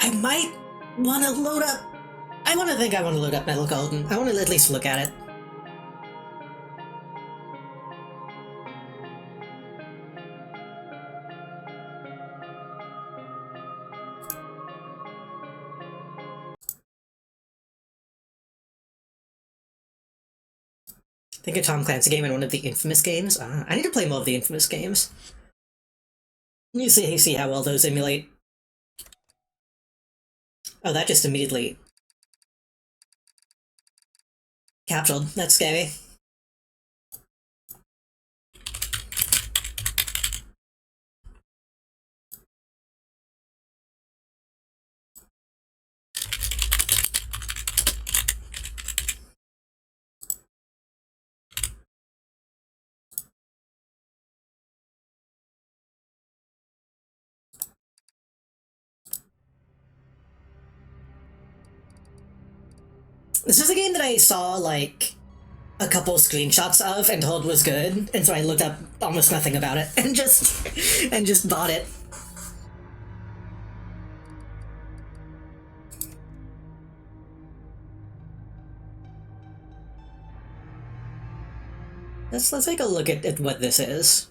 I might want to load up. I want to load up Metal Golden. I want to at least look at it. Think a Tom Clancy game and one of the Infamous games. I need to play more of the Infamous games. You see how well those emulate. Oh, that just immediately captured. That's scary. This is a game that I saw, like, a couple screenshots of and told was good, and so I looked up almost nothing about it and just bought it. Let's take a look at what this is.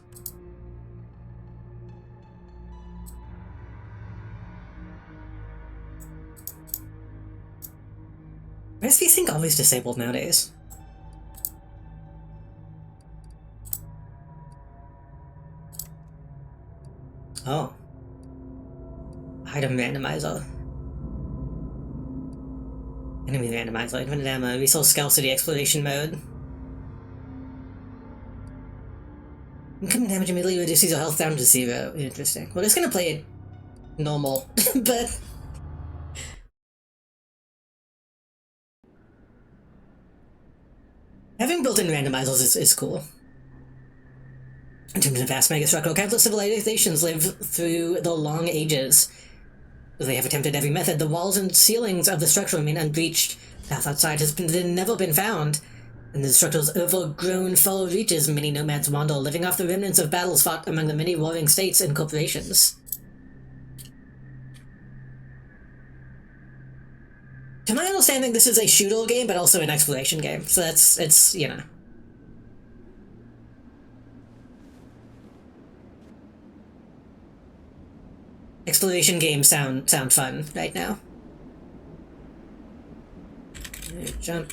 Why is VSync always disabled nowadays? Oh. Item randomizer. Enemy randomizer. Infinite ammo. Resource scarcity exploration mode. Incoming damage immediately reduces your health down to 0. Interesting. We're just gonna play it normal, but... Having built-in randomizers is cool. In terms of vast megastructure, countless civilizations live through the long ages. They have attempted every method. The walls and ceilings of the structure remain unbreached. Path outside has never been found. And the structure's overgrown far reaches, many nomads wander, living off the remnants of battles fought among the many warring states and corporations. To my understanding, this is a shooter game, but also an exploration game. So it's, you know. Exploration games sound fun right now. Jump.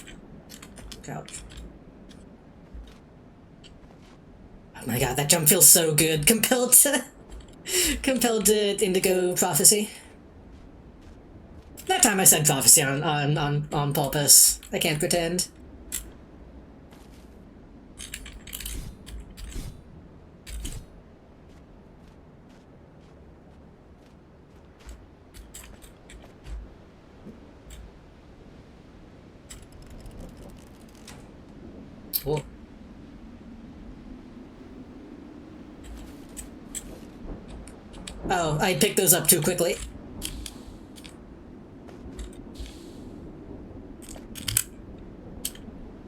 Crouch. Oh my god, that jump feels so good compared to Indigo Prophecy. That time I said Prophecy on purpose. I can't pretend. Whoa. Oh, I picked those up too quickly.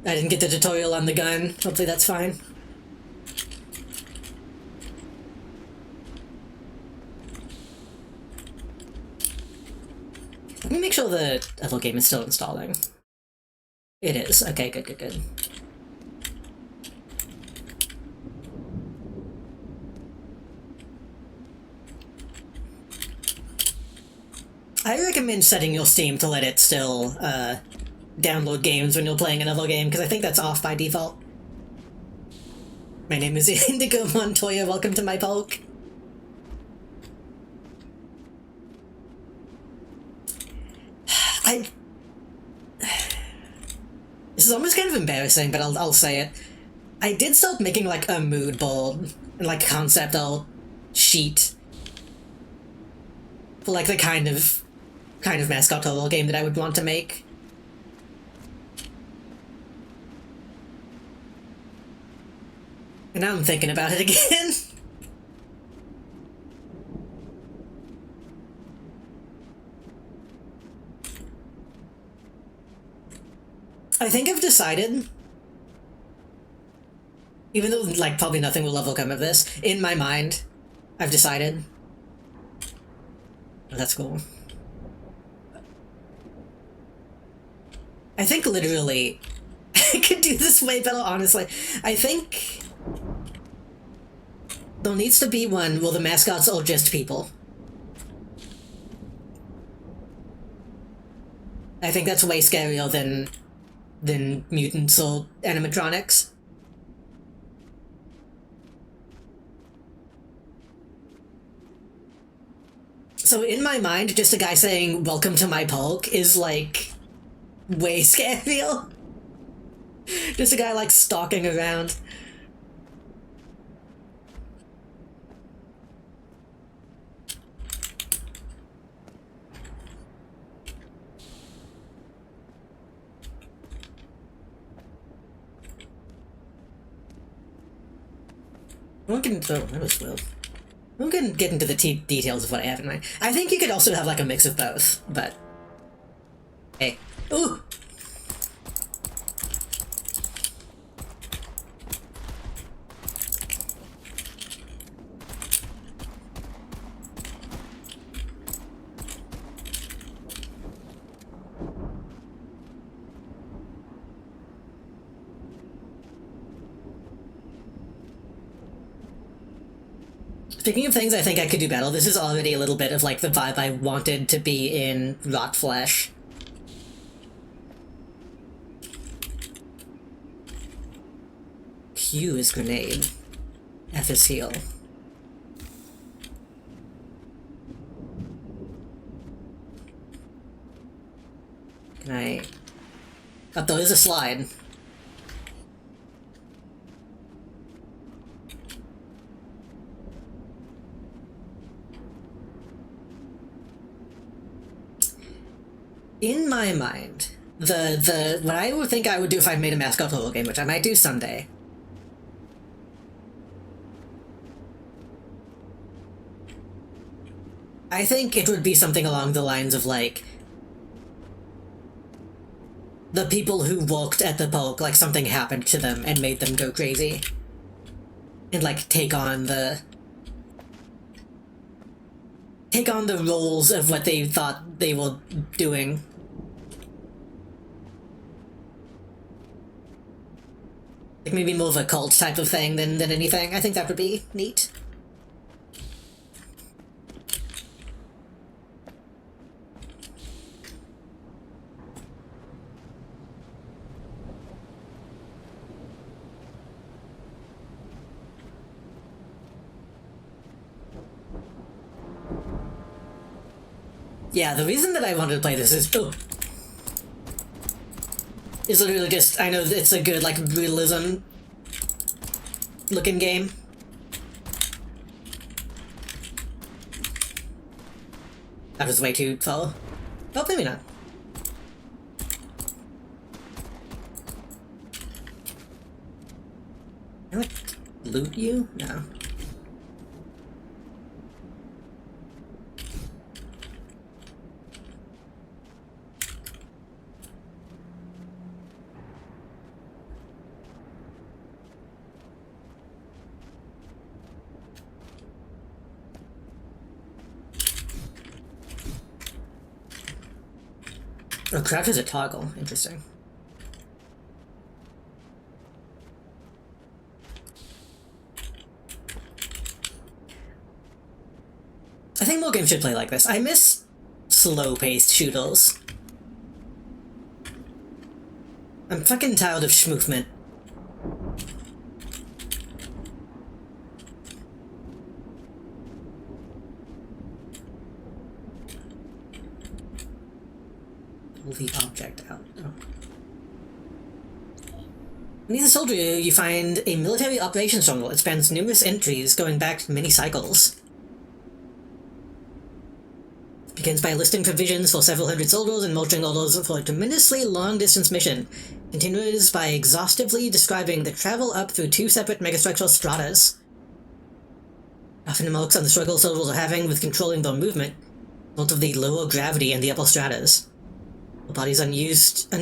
I didn't get the tutorial on the gun. Hopefully that's fine. Let me make sure the other game is still installing. It is. Okay, good. I recommend setting your Steam to let it still, download games when you're playing another game, because I think that's off by default. My name is Indigo Montoya, welcome to my poke. This is almost kind of embarrassing, but I'll say it. I did start making, like, a mood board, and, like, concept art sheet for, like, the kind of mascot horror game that I would want to make. And now I'm thinking about it again. I think I've decided, even though, like, probably nothing will ever come of this, in my mind, I've decided. Oh, that's cool. I think literally I could do this way better, honestly. I think there needs to be one where the mascots are just people. I think that's way scarier than mutants or animatronics. So in my mind, just a guy saying, "Welcome to my park" is, like, way scarier. Just a guy, like, stalking around. We can, oh, that was well. We can get into the details of what I have in mind. I think you could also have, like, a mix of both, but... Hey. Ooh! Speaking of things I think I could do better, this is already a little bit of, like, the vibe I wanted to be in Rot Flesh. Q is grenade. F is heal. Can I... Oh, there is a slide. In my mind, what I would think I would do if I made a mascot horror game, which I might do someday, I think it would be something along the lines of, like, the people who worked at the park, like, something happened to them and made them go crazy. And, like, take on the roles of what they thought they were doing. Like, maybe more of a cult type of thing than anything. I think that would be neat. Yeah, the reason that I wanted to play this is... Oh! Is literally just... I know it's a good, like, realism looking game. That was way too far. Oh, maybe not. Can I, like, loot you? No. Oh, crouch is a toggle. Interesting. I think more games should play like this. I miss slow-paced shooters. I'm fucking tired of schmoofment. Pull the object out. Oh. Beneath the soldier, you find a military operations journal. It spans numerous entries going back many cycles. It begins by listing provisions for several hundred soldiers and marching orders for a tremendously long-distance mission. Continues by exhaustively describing the travel up through two separate megastructural stratas. Often remarks on the struggle soldiers are having with controlling their movement, result of the lower gravity in the upper stratas. The body's unused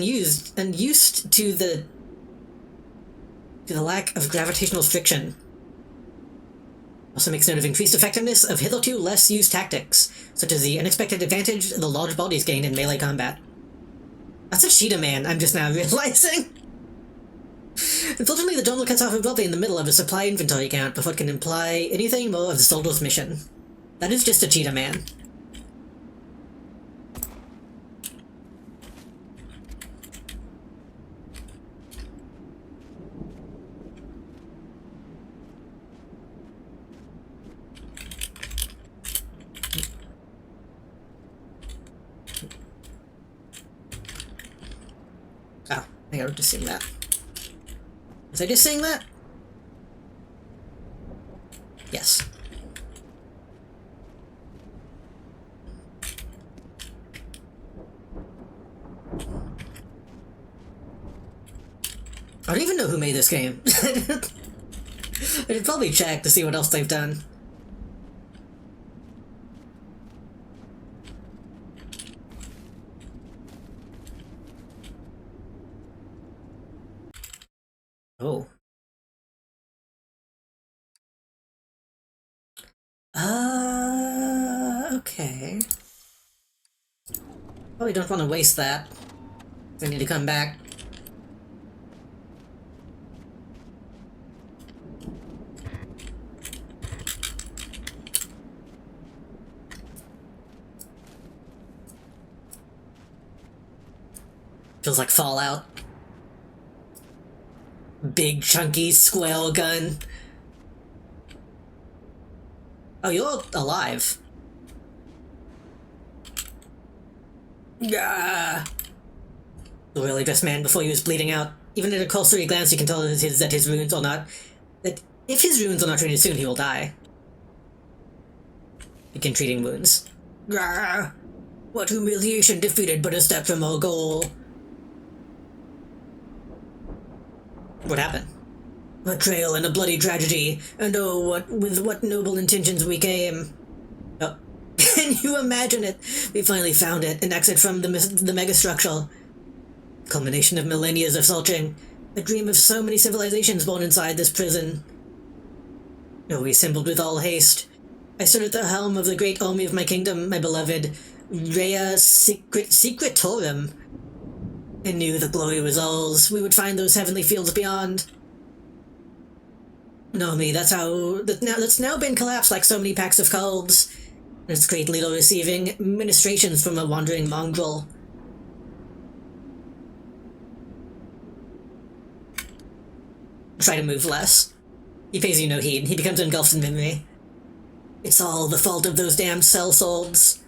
to the lack of gravitational friction. Also makes note of increased effectiveness of hitherto less used tactics, such as the unexpected advantage the large bodies gain in melee combat. That's a cheetah man, I'm just now realizing. Unfortunately, the donor cuts off abruptly in the middle of a supply inventory count before it can imply anything more of the soldier's mission. That is just a cheetah man. Oh, I gotta just sing that. Was I just saying that? Yes. I don't even know who made this game. I should probably check to see what else they've done. Oh. Okay. Probably don't want to waste that. I need to come back. Feels like Fallout. Big, chunky squirrel gun. Oh, you're alive. Ah. The really dressed man before he was bleeding out. Even at a cursory glance, you can tell that his wounds are not... That if his wounds are not treated soon, he will die. Begin treating wounds. Ah. What humiliation, defeated but a step from our goal. What happened? A trail and a bloody tragedy, and oh, with what noble intentions we came. Oh. Can you imagine it? We finally found it, an exit from the megastructure. Culmination of millennia of searching. A dream of so many civilizations born inside this prison. Oh, we assembled with all haste. I stood at the helm of the great army of my kingdom, my beloved Rea Secretorum. I knew the glory was ours. We would find those heavenly fields beyond. Nomi, that's now been collapsed like so many packs of cards. Its great leader receiving ministrations from a wandering mongrel. Try to move less. He pays you no heed. He becomes engulfed in memory. It's all the fault of those damned sellswords.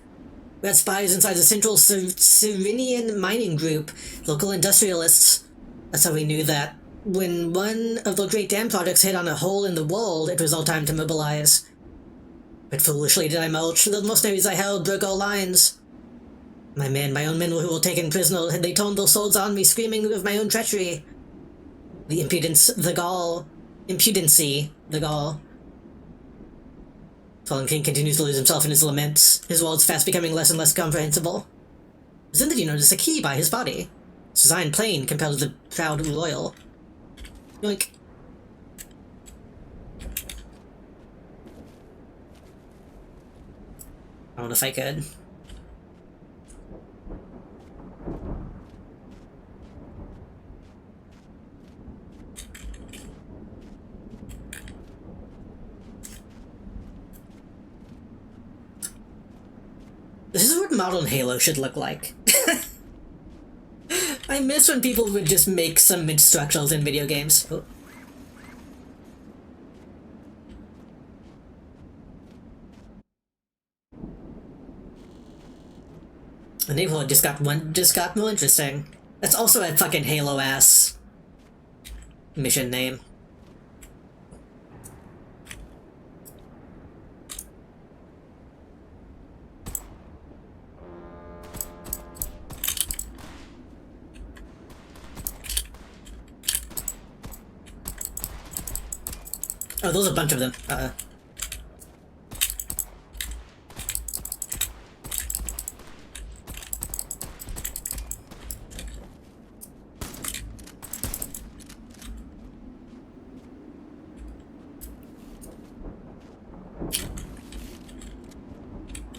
We had spies inside the Central Cyrenian mining group, local industrialists. That's how we knew that. When one of the great dam projects hit on a hole in the world, it was all time to mobilize. But foolishly did I mulch. The mercenaries I held broke all lines. My own men who were taken prisoner, and they turned their swords on me, screaming of my own treachery. The impudency, the gall. Fallen King continues to lose himself in his laments, his words fast becoming less and less comprehensible. Then did you notice a key by his body? Its design plain compared to the proud royal. Yoink. I don't know if I could. This is what modern Halo should look like. I miss when people would just make some mid-structurals in video games. Oh. The neighborhood just got more interesting. That's also a fucking Halo-ass mission name. Oh, there's a bunch of them.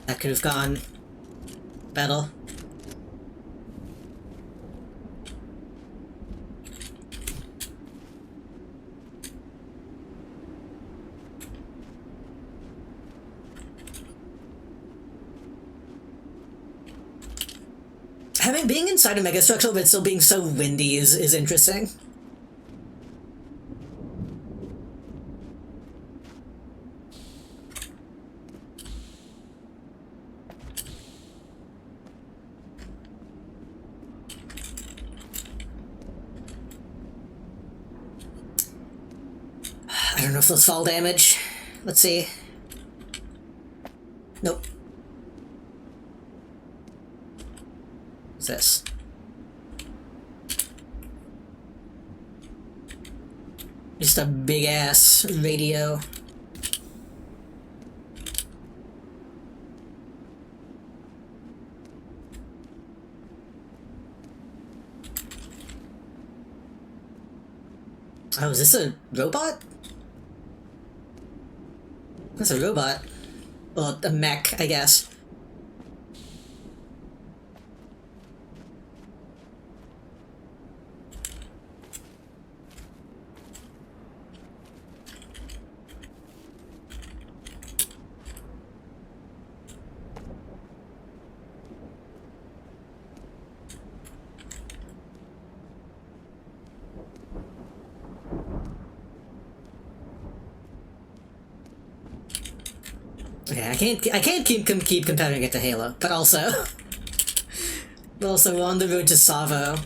That could have gone better. Being inside a megastructure but still being so windy is interesting. I don't know if those fall damage. Let's see. Nope. What's this? Just a big ass radio. Oh, is this a robot? That's a robot. Well, a mech, I guess. Okay, I can't keep comparing it to Halo, but also, we're on the road to Savo.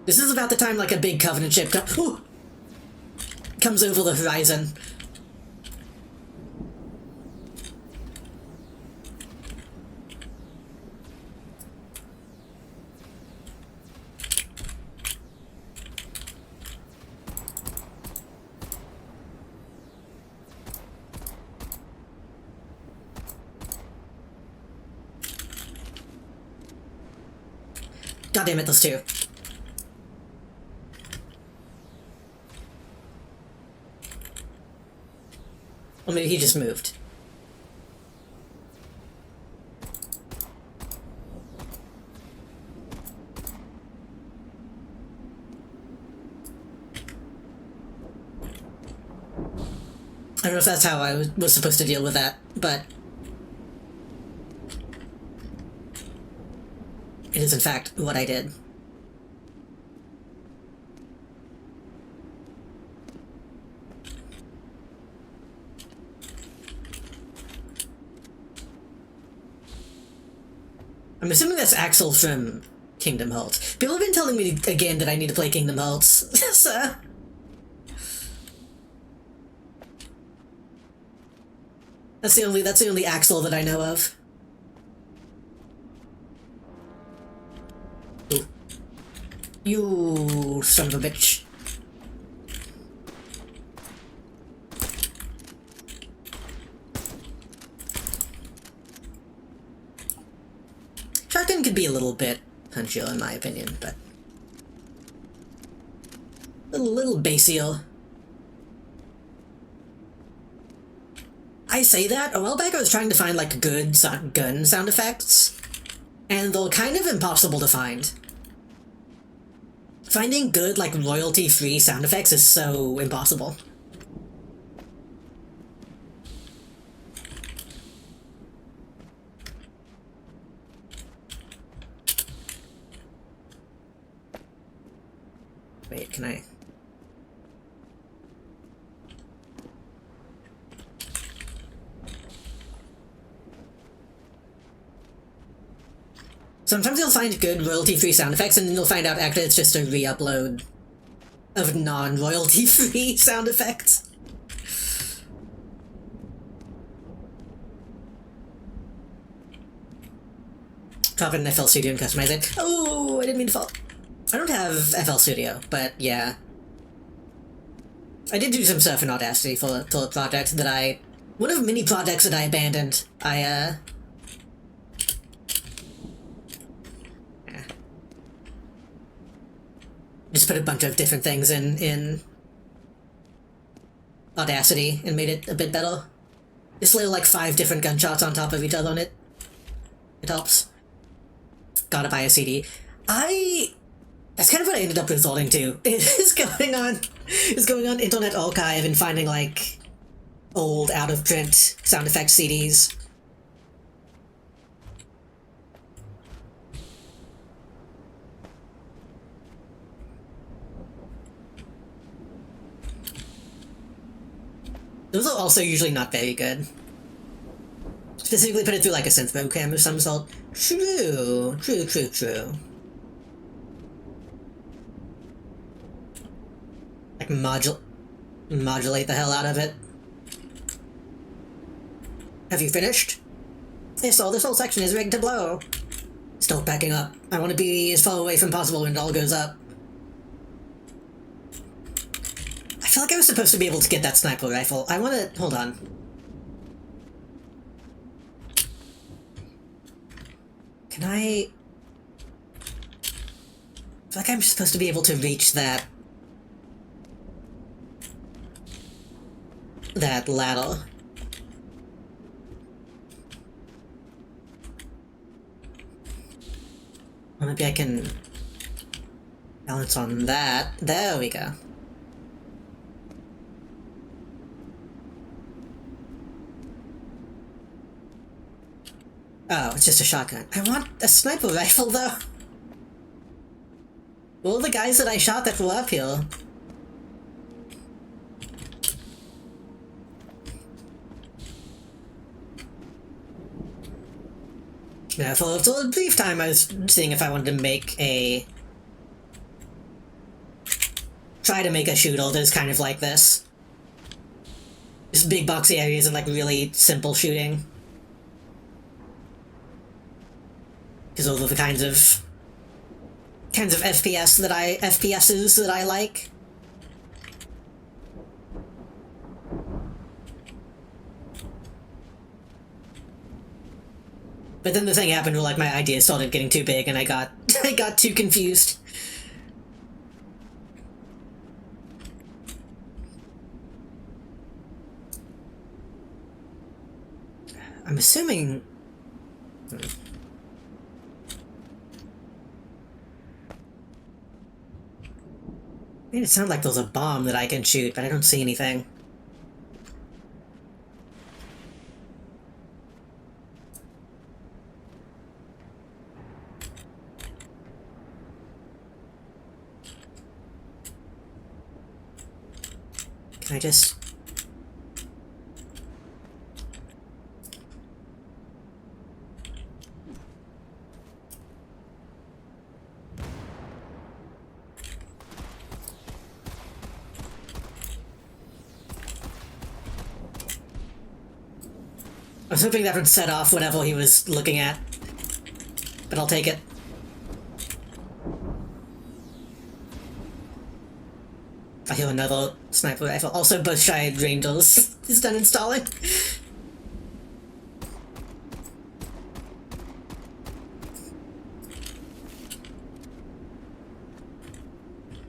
This is about the time like a big Covenant ship comes over the horizon. God damn it, those two. Or maybe he just moved. I don't know if that's how I was supposed to deal with that, but it is in fact what I did. I'm assuming that's Axel from Kingdom Hearts. People have been telling me again that I need to play Kingdom Hearts, so... That's the only Axel that I know of. Ooh. You son of a bitch. Sharkton could be a little bit punchier in my opinion, but... Little basier. I say that, a while back I was trying to find, like, good gun sound effects, and they're kind of impossible to find. Finding good, like, royalty-free sound effects is so impossible. Wait, can I... Sometimes you'll find good royalty-free sound effects, and then you'll find out actually it's just a re-upload of non-royalty-free sound effects. Drop it in FL Studio and customize it. Oh, I didn't mean to fall. I don't have FL Studio, but yeah. I did do some stuff in Audacity for a project that I... One of many projects that I abandoned. Just put a bunch of different things in Audacity and made it a bit better. Just lay like 5 different gunshots on top of each other on it. It helps. Gotta buy a CD. That's kind of what I ended up resorting to. Is going on Internet Archive and finding like old, out-of-print sound effects CDs. Those are also usually not very good. Specifically put it through like a synth program of some sort. True. Like modulate the hell out of it. Have you finished? Yes, so this whole section is rigged to blow. Still backing up. I want to be as far away from possible when it all goes up. I feel like I was supposed to be able to get that sniper rifle. I want to... Hold on. Can I feel like I'm supposed to be able to reach that ladder. Well, maybe I can balance on that. There we go. Oh, it's just a shotgun. I want a sniper rifle, though. All the guys that I shot that were up here. Yeah, for a brief time I was seeing if I wanted to make a... Try to make a shooter that's kind of like this. Just big boxy areas and like really simple shooting. Because those are the kinds of FPSs that I like. But then the thing happened where like my ideas started getting too big and I got I got too confused. I'm assuming... Made it sound like there's a bomb that I can shoot, but I don't see anything. Can I just... I was hoping that would set off whatever he was looking at, but I'll take it. I hear another sniper rifle. Also, both Shide Rangers is done installing.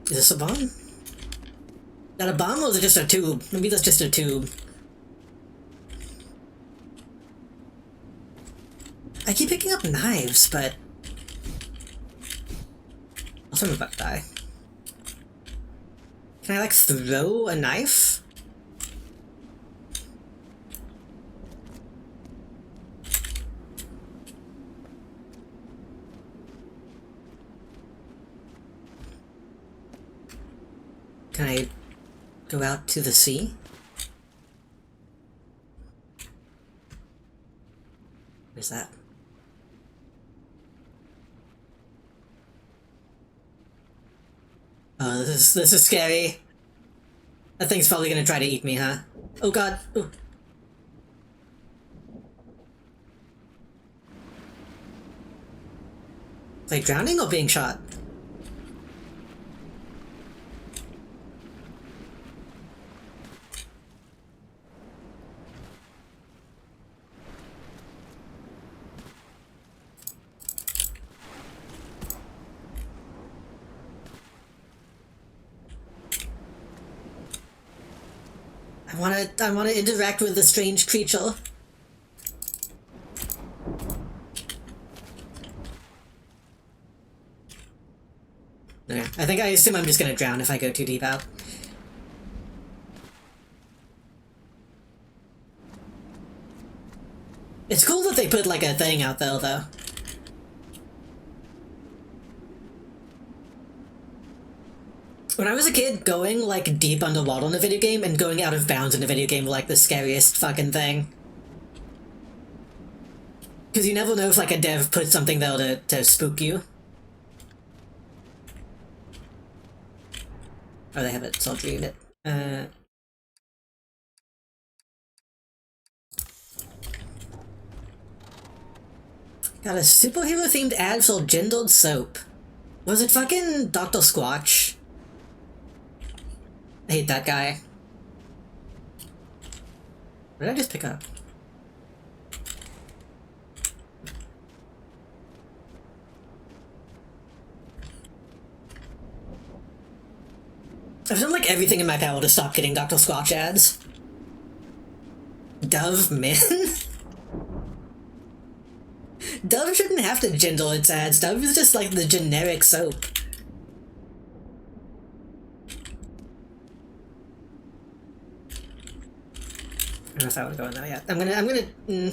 Is this a bomb? Is that a bomb or is it just a tube? Maybe that's just a tube. I keep picking up knives, but... Also, I'm about to die. Can I, like, throw a knife? Can I go out to the sea? What is that? Oh, this is scary. That thing's probably gonna try to eat me, huh? Oh god. Ooh. Like drowning or being shot? I wanna interact with the strange creature. Okay, I assume I'm just gonna drown if I go too deep out. It's cool that they put, like, a thing out there, though. When I was a kid, going, like, deep underwater in a video game and going out of bounds in a video game were, like, the scariest fucking thing. Because you never know if, like, a dev put something there to spook you. Oh, they have a soldier unit. Got a superhero-themed ad for Gendered Soap. Was it fucking Dr. Squatch? I hate that guy. What did I just pick up? I've done, like, everything in my power to stop getting Dr. Squatch ads. Dove Men? Dove shouldn't have to gender its ads. Dove is just, like, the generic soap. I don't know if I want to go in there yet. I'm gonna.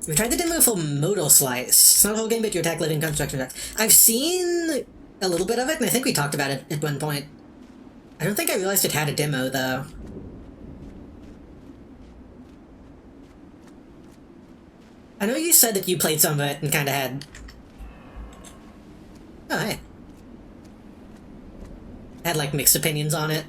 We tried the demo for Modal Slice. It's not a whole game, but you attack living construction attacks. I've seen a little bit of it, and I think we talked about it at one point. I don't think I realized it had a demo, though. I know you said that you played some of it and kind of had... Oh, hey. Had, like, mixed opinions on it.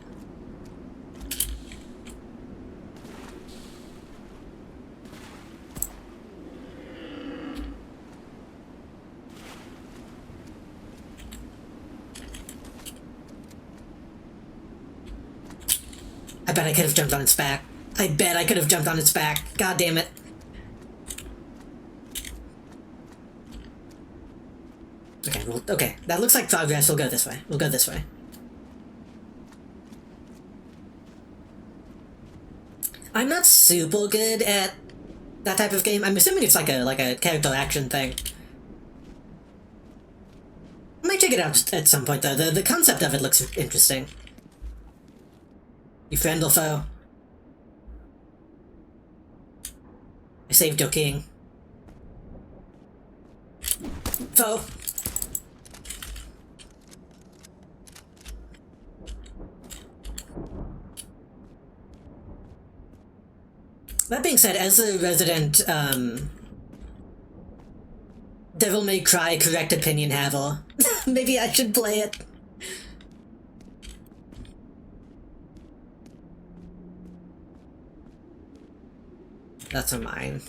I bet I could have jumped on its back. I bet I could have jumped on its back. God damn it. Okay, well, okay. That looks like progress. We'll go this way. We'll go this way. I'm not super good at that type of game. I'm assuming it's like a character action thing. I might check it out at some point, though. The concept of it looks interesting. You friend or foe? I saved your king. Foe. That being said, as a resident, Devil May Cry correct opinion haver, maybe I should play it. That's a mine.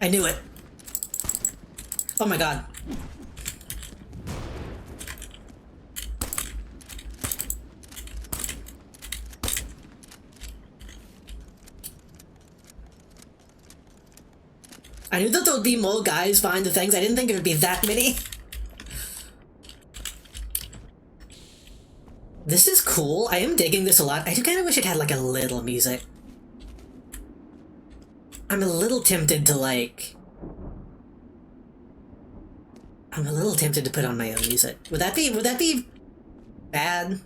I knew it. Oh my god. I knew that there would be more guys behind the things. I didn't think it would be that many. This is cool. I am digging this a lot. I do kind of wish it had, like, a little music. I'm a little tempted to, like... I'm a little tempted to put on my own music. Would that be bad?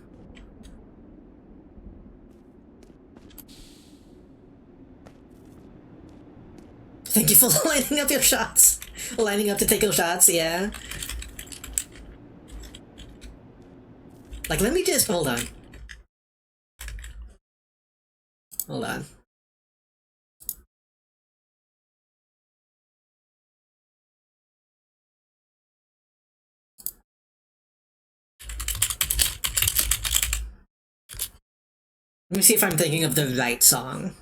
Thank you for lining up your shots. Lining up to take your shots, yeah. Like, let me just... Hold on. Hold on. Let me see if I'm thinking of the right song.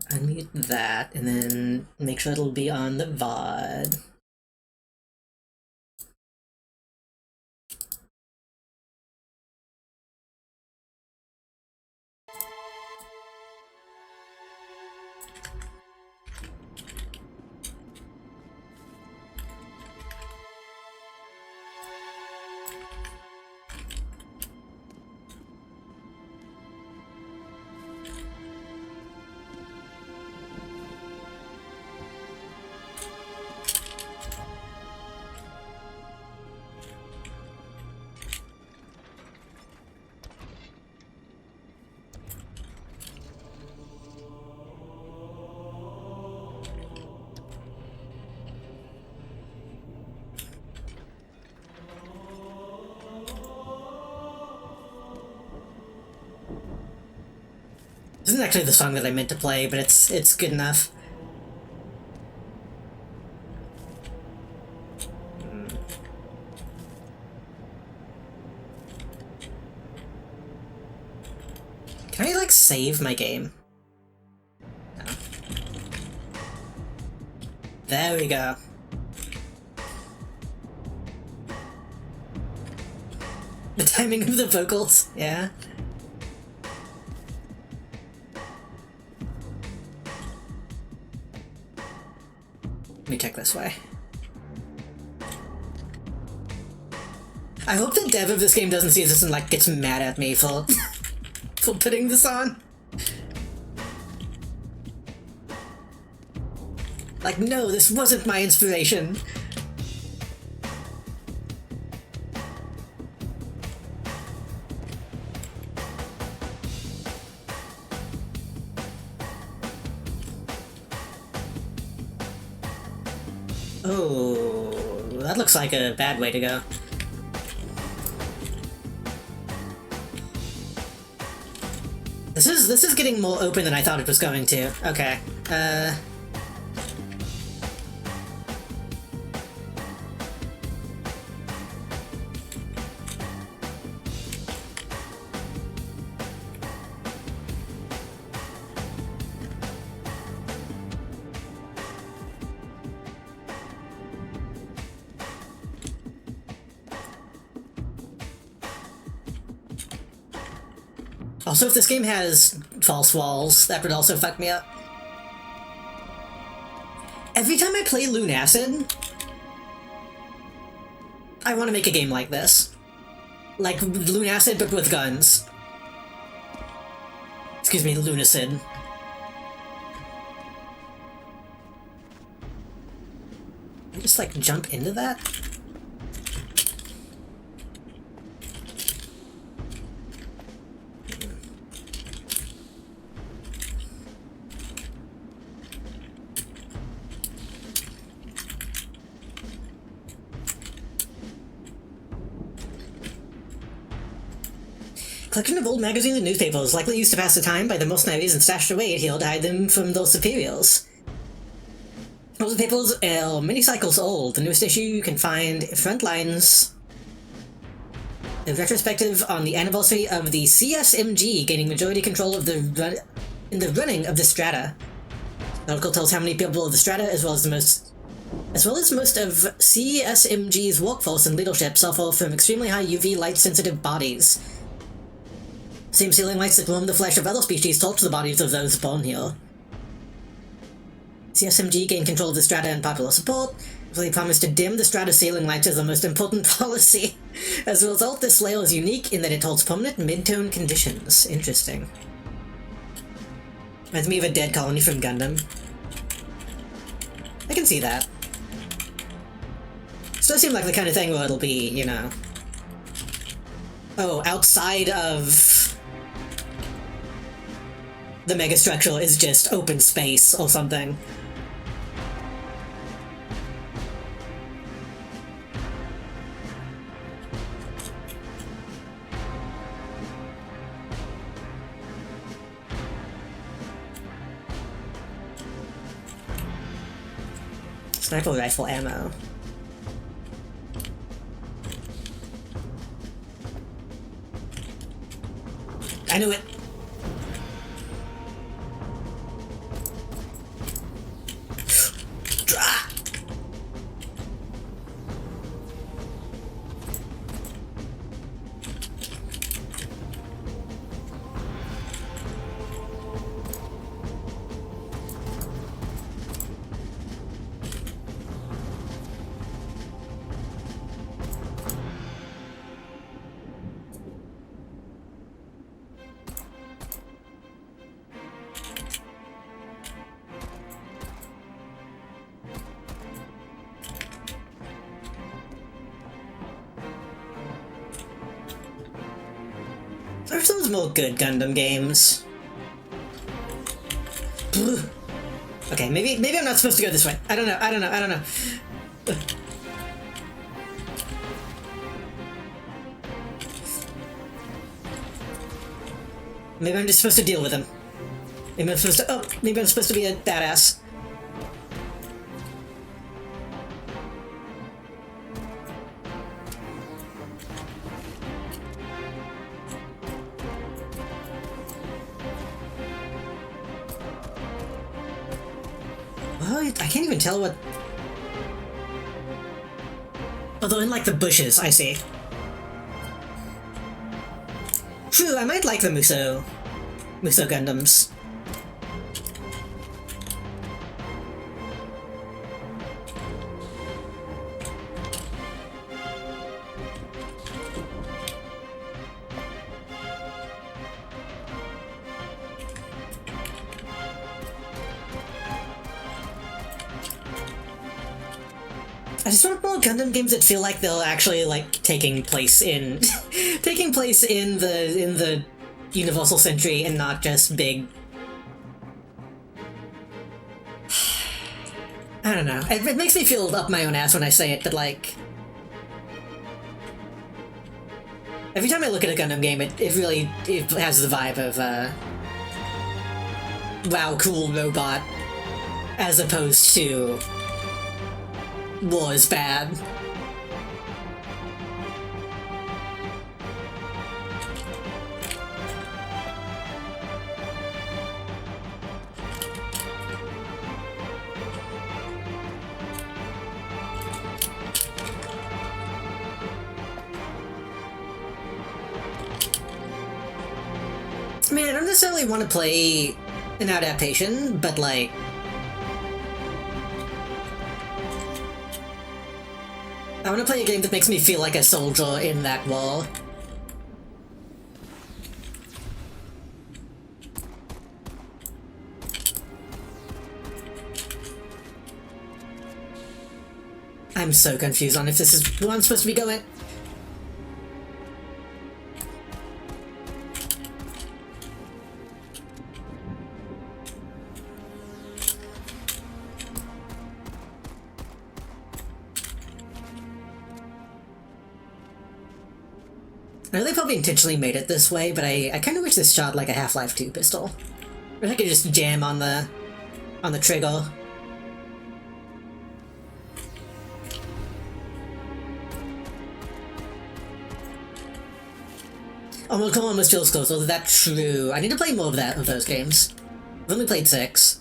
Unmute that, and then make sure it'll be on the VOD. This isn't actually the song that I meant to play, but it's good enough. Can I, like, save my game? No. There we go. The timing of the vocals, yeah. Let me check this way. I hope the dev of this game doesn't see this and, like, gets mad at me for for putting this on. Like, no, this wasn't my inspiration. Oh, that looks like a bad way to go. This is getting more open than I thought it was going to. Okay. Also, if this game has false walls, that would also fuck me up. Every time I play Lunacid, I want to make a game like this. Like Lunacid, but with guns. Excuse me, Lunacid. I just, like, jump into that? Collection of old magazines and newspapers, likely used to pass the time by the mercenaries and stashed away here to hide them from those superiors. Those papers are many cycles old. The newest issue you can find Frontlines, a retrospective on the anniversary of the CSMG gaining majority control of the running of the Strata. The article tells how many people of the Strata, as well as most of CSMG's workforce and leadership, suffer from extremely high UV light-sensitive bodies. Same ceiling lights that warm the flesh of other species torch the bodies of those born here. CSMG gained control of the Strata and popular support, so they promised to dim the Strata ceiling lights as the most important policy. As a result, this layer is unique in that it holds permanent mid-tone conditions. Interesting. Reminds me of a dead colony from Gundam. I can see that. This does seem like the kind of thing where it'll be, you know... Oh, outside of... the megastructure is just open space or something. Sniper rifle ammo. I knew it! There's those more good Gundam games. Okay, maybe I'm not supposed to go this way. I don't know. Maybe I'm just supposed to deal with him. Maybe I'm supposed to. Oh, maybe I'm supposed to be a badass. Well, I can't even tell what. Although in like the bushes, I see. True, I might like the Muso Gundams. I just want more Gundam games that feel like they'll actually like taking place in taking place in the Universal Century and not just big. I don't know. It makes me feel up my own ass when I say it, but like every time I look at a Gundam game, it has the vibe of wow, cool robot, as opposed to war is bad. I mean, I don't necessarily want to play an adaptation, but like I want to play a game that makes me feel like a soldier in that war. I'm so confused on if this is where I'm supposed to be going. I know they probably intentionally made it this way, but I kind of wish this shot like a Half-Life 2 pistol. Or I could just jam on the trigger. Oh, well, come on, Miss Jill's close. Oh, that's true. I need to play more of those games. I've only played 6.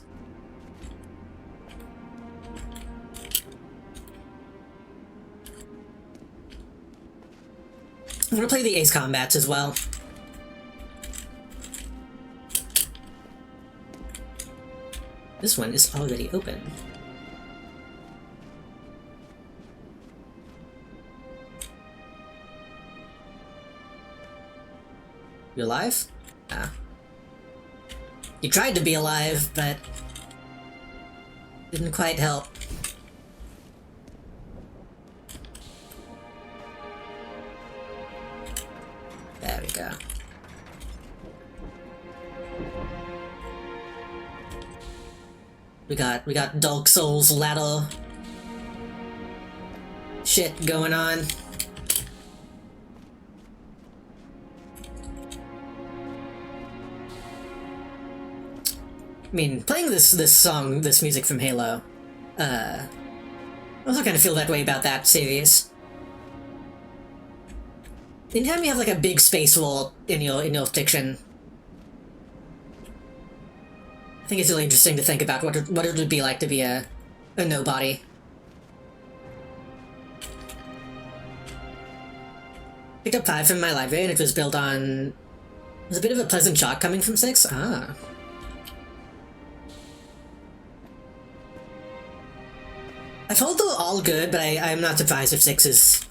I'm gonna play the Ace Combats as well. This one is already open. You alive? Ah. You tried to be alive, but didn't quite help. There we go. We got Dark Souls ladder shit going on. I mean, playing this music from Halo, I also kind of feel that way about that series. Anytime you have like a big space war in your fiction, I think it's really interesting to think about what it would be like to be a nobody. Picked up 5 from my library, and it was built on. It was a bit of a pleasant shock coming from 6. Ah. I've heard they're all good, but I'm not surprised if 6 is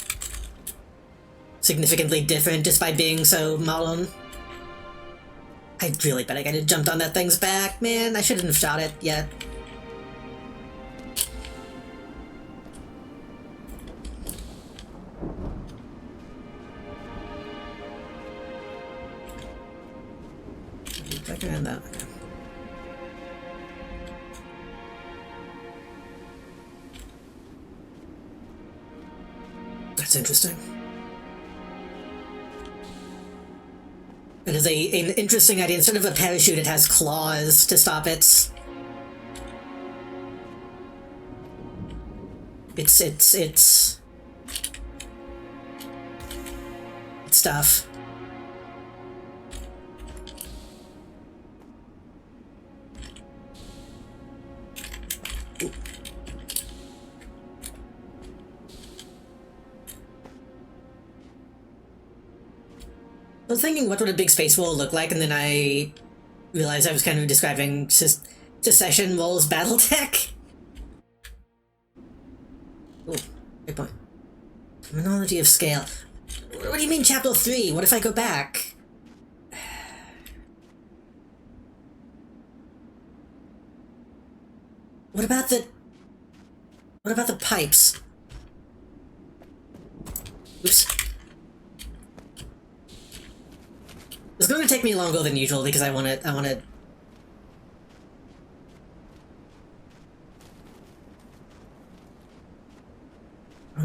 significantly different just by being so modern. I really bet I could have jumped on that thing's back, man. I shouldn't have shot it yet. Back around that. Okay. That's interesting. It is an interesting idea. Instead of a parachute, it has claws to stop it. It's stuff. Ooh. I was thinking, what would a big space wall look like, and then I realized I was kind of describing Secession Roll's Battletech. Ooh, good point. Terminology of scale. What do you mean, Chapter 3? What if I go back? What about the pipes? Oops. It's going to take me longer than usual because I want to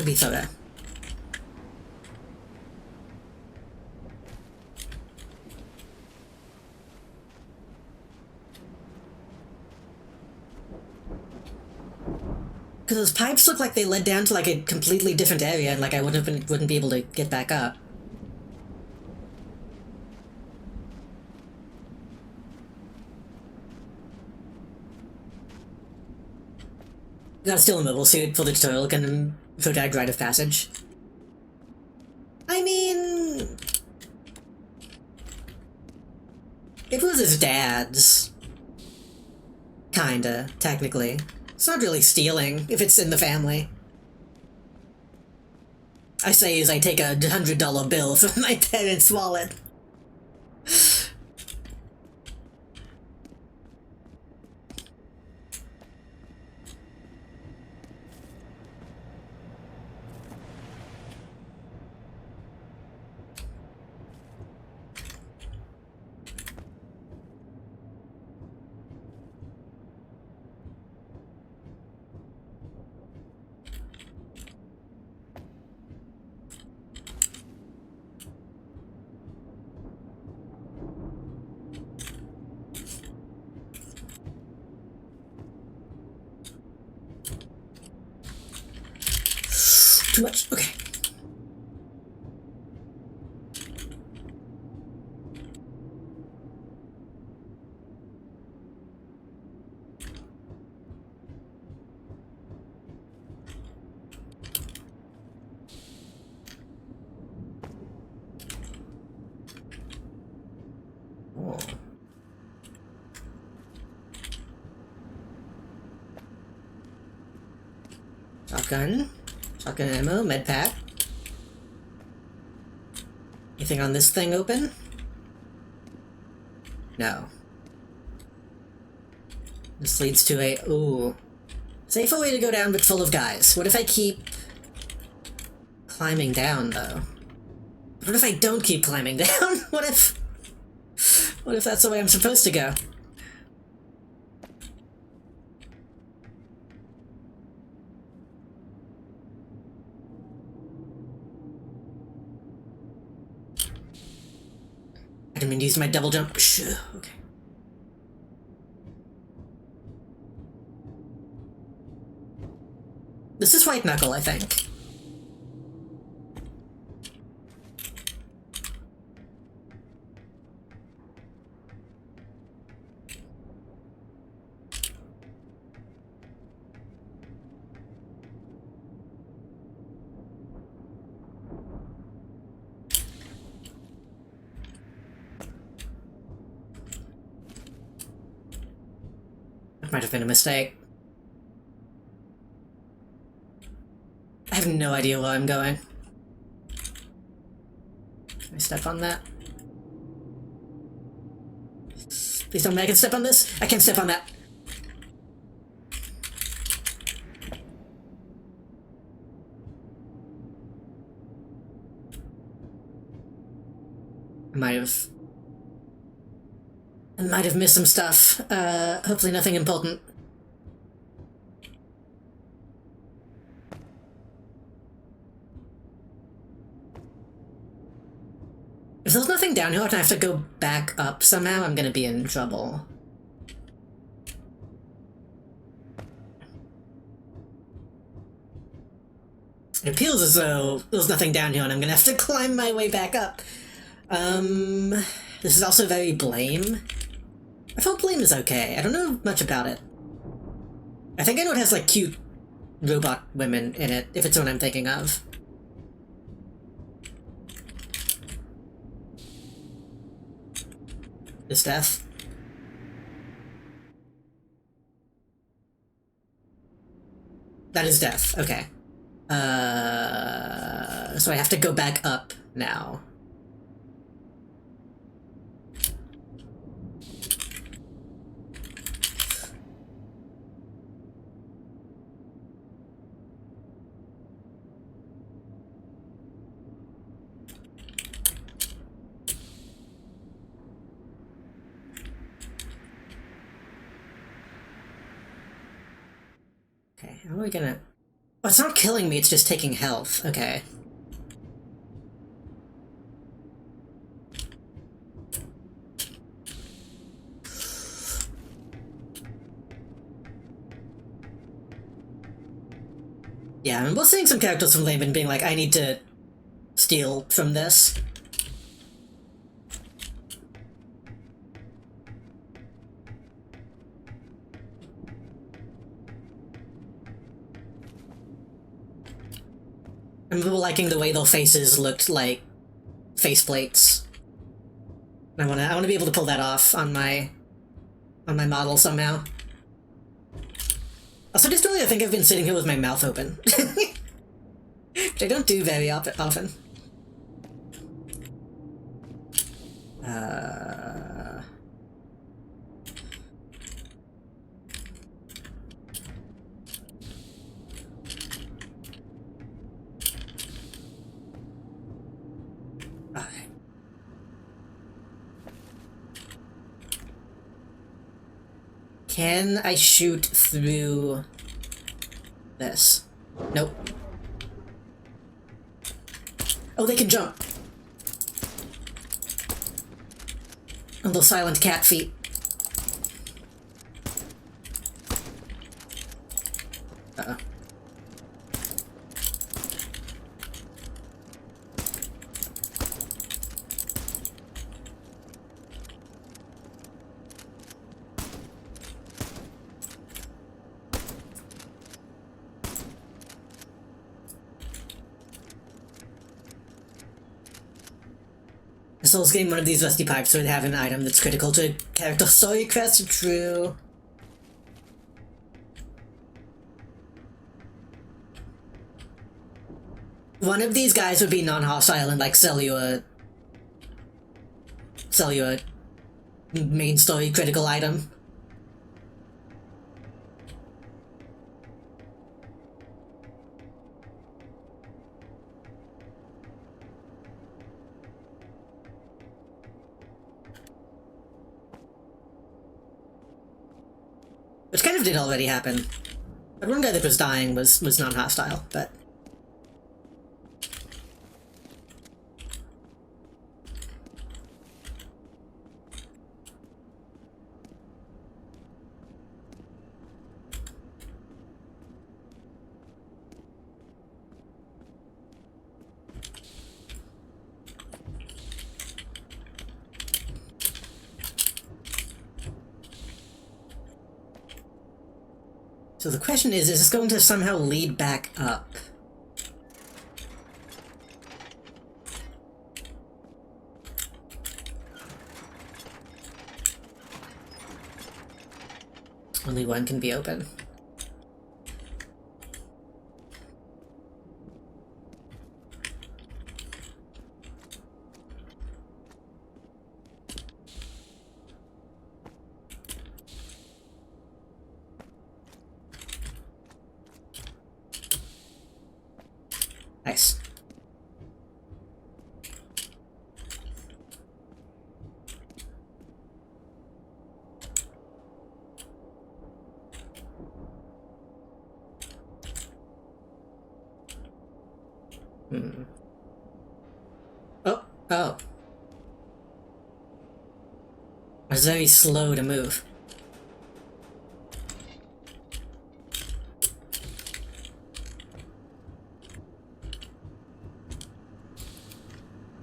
be thorough. Because those pipes look like they led down to like a completely different area, and like I wouldn't be able to get back up. Got a still a mobile suit for the tutorial and protect rite of passage. I mean, it was his dad's. Kinda, technically. It's not really stealing, if it's in the family. I say as I take a $100 bill from my parents' wallet. Too much. Okay. Oh. Shotgun. Shotgun ammo, med pack. Anything on this thing open? No. This leads to a... ooh. Safer way to go down, but full of guys. What if I keep climbing down, though? What if I don't keep climbing down? What if that's the way I'm supposed to go? I didn't mean to use my double jump. Shh. Okay. This is White Knuckle, I think. That might have been a mistake. I have no idea where I'm going. Can I step on that? Please tell me I can step on this. I can't step on that. I might have missed some stuff. Hopefully nothing important. If If there's nothing down here and I have to go back up somehow, I'm gonna be in trouble. It feels as though there's nothing down here and I'm gonna have to climb my way back up. This is also very Blame. I thought Blame is okay. I don't know much about it. I think I know it has, like, cute robot women in it, if it's what I'm thinking of. Is death? That is death, okay. So I have to go back up now. Okay, how are we gonna... Oh, it's not killing me, it's just taking health. Okay. Yeah, I remember seeing some characters from Layman being like, I need to steal from this. I remember liking the way their faces looked like faceplates. I wanna be able to pull that off on my model somehow. Also, just really, I think I've been sitting here with my mouth open. Which I don't do very often. Alright. Can I shoot through this? Nope. Oh, they can jump. On those silent cat feet. Uh-oh. Souls getting one of these rusty pipes would have an item that's critical to character story quest. True. One of these guys would be non-hostile and like sell you a main story critical item. Which kind of did already happen. But one guy that was dying was non-hostile, but... So the question is this going to somehow lead back up? Only one can be open. Nice. Oh, oh. It's very slow to move.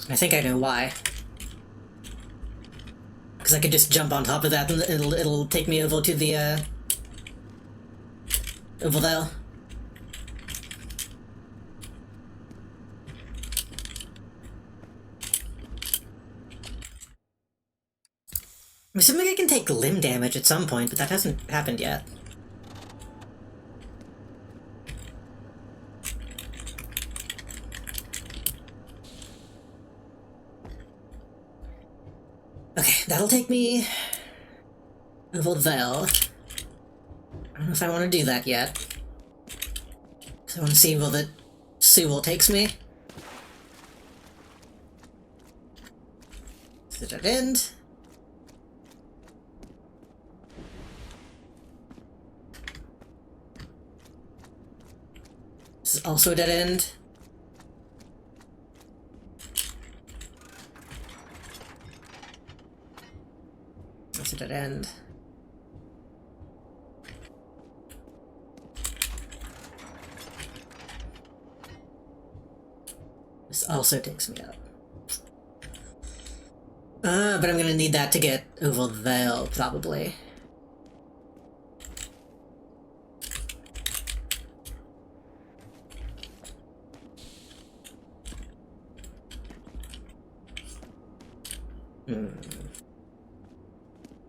I think I know why. Because I could just jump on top of that and it'll take me over to the, over there. I'm assuming I can take limb damage at some point, but that hasn't happened yet. Okay, that'll take me over there. I don't know if I want to do that yet. So I want to see where the sewer takes me. Is it at end? This is also a dead end. That's a dead end. This also takes me up. But I'm gonna need that to get over there, probably.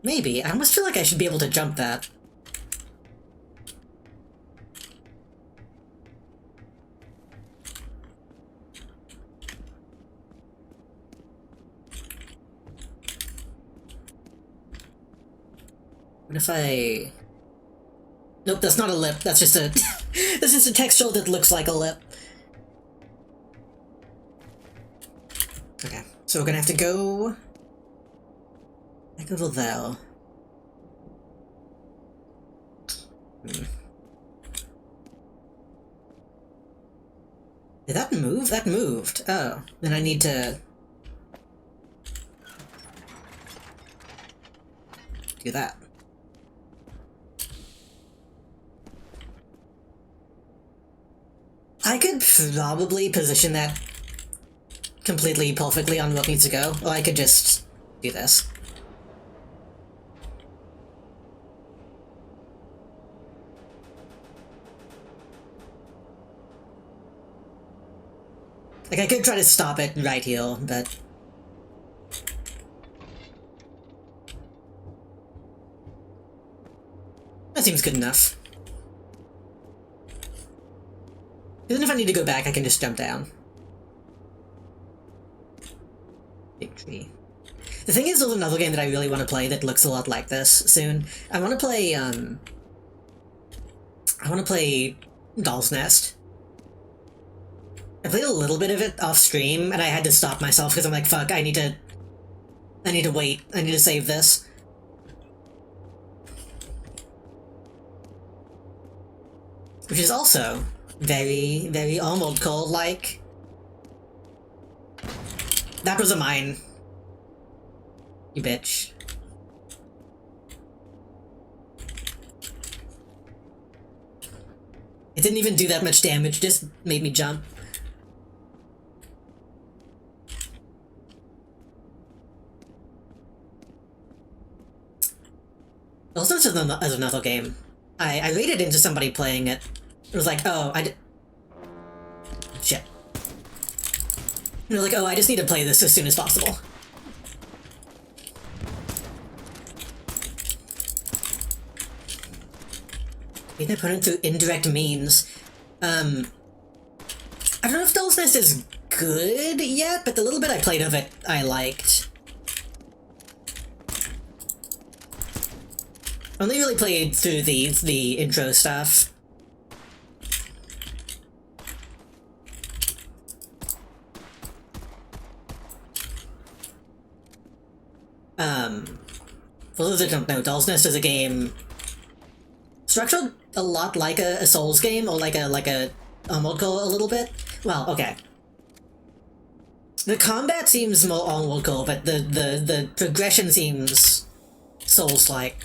Maybe. I almost feel like I should be able to jump that. What if I... Nope, that's not a lip. That's just a... That's just a texture that looks like a lip. Okay, so we're gonna have to go... Back over there. Did that move? That moved. Oh, then I need to... do that. I could probably position that completely perfectly on what needs to go, or I could just do this. Like, I could try to stop it right here, but... that seems good enough. Even if I need to go back, I can just jump down. Victory. The thing is, there's another game that I really want to play that looks a lot like this soon. I want to play, I want to play Doll's Nest. I played a little bit of it off stream, and I had to stop myself because I'm like, fuck, I need to wait. I need to save this. Which is also very, very Armored Core-like. That was a mine. You bitch. It didn't even do that much damage, just made me jump. Also, as another game, I raided into somebody playing it. It was like, oh, shit. And they're like, oh, I just need to play this as soon as possible. Beat an opponent through indirect means. I don't know if Doll's Nest is good yet, but the little bit I played of it, I liked. I only really played through the intro stuff. For those that don't know, Doll's Nest is a game structured a lot like a Souls game, or like a Armored Core a little bit. Well, okay. The combat seems more Armored Core, but the progression seems Souls-like.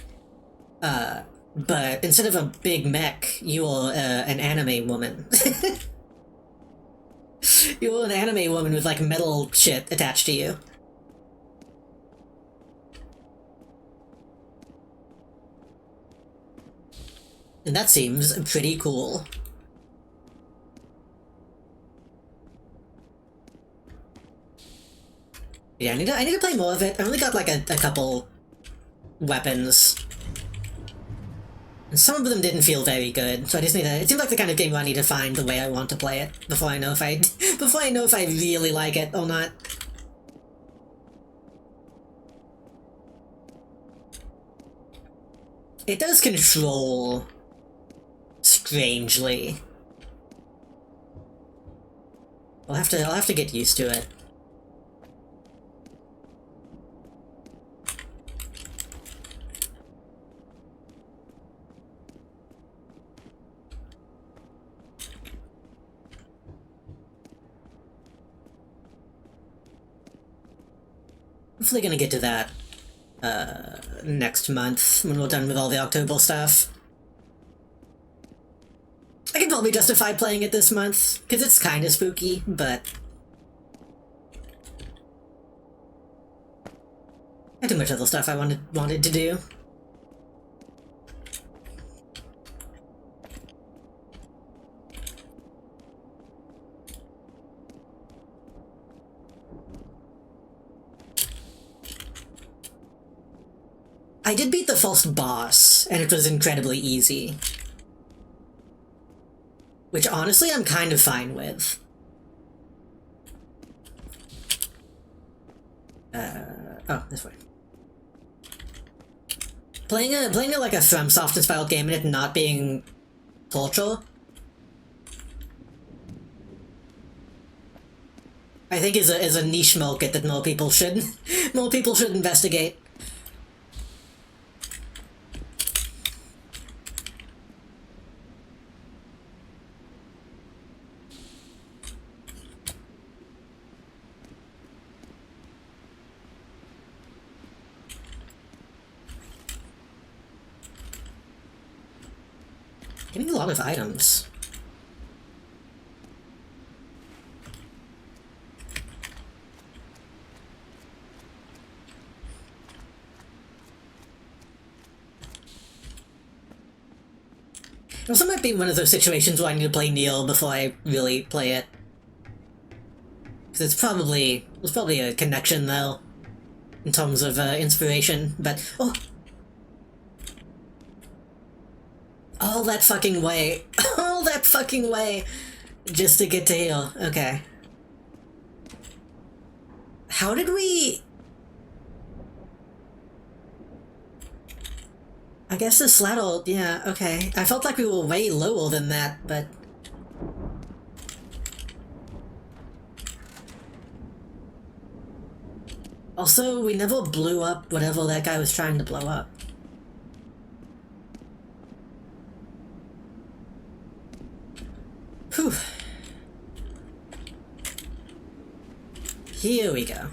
But instead of a big mech, you are an anime woman. You are an anime woman with, like, metal shit attached to you. And that seems pretty cool. Yeah, I need to play more of it. I only got, like, a couple weapons. And some of them didn't feel very good, so I just need to... It seems like the kind of game where I need to find the way I want to play it before I know if I... before I know if I really like it or not. It does control... strangely. I'll have to get used to it. Hopefully gonna get to that next month when we're done with all the October stuff. I can probably justify playing it this month, because it's kind of spooky, but... I had too much other stuff I wanted to do. I did beat the first boss, and it was incredibly easy. Which, honestly, I'm kind of fine with. Oh, this way. Playing like a FromSoft-inspired game and it not being torture, I think is a niche market that more people should investigate. Getting a lot of items. It also might be one of those situations where I need to play Neil before I really play it. Because there's probably a connection though, in terms of inspiration, but oh! All that fucking way. All that fucking way. Just to get to heal. Okay. How did we... I guess the Sladdle... Yeah, okay. I felt like we were way lower than that, but... Also, we never blew up whatever that guy was trying to blow up. Whew. Here we go.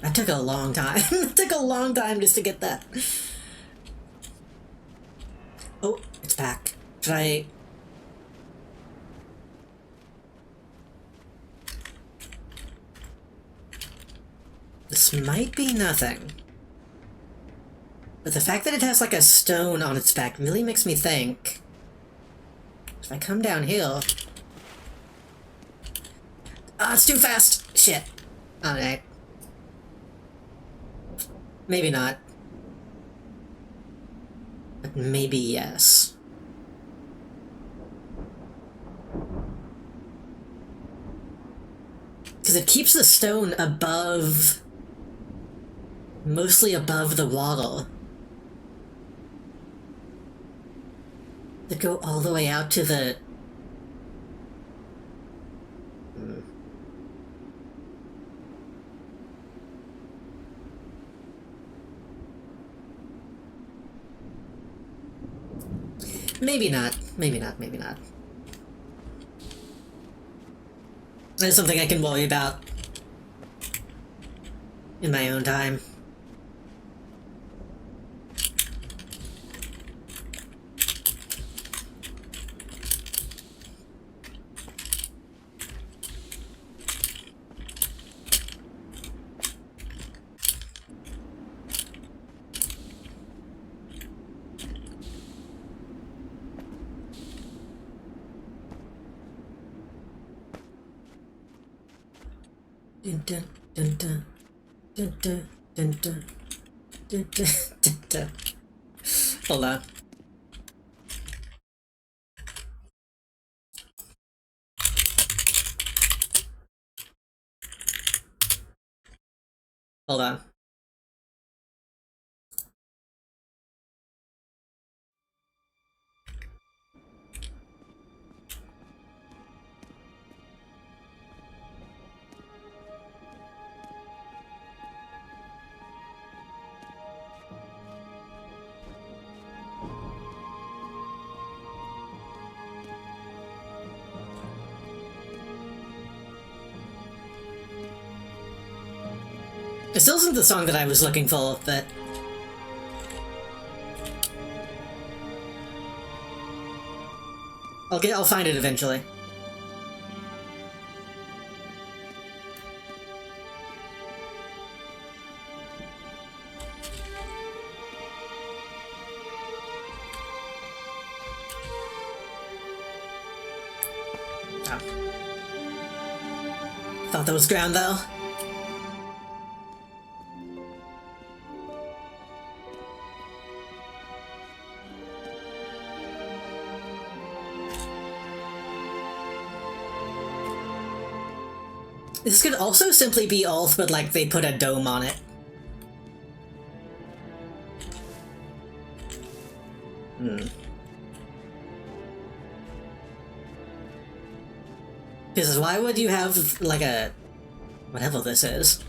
That took a long time. It took a long time just to get that. Oh, it's back. Should I... This might be nothing. But the fact that it has like a stone on its back really makes me think... If I come down here... Ah, it's too fast! Shit. Alright. Maybe not. But maybe yes. Because it keeps the stone above... Mostly above the water. That go all the way out to the... Maybe not. Maybe not. Maybe not. That's something I can worry about in my own time. Dun dun dun dun dun dun dun dun dun dun dun. Hold on. Hold on. It still isn't the song that I was looking for, but... I'll find it eventually. Oh. Thought that was ground, though. This could also simply be Ulf, but like they put a dome on it. Because why would you have like a... whatever this is?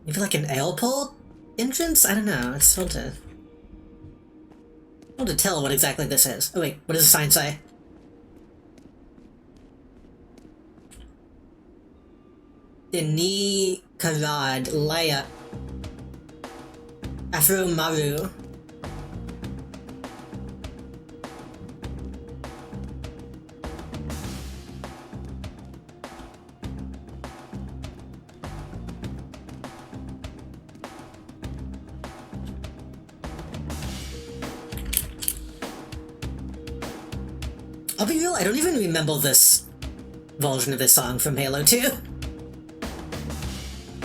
Maybe like an airport entrance? I don't know, it's hard to tell what exactly this is. Oh wait, what does the sign say? Ni Karad Laya Afro Maru. I'll be real, I don't even remember this version of this song from Halo 2.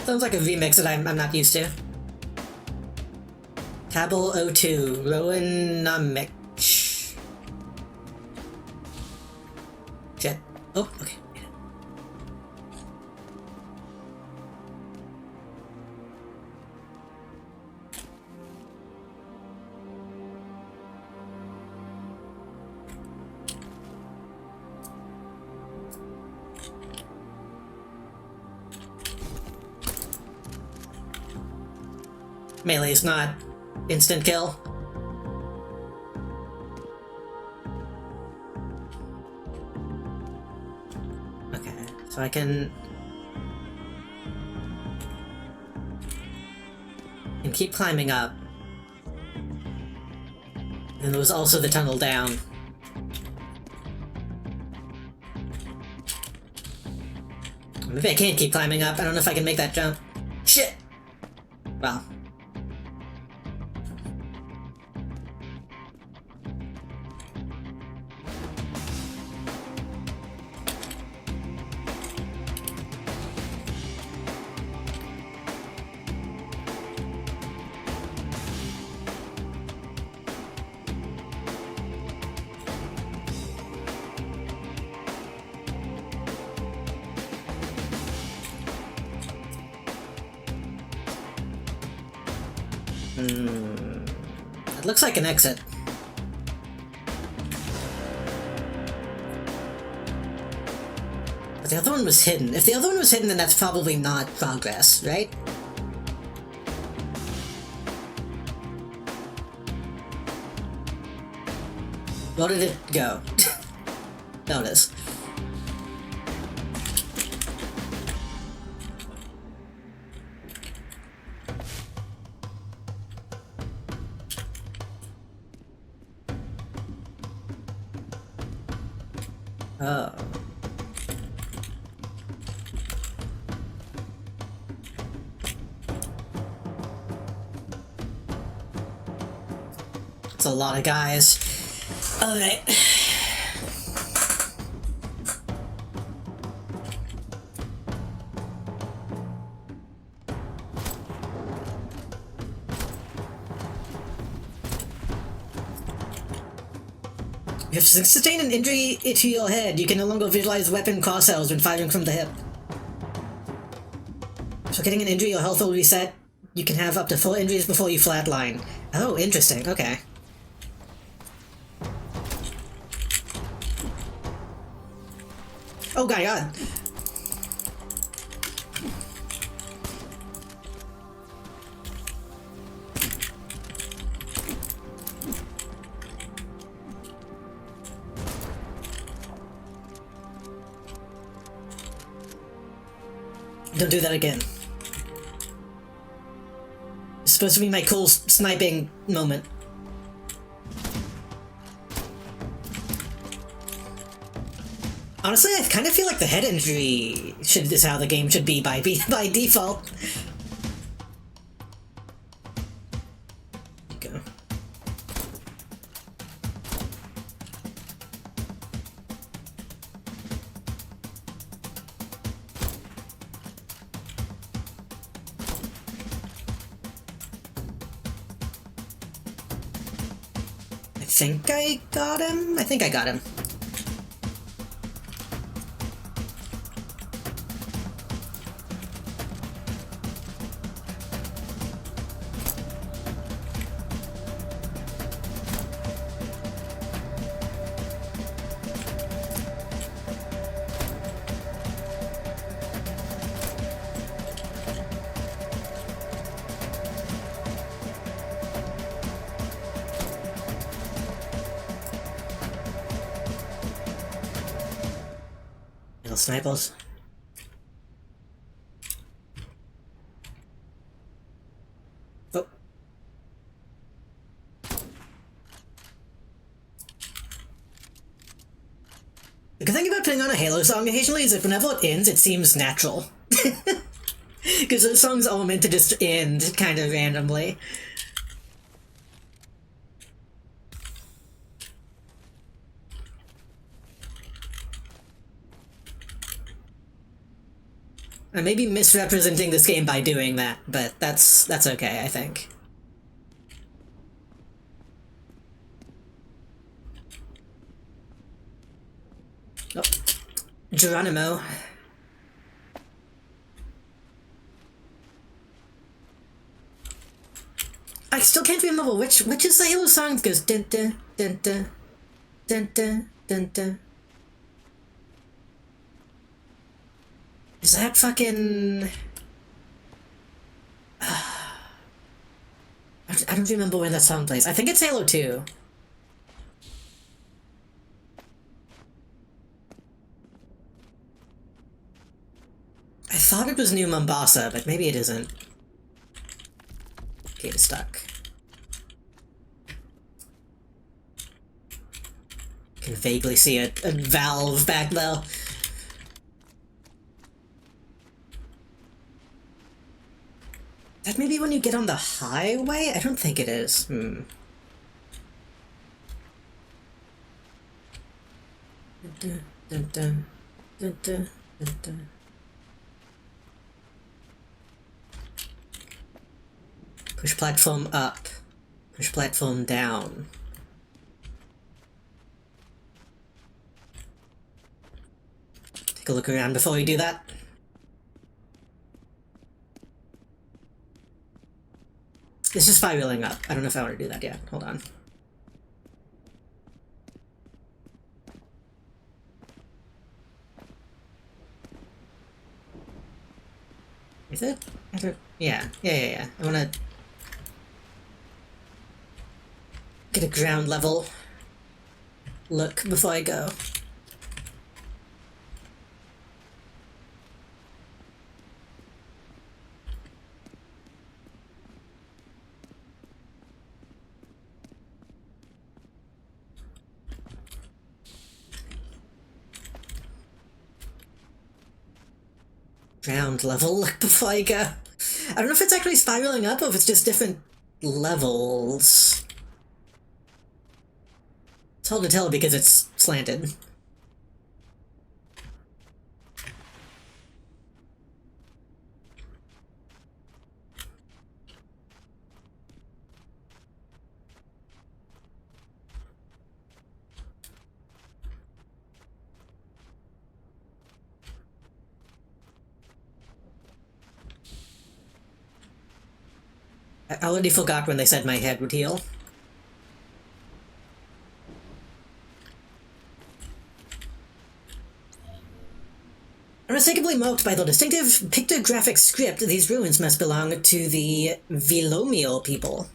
Sounds like a remix that I'm not used to. Tabel 02, Rowanamich. Jet. Oh, okay. Melee's not instant kill. Okay, so I can keep climbing up. And there was also the tunnel down. Maybe I can't keep climbing up. I don't know if I can make that jump. Shit! Well. It looks like an exit. But the other one was hidden. If the other one was hidden, then that's probably not progress, right? Where did it go? No, it is. Oh. It's a lot of guys. Alright. If you sustain an injury to your head, you can no longer visualize weapon crosshails when firing from the hip. So getting an injury, your health will reset. You can have up to 4 injuries before you flatline. Oh, interesting. Okay. Oh my god. Don't do that again. It's supposed to be my cool sniping moment. Honestly, I kind of feel like the head injury is how the game should be by default. Go. I think I got him? I think I got him. Little snipers. Oh. The good thing about putting on a Halo song occasionally is that whenever it ends, it seems natural. Because those songs are meant to just end kind of randomly. I may be misrepresenting this game by doing that, but that's okay, I think. Oh. Geronimo. I still can't remember which is the Halo song that goes dun dun dun dun dun dun dun dun. Is that fucking... I don't remember when that song plays. I think it's Halo 2. I thought it was New Mombasa, but maybe it isn't. Okay, it's stuck. I can vaguely see a valve back there. That may be when you get on the highway? I don't think it is. Dun, dun, dun, dun, dun, dun, dun. Push platform up. Push platform down. Take a look around before we do that. This is spiraling up. I don't know if I want to do that yet. Hold on. Is it? Yeah. I want to get a ground level look before I go. ground level before I go. I don't know if it's actually spiraling up or if it's just different levels. It's hard to tell because it's slanted. I already forgot when they said my head would heal. Unmistakably marked by the distinctive pictographic script, these ruins must belong to the Vilomio people.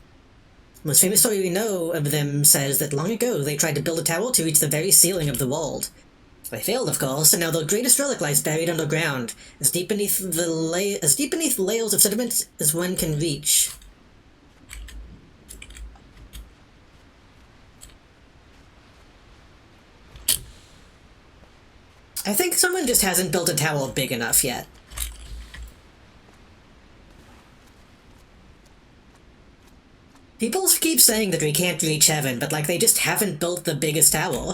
The most famous story we know of them says that long ago they tried to build a tower to reach the very ceiling of the world. They failed, of course, and now the greatest relic lies buried underground, as deep beneath layers of sediment as one can reach. I think someone just hasn't built a tower big enough yet. People keep saying that we can't reach heaven, but like they just haven't built the biggest tower.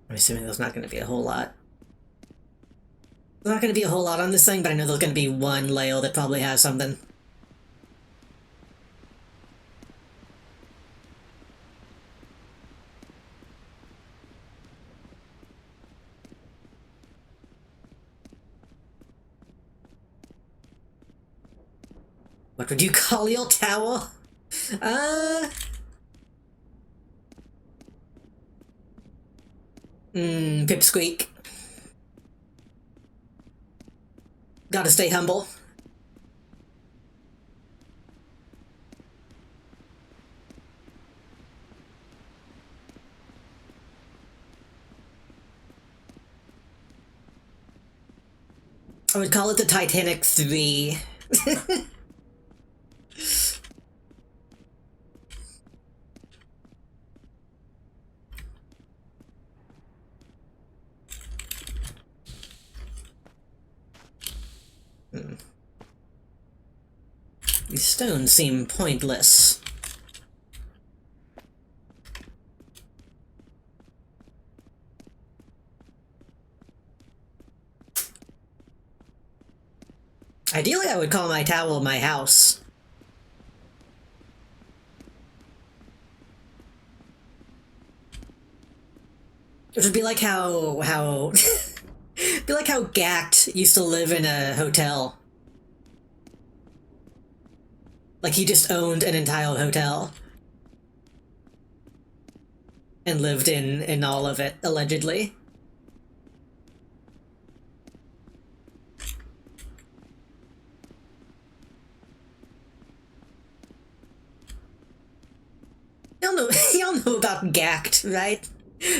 I'm assuming there's not going to be a whole lot. There's not going to be a whole lot on this thing, but I know there's going to be one layer that probably has something. What would you call your tower? Pipsqueak. Gotta stay humble. I would call it the Titanic 3. These stones seem pointless. Ideally, I would call my tower my house. It would be like how be like how Gact used to live in a hotel. Like he just owned an entire hotel. And lived in all of it, allegedly. Y'all know about Gact, right?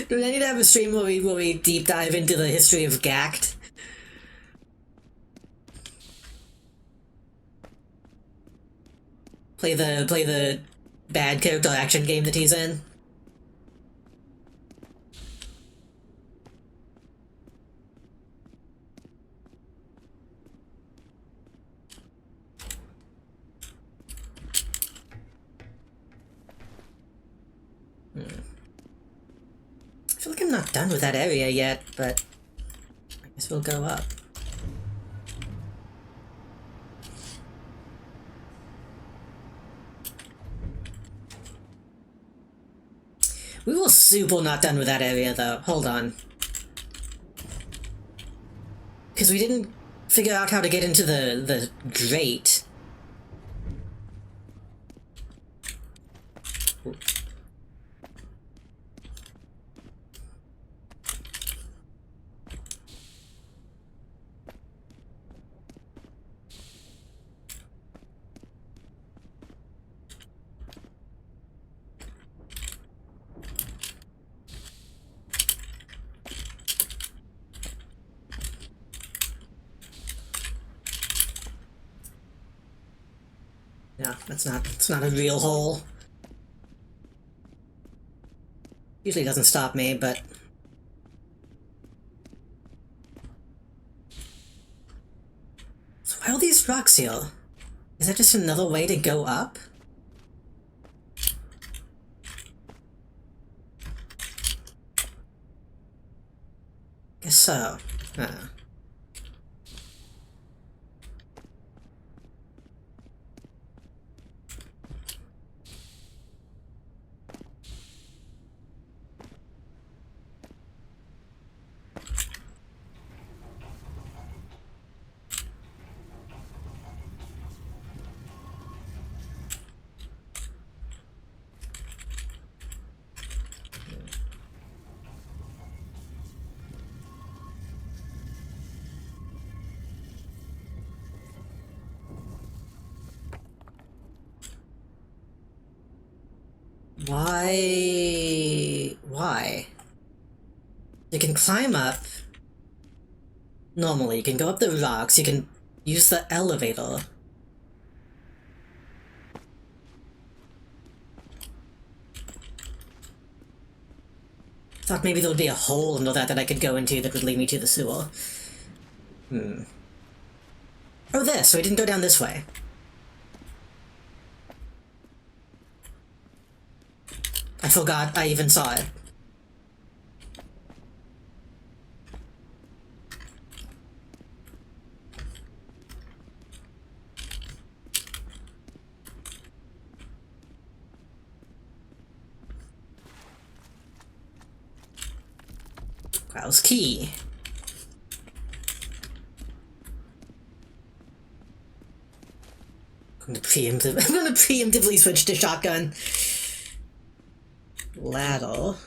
Do I need to have a stream where we deep dive into the history of Gact? Play the bad character action game that he's in. I feel like I'm not done with that area yet, but I guess we'll go up. We were super not done with that area, though. Hold on. Because we didn't figure out how to get into the grate. Yeah, it's not a real hole. Usually doesn't stop me, but... So why all these rocks here? Is that just another way to go up? Guess so. Why? You can climb up. Normally, you can go up the rocks, you can use the elevator. Thought maybe there would be a hole under that I could go into that would lead me to the sewer. Oh, this, so we didn't go down this way. I forgot I even saw it. Krau's key. I'm gonna preemptively switch to shotgun. Ladle.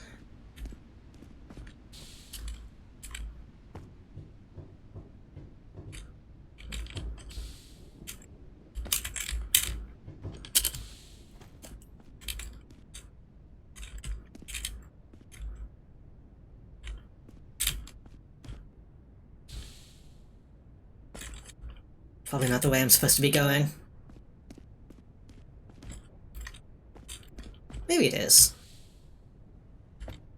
Probably not the way I'm supposed to be going. Maybe it is.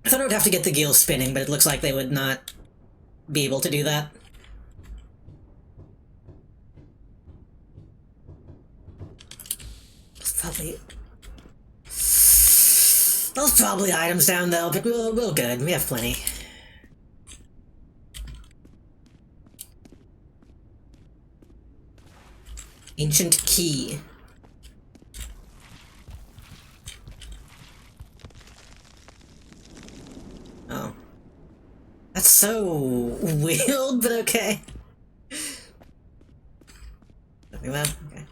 I thought I would have to get the gears spinning, but it looks like they would not be able to do that. There's probably items down though, but we're good. We have plenty. Ancient key. Oh. That's so weird, but okay. Nothing left? Okay.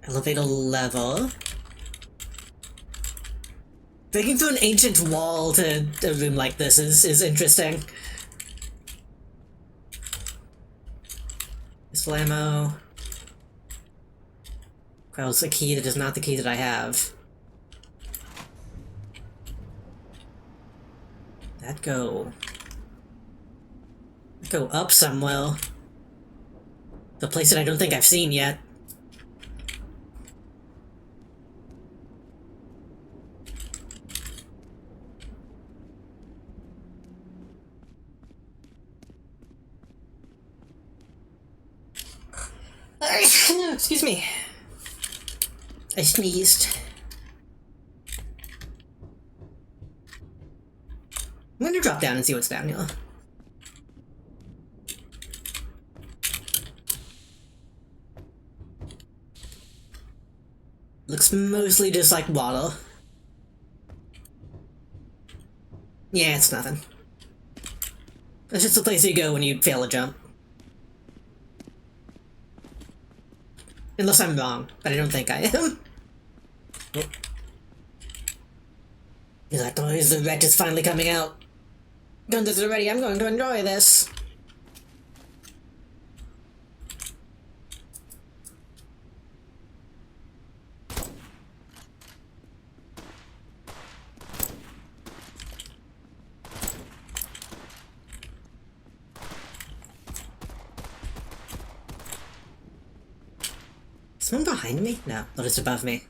Elevator level. Breaking through an ancient wall to a room like this is interesting. Pistol ammo. Krau's a key that is not the key that I have. That go up somewhere. The place that I don't think I've seen yet. Excuse me. I sneezed. I'm gonna drop down and see what's down here. Looks mostly just like water. Yeah, it's nothing. It's just a place you go when you fail a jump. Unless I'm wrong, but I don't think I am. Nope. That noise, the rat is finally coming out. Done this already, I'm going to enjoy this. someone behind me? No, they're just above me.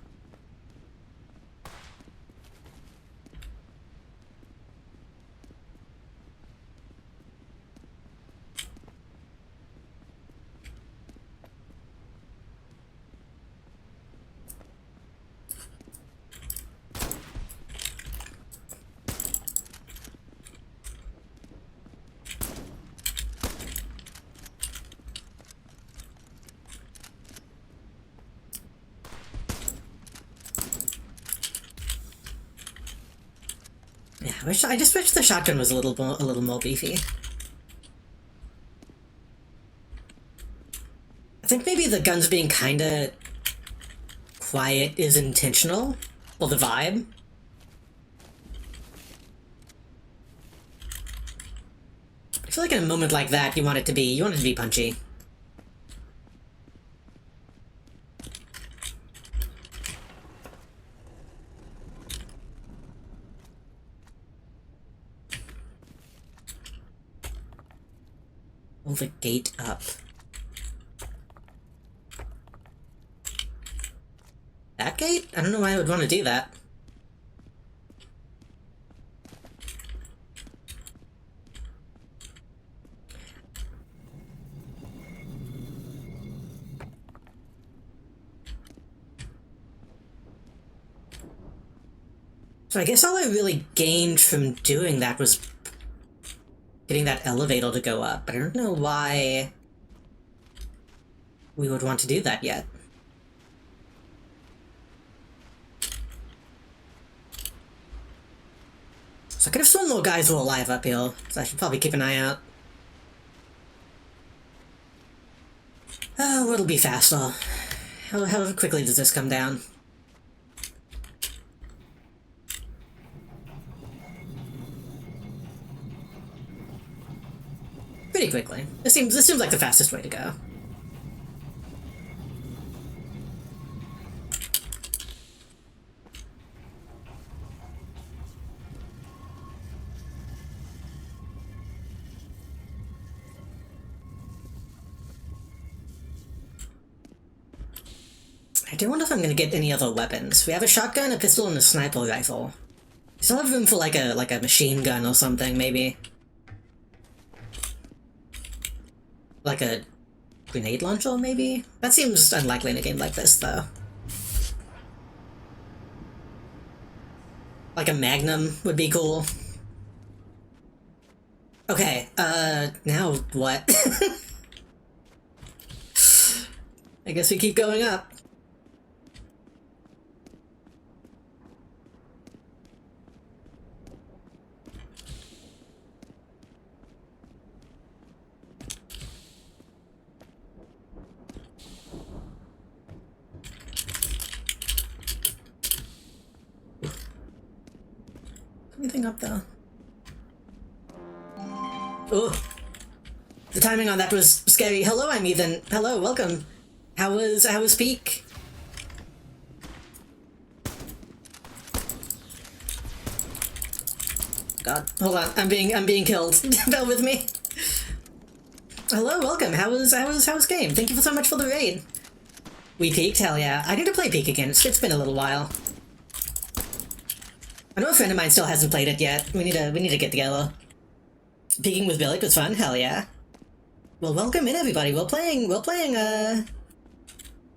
Yeah, I just wish the shotgun was a little more beefy. I think maybe the guns being kinda quiet is intentional, or the vibe. I feel like in a moment like that, you want it to be punchy. Hold the gate up. That gate? I don't know why I would want to do that. So I guess all I really gained from doing that was getting that elevator to go up, but I don't know why we would want to do that yet. So I could have sworn more guys were alive up here, so I should probably keep an eye out. Oh, it'll be faster. How quickly does this come down? Pretty quickly. This seems like the fastest way to go. I do wonder if I'm gonna get any other weapons. We have a shotgun, a pistol, and a sniper rifle. We still have room for like a machine gun or something, maybe. Like a grenade launcher, maybe? That seems unlikely in a game like this, though. Like a magnum would be cool. Okay, now what? I guess we keep going up. Anything up there? Oh, the timing on that was scary. Hello, I'm Ethan. Hello, welcome. How was Peak? God, hold on. I'm being killed. Bear with me. Hello, welcome. How was game? Thank you so much for the raid. We peaked? Hell yeah. I need to play Peak again. It's been a little while. I know a friend of mine still hasn't played it yet. We need to get together. Peaking with Billick was fun. Hell yeah. Well, welcome in everybody. We're playing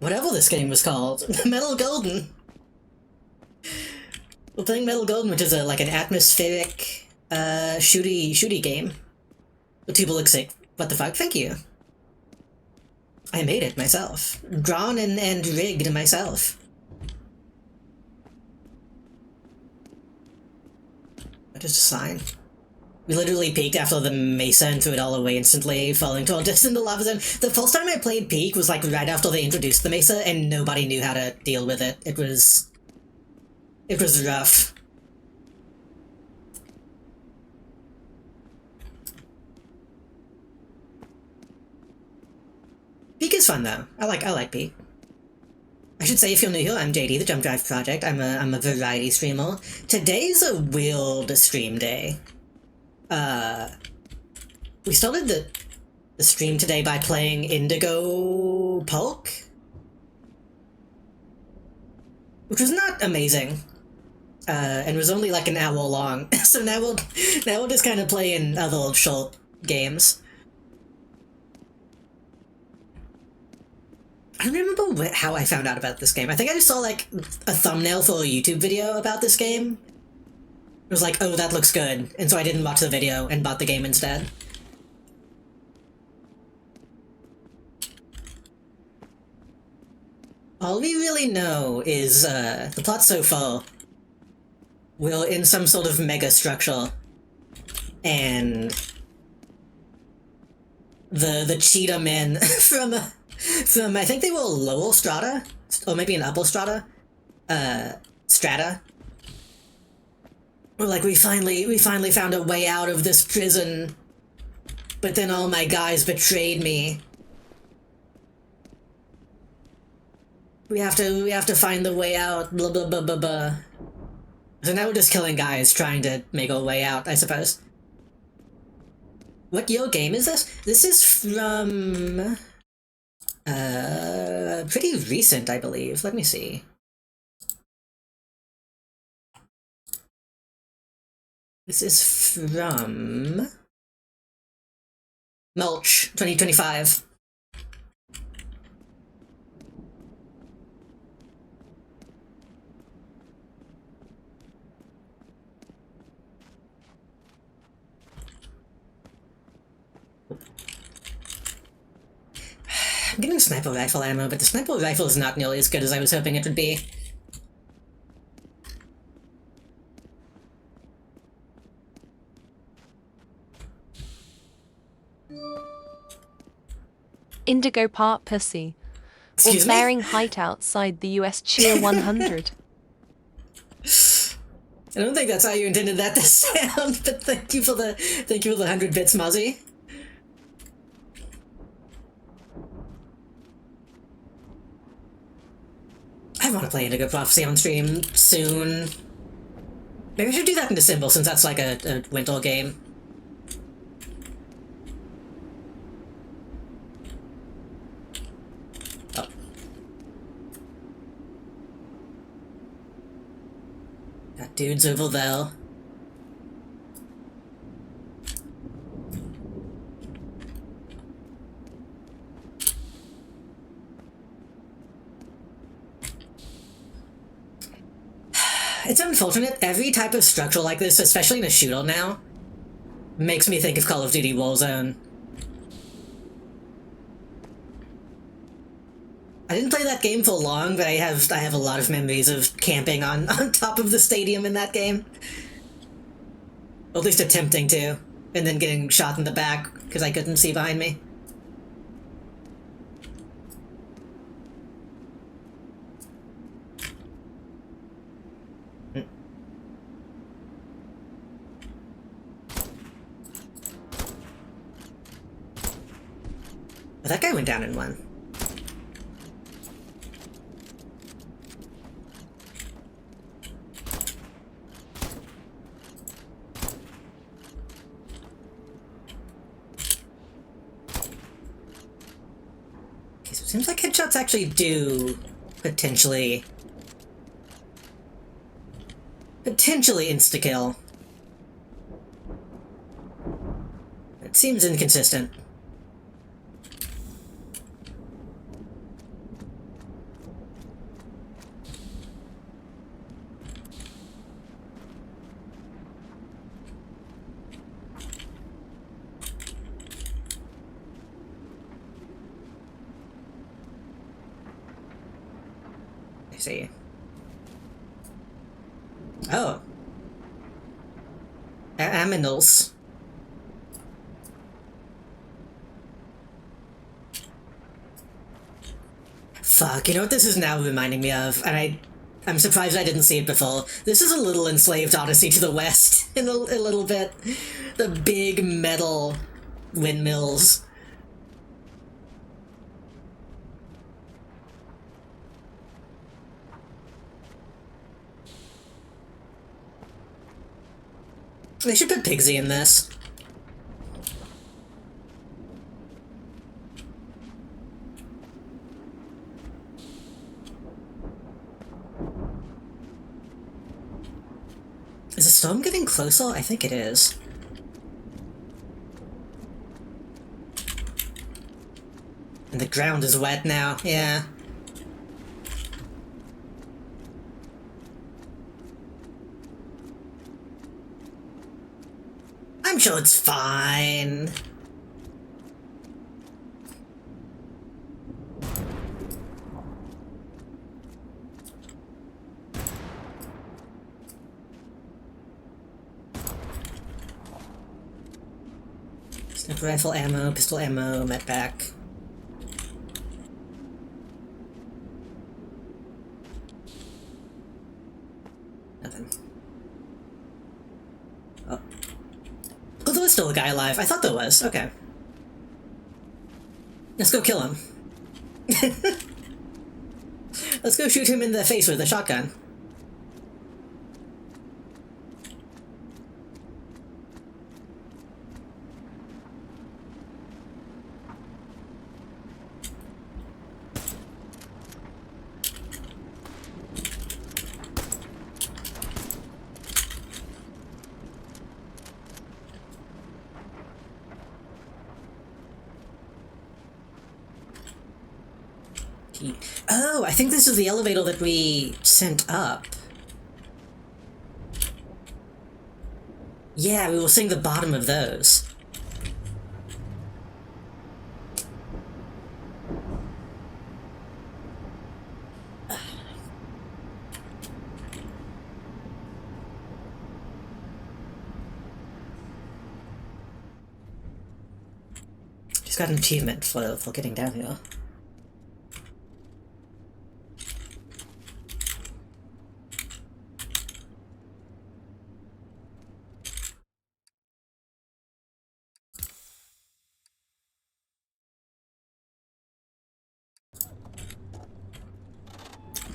whatever this game was called. Metal Golden. We're playing Metal Golden, which is like an atmospheric shooty game. The Tubalic sick. What the fuck? Thank you. I made it myself. Drawn and rigged myself. That is a sign. We literally peaked after the mesa and threw it all away instantly, falling to our deaths in the lava zone. The first time I played Peak was like right after they introduced the mesa and nobody knew how to deal with it. It was rough. Peak is fun though. I like Peak. I should say, if you're new here, I'm JD, the Jump Drive Project. I'm a variety streamer. Today's a weird stream day. We started the stream today by playing Indigo Pulk. which was not amazing, and was only like an hour long. So now we'll just kind of play in other short games. I don't remember how I found out about this game. I think I just saw like a thumbnail for a YouTube video about this game. It was like, oh, that looks good, and so I didn't watch the video and bought the game instead. All we really know is the plot so far. We're in some sort of mega structure, and the cheetah men from I think they were lower strata, or maybe an upper strata, strata. We're like, we finally found a way out of this prison, but then all my guys betrayed me. We have to find the way out, blah blah blah blah blah. So now we're just killing guys trying to make our way out, I suppose. What year game is this? This is from... pretty recent, I believe. Let me see. This is from... Mulch, 2025. I'm getting sniper rifle ammo, but the sniper rifle is not nearly as good as I was hoping it would be. Indigo Part Pussy. Or Excuse me? flaring height outside the US Cheer 100. I don't think that's how you intended that to sound, but thank you for the 100 bits, Muzzy. I want to play Indigo Prophecy on stream soon. Maybe I should do that in December, since that's like a winter game. Oh. Got dudes over there. It's unfortunate, every type of structure like this, especially in a shooter now, makes me think of Call of Duty Warzone. I didn't play that game for long, but I have a lot of memories of camping on top of the stadium in that game. Or at least attempting to, and then getting shot in the back because I couldn't see behind me. That guy went down in one. Okay, so it seems like headshots actually do potentially insta-kill. It seems inconsistent. See. Oh. Aminals. Fuck, you know what this is now reminding me of? And I'm surprised I didn't see it before. This is a little Enslaved Odyssey to the West, in a little bit. The big metal windmills. They should put Pigsy in this. storm getting closer? I think it is. And the ground is wet now, yeah. I'm sure it's fine. Sniper rifle ammo, pistol ammo, medpack. Nothing. Oh. Oh, there was still a guy alive. I thought there was. Okay. Let's go kill him. Let's go shoot him in the face with a shotgun. Oh, I think this is the elevator that we sent up. Yeah, we will sing the bottom of those. She's got an achievement for getting down here.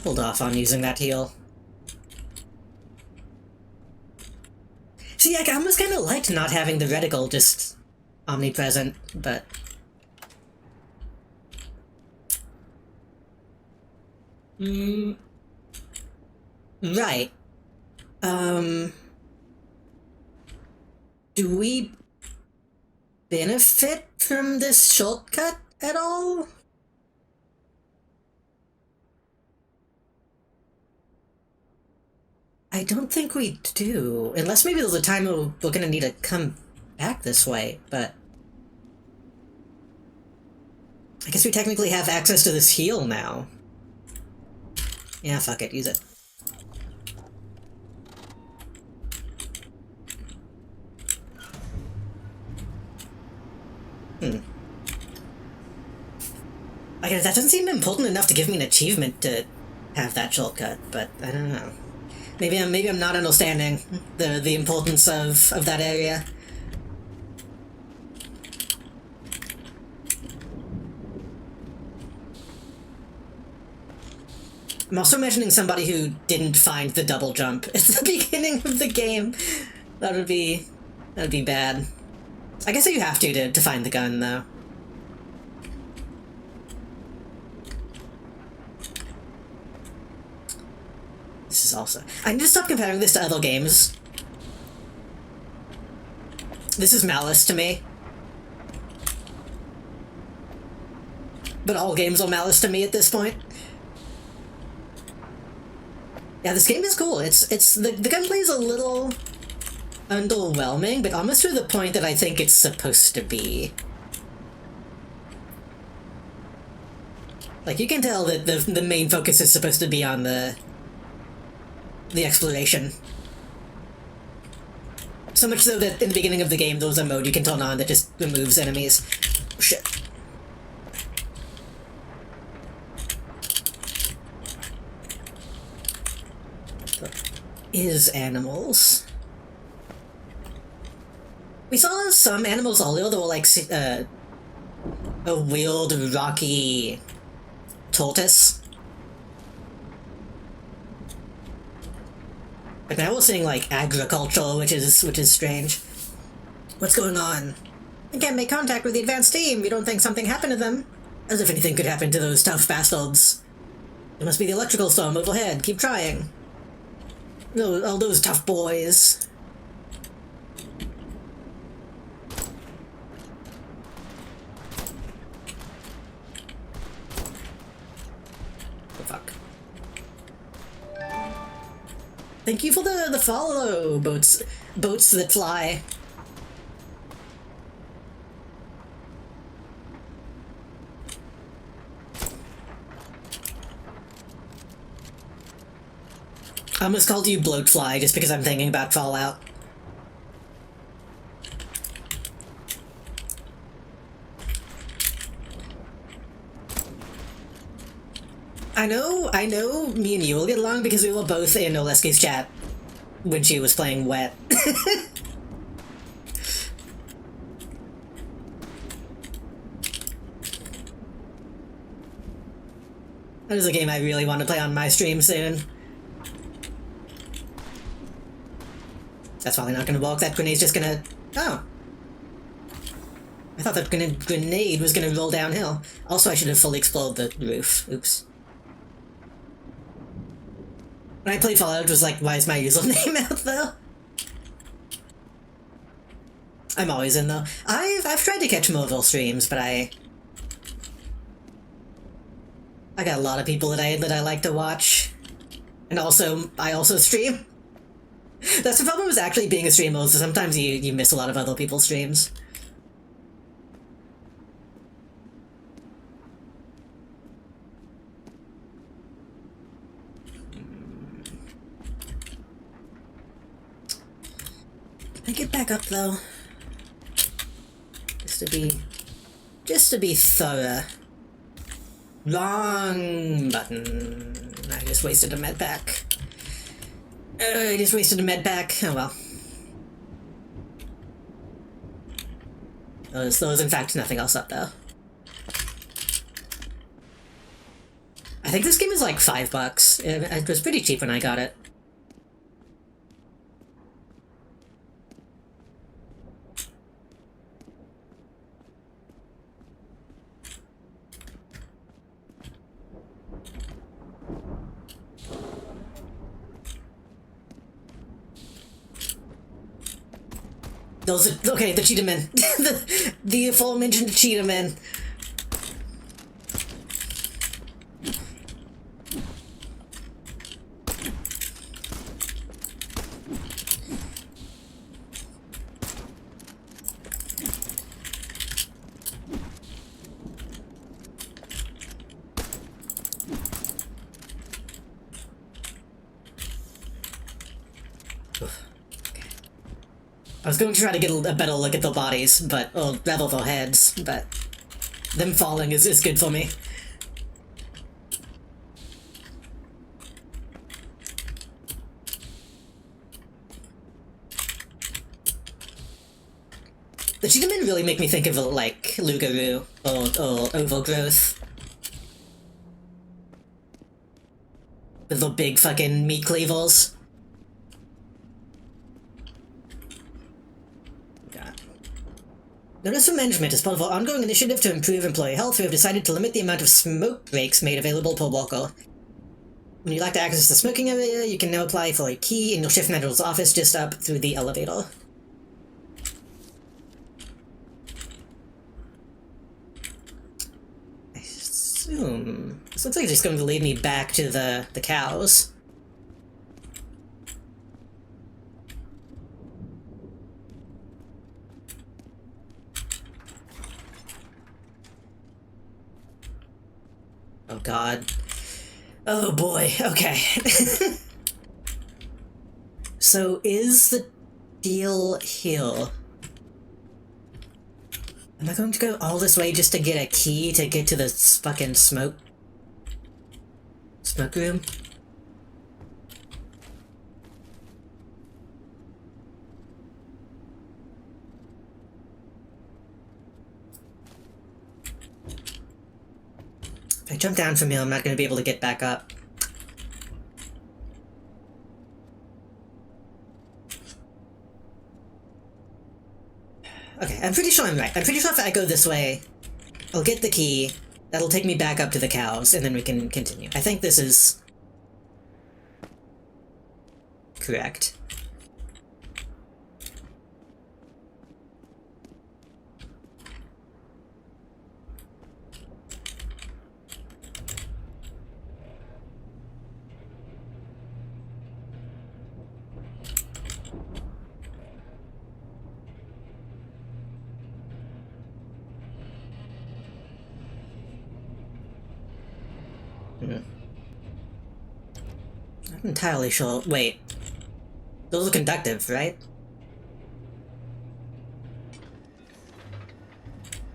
Hold off on using that heal. See, I almost kind of liked not having the reticle just omnipresent, but... Right. Do we benefit from this shortcut at all? I don't think we do. Unless maybe there's a time we're gonna need to come back this way, but... I guess we technically have access to this heal now. Yeah, fuck it, use it. Okay, that doesn't seem important enough to give me an achievement to have that shortcut, but I don't know. Maybe I'm not understanding the importance of that area. I'm also imagining somebody who didn't find the double jump at the beginning of the game. That would be bad. I guess you have to find the gun though. This is also... I need to stop comparing this to other games. This is Malice to me. But all games are Malice to me at this point. Yeah, this game is cool. The gunplay is a little underwhelming, but almost to the point that I think it's supposed to be. Like, you can tell that the main focus is supposed to be on the exploration. So much so that in the beginning of the game, there's a mode you can turn on that just removes enemies. Oh, shit. Is animals. We saw some animals earlier that were like a weird, rocky tortoise. But now we're seeing like agriculture, which is strange. What's going on? I can't make contact with the advanced team. You don't think something happened to them? As if anything could happen to those tough bastards. It must be the electrical storm overhead. Keep trying. All those tough boys. Oh, fuck. Thank you for the follow, boats that fly. I almost called you Bloatfly just because I'm thinking about Fallout. I know me and you will get along because we were both in Oleski's chat when she was playing Wet. That is a game I really want to play on my stream soon. That's probably not gonna work. That grenade's just gonna... Oh. I thought that grenade was gonna roll downhill. Also, I should have fully explored the roof. Oops. When I played Fallout, it was like, why is my username out, though? I'm always in, though. I've tried to catch Moville streams, but I got a lot of people that I like to watch. And also, I also stream. That's the problem with actually being a streamer, so sometimes you miss a lot of other people's streams. Can I get back up, though? Just to be thorough. Wrong button. I just wasted a med pack. I just wasted a med pack. Oh well. There's in fact nothing else up there. I think this game is like $5. It was pretty cheap when I got it. Those are, okay, the cheetah men. the aforementioned cheetah men. I was going to try to get a better look at the bodies, but, or rather their heads, but them falling is good for me. The cheetah men really make me think of, like, Lugaroo, or Overgrowth. With the big fucking meat cleavers. Notice from management, as part of our ongoing initiative to improve employee health, we have decided to limit the amount of smoke breaks made available per walker. When you'd like to access the smoking area, you can now apply for a key in your shift manager's office just up through the elevator. I assume... This looks like it's just going to lead me back to the cows. Oh god. Oh boy, okay. So is the deal here? Am I going to go all this way just to get a key to get to the fucking smoke room? If I jump down from here, I'm not going to be able to get back up. Okay, I'm pretty sure I'm right. I'm pretty sure if I go this way, I'll get the key, that'll take me back up to the cows, and then we can continue. I think this is correct. Not entirely sure. Wait. Those are conductive, right?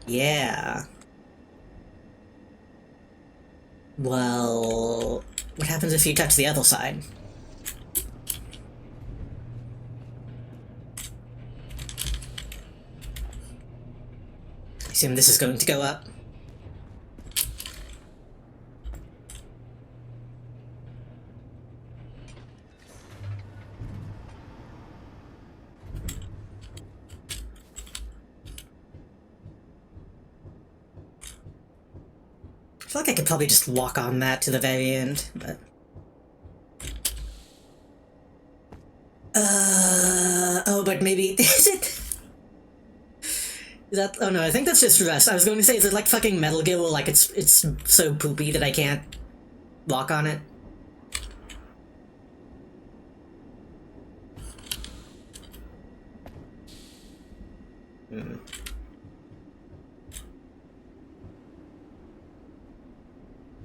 Yeah. Well, what happens if you touch the other side? I assume this is going to go up. I feel like I could probably just walk on that to the very end, but... Oh, but maybe... Is it... Is that... Oh no, I think that's just rust. I was going to say, is it like fucking Metal Gear where, like, it's so poopy that I can't walk on it?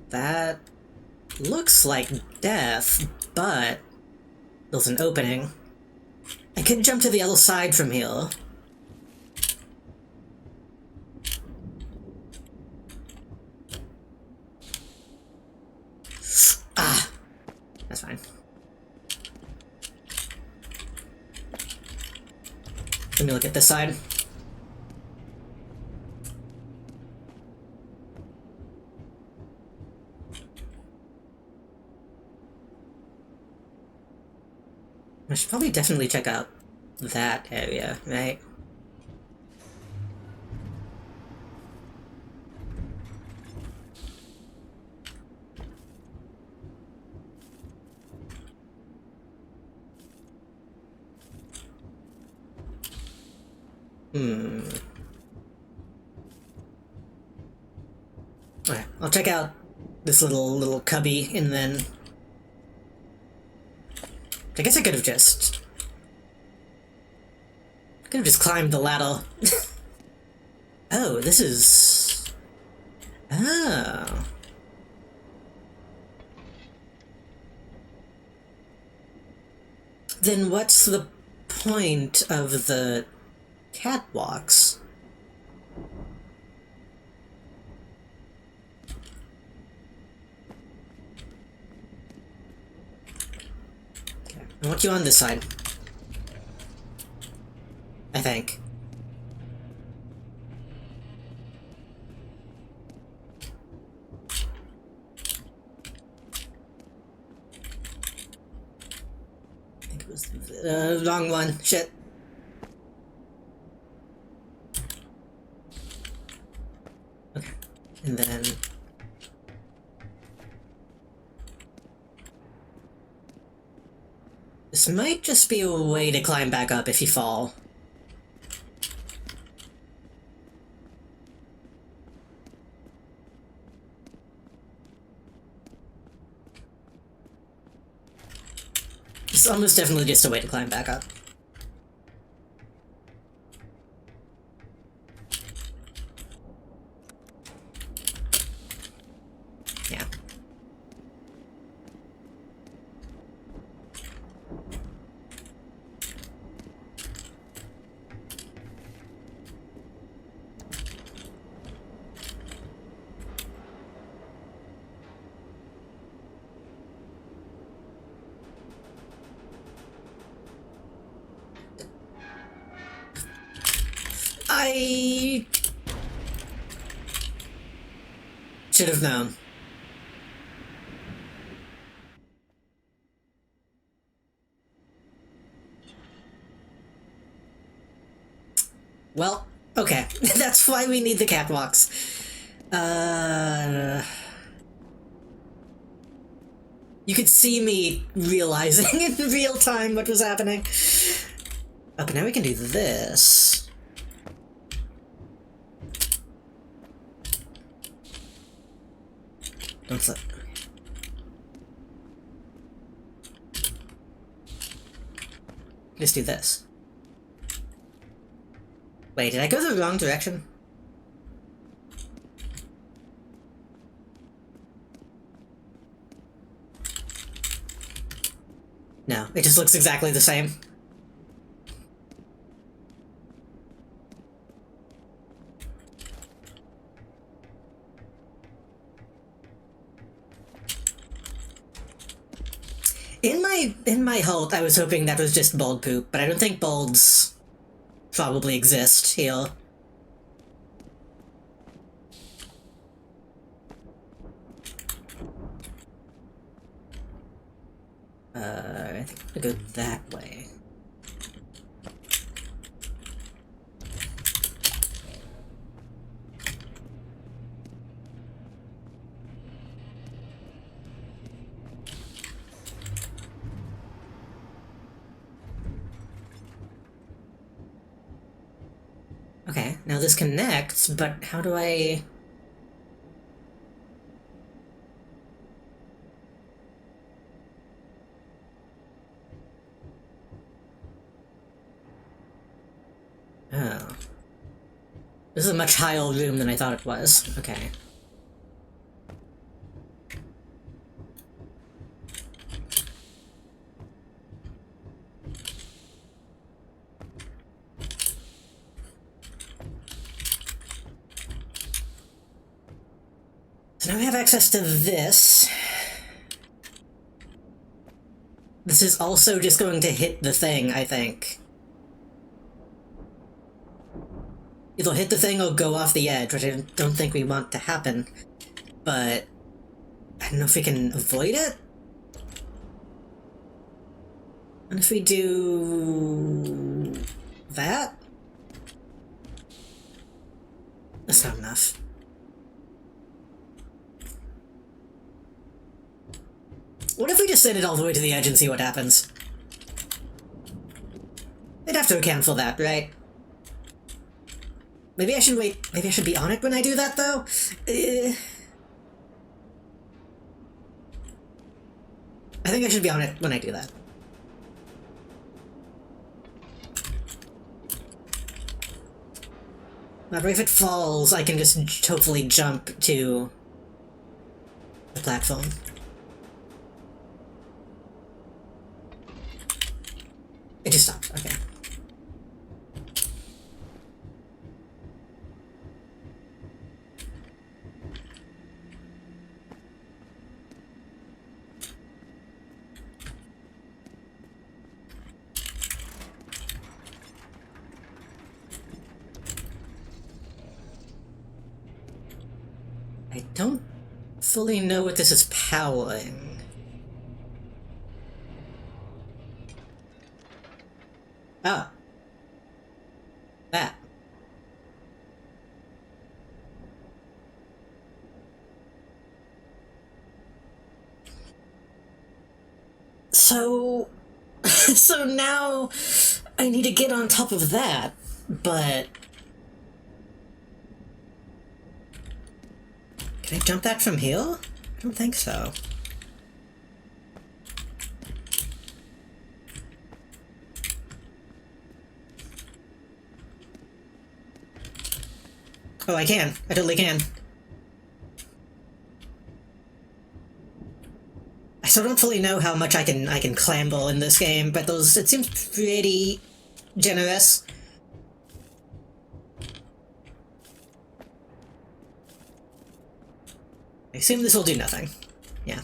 That looks like death, but there's an opening. I could jump to the other side from here. Ah! That's fine. Let me look at this side. I should probably definitely check out that area, right? Alright, I'll check out this little cubby and then... I guess I could have just... climbed the ladder. Oh, this is... Oh. Then what's the point of the catwalks? I want you on this side. I think. I think it was the wrong one. Shit. Okay. And then... This might just be a way to climb back up if you fall. It's almost definitely just a way to climb back up. Yeah. I should have known. Well, okay. That's why we need the catwalks. You could see me realizing in real time what was happening. Oh, but now we can do this. Don't slip. Just do this. Wait, did I go the wrong direction? No, it just looks exactly the same. In my hope, I was hoping that was just bald poop, but I don't think balds probably exist here. I think I'm gonna go that way. Okay, now this connects, but how do I... Oh. This is a much higher room than I thought it was. Okay. So now we have access to this. This is also just going to hit the thing, I think. It'll hit the thing or go off the edge, which I don't think we want to happen. But I don't know if we can avoid it? And if we do... that? That's not enough. What if we just send it all the way to the edge and see what happens? They'd have to account for that, right? Maybe I should wait. Maybe I should be on it when I do that, though? I think I should be on it when I do that. But if it falls, I can just hopefully jump to the platform. It just stopped, okay. I don't fully know what this is powering. Ah. That. So... so now I need to get on top of that, but... Can I jump that from here? I don't think so. Oh, I can. I totally can. I still don't fully know how much I can clamber in this game, but it seems pretty generous. I assume this will do nothing. Yeah.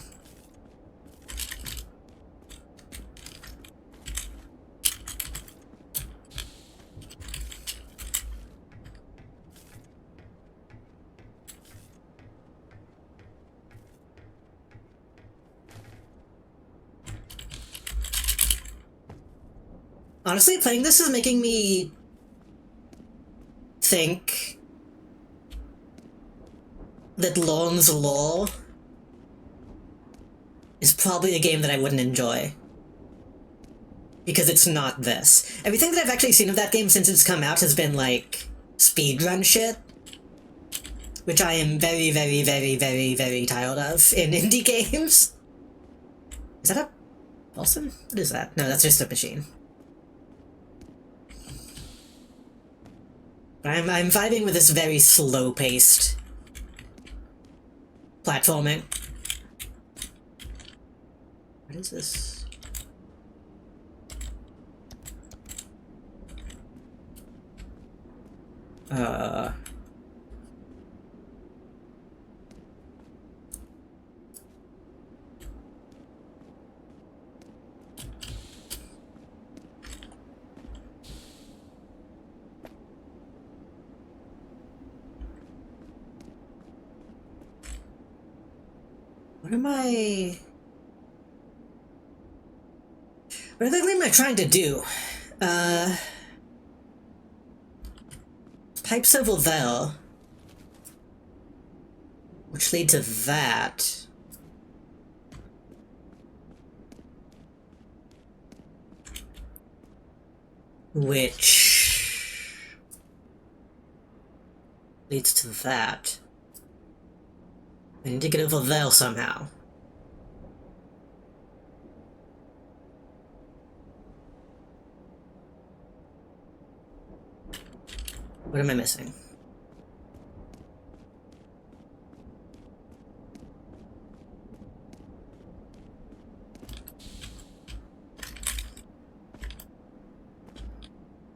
Honestly, playing this is making me think that Lorne's Law is probably a game that I wouldn't enjoy. Because it's not this. Everything that I've actually seen of that game since it's come out has been, like, speedrun shit. Which I am very, very, very, very, very tired of in indie games. Is that a Paulson? What is that? No, that's just a machine. I'm vibing with this very slow-paced platforming. What is this? Uh... What am I... What exactly am I trying to do? Pipes of Lavelle, which lead to that. Which leads to that. I need to get over Lavelle somehow. What am I missing?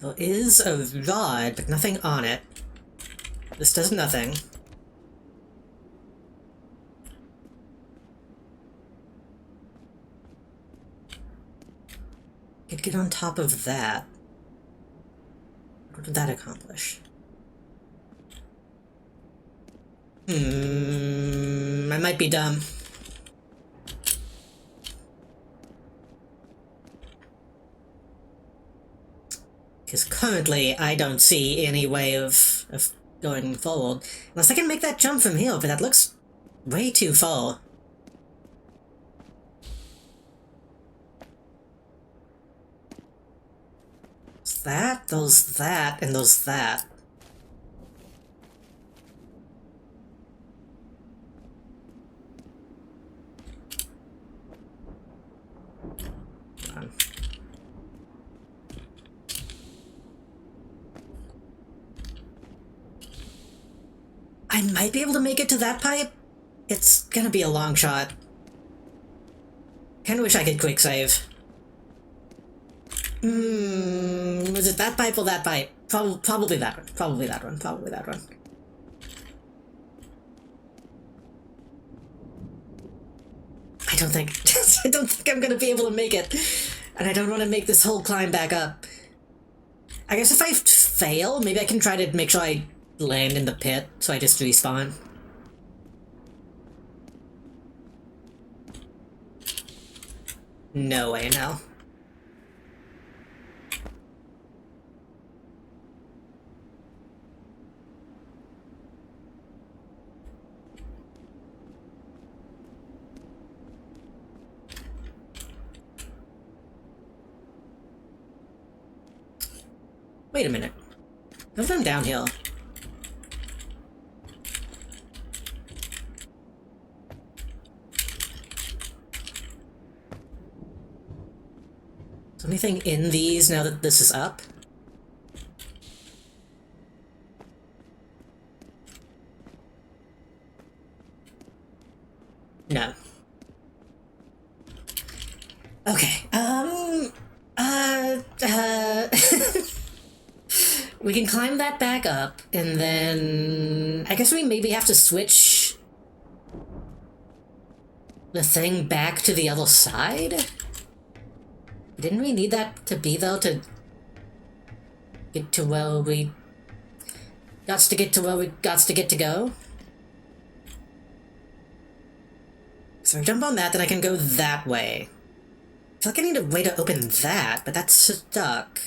There is a rod, but nothing on it. This does nothing. Could get on top of that. What did that accomplish? I might be dumb. Because currently, I don't see any way of going forward. Unless I can make that jump from here, but that looks way too far. There's that, there's that, and there's that. I might be able to make it to that pipe. It's gonna be a long shot. Kinda wish I could quick save. Was it that pipe or that pipe? Probably that one. Probably that one. Probably that one. I don't think I don't think I'm gonna be able to make it. And I don't want to make this whole climb back up. I guess if I fail, maybe I can try to make sure I land in the pit, so I just respawn. No way, no. Wait a minute. What if I'm downhill? Is there anything in these now that this is up? No. Okay, we can climb that back up, and then I guess we maybe have to switch the thing back to the other side? Didn't we need that to be, though, to get to where we gots to get to where we gots to get to go? So I jump on that, then I can go that way. I feel like I need a way to open that, but that's stuck.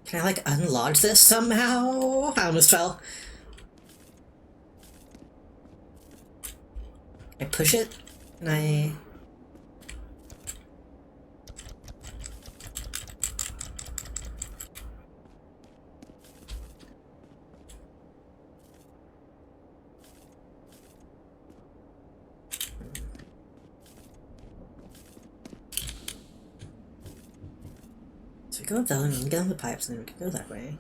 Can I, like, unlodge this somehow? I almost fell. Can I push it? Can I... So we go up there and we can get on the pipes and then we can go that way.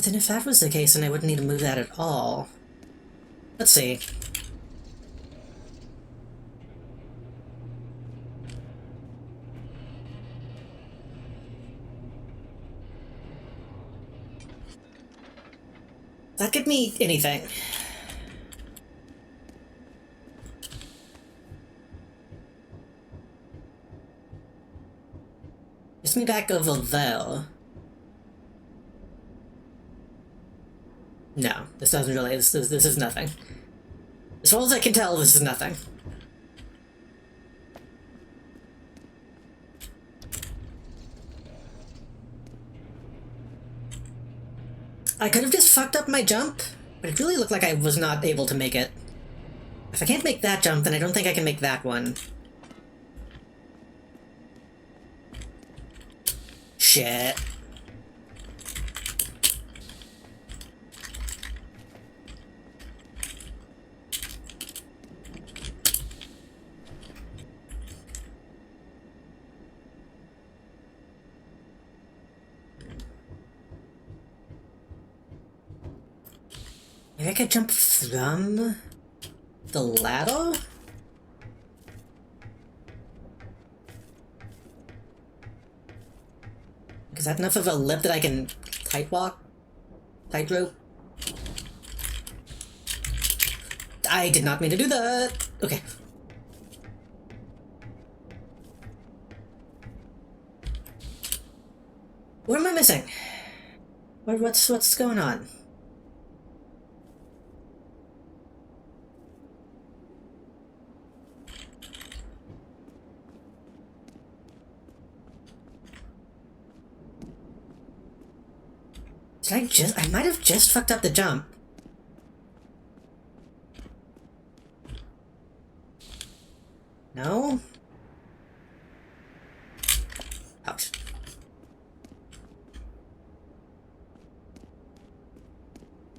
But then if that was the case, then I wouldn't need to move that at all. Let's see. That could mean anything. Just me back over there. No, this doesn't really. This is nothing. As far as I can tell, this is nothing. I could have just fucked up my jump, but it really looked like I was not able to make it. If I can't make that jump, then I don't think I can make that one. Shit. Maybe I could jump from the ladder? Is that enough of a lip that I can tightrope? I did not mean to do that. Okay. What am I missing? What's going on? I might have just fucked up the jump. No? Ouch.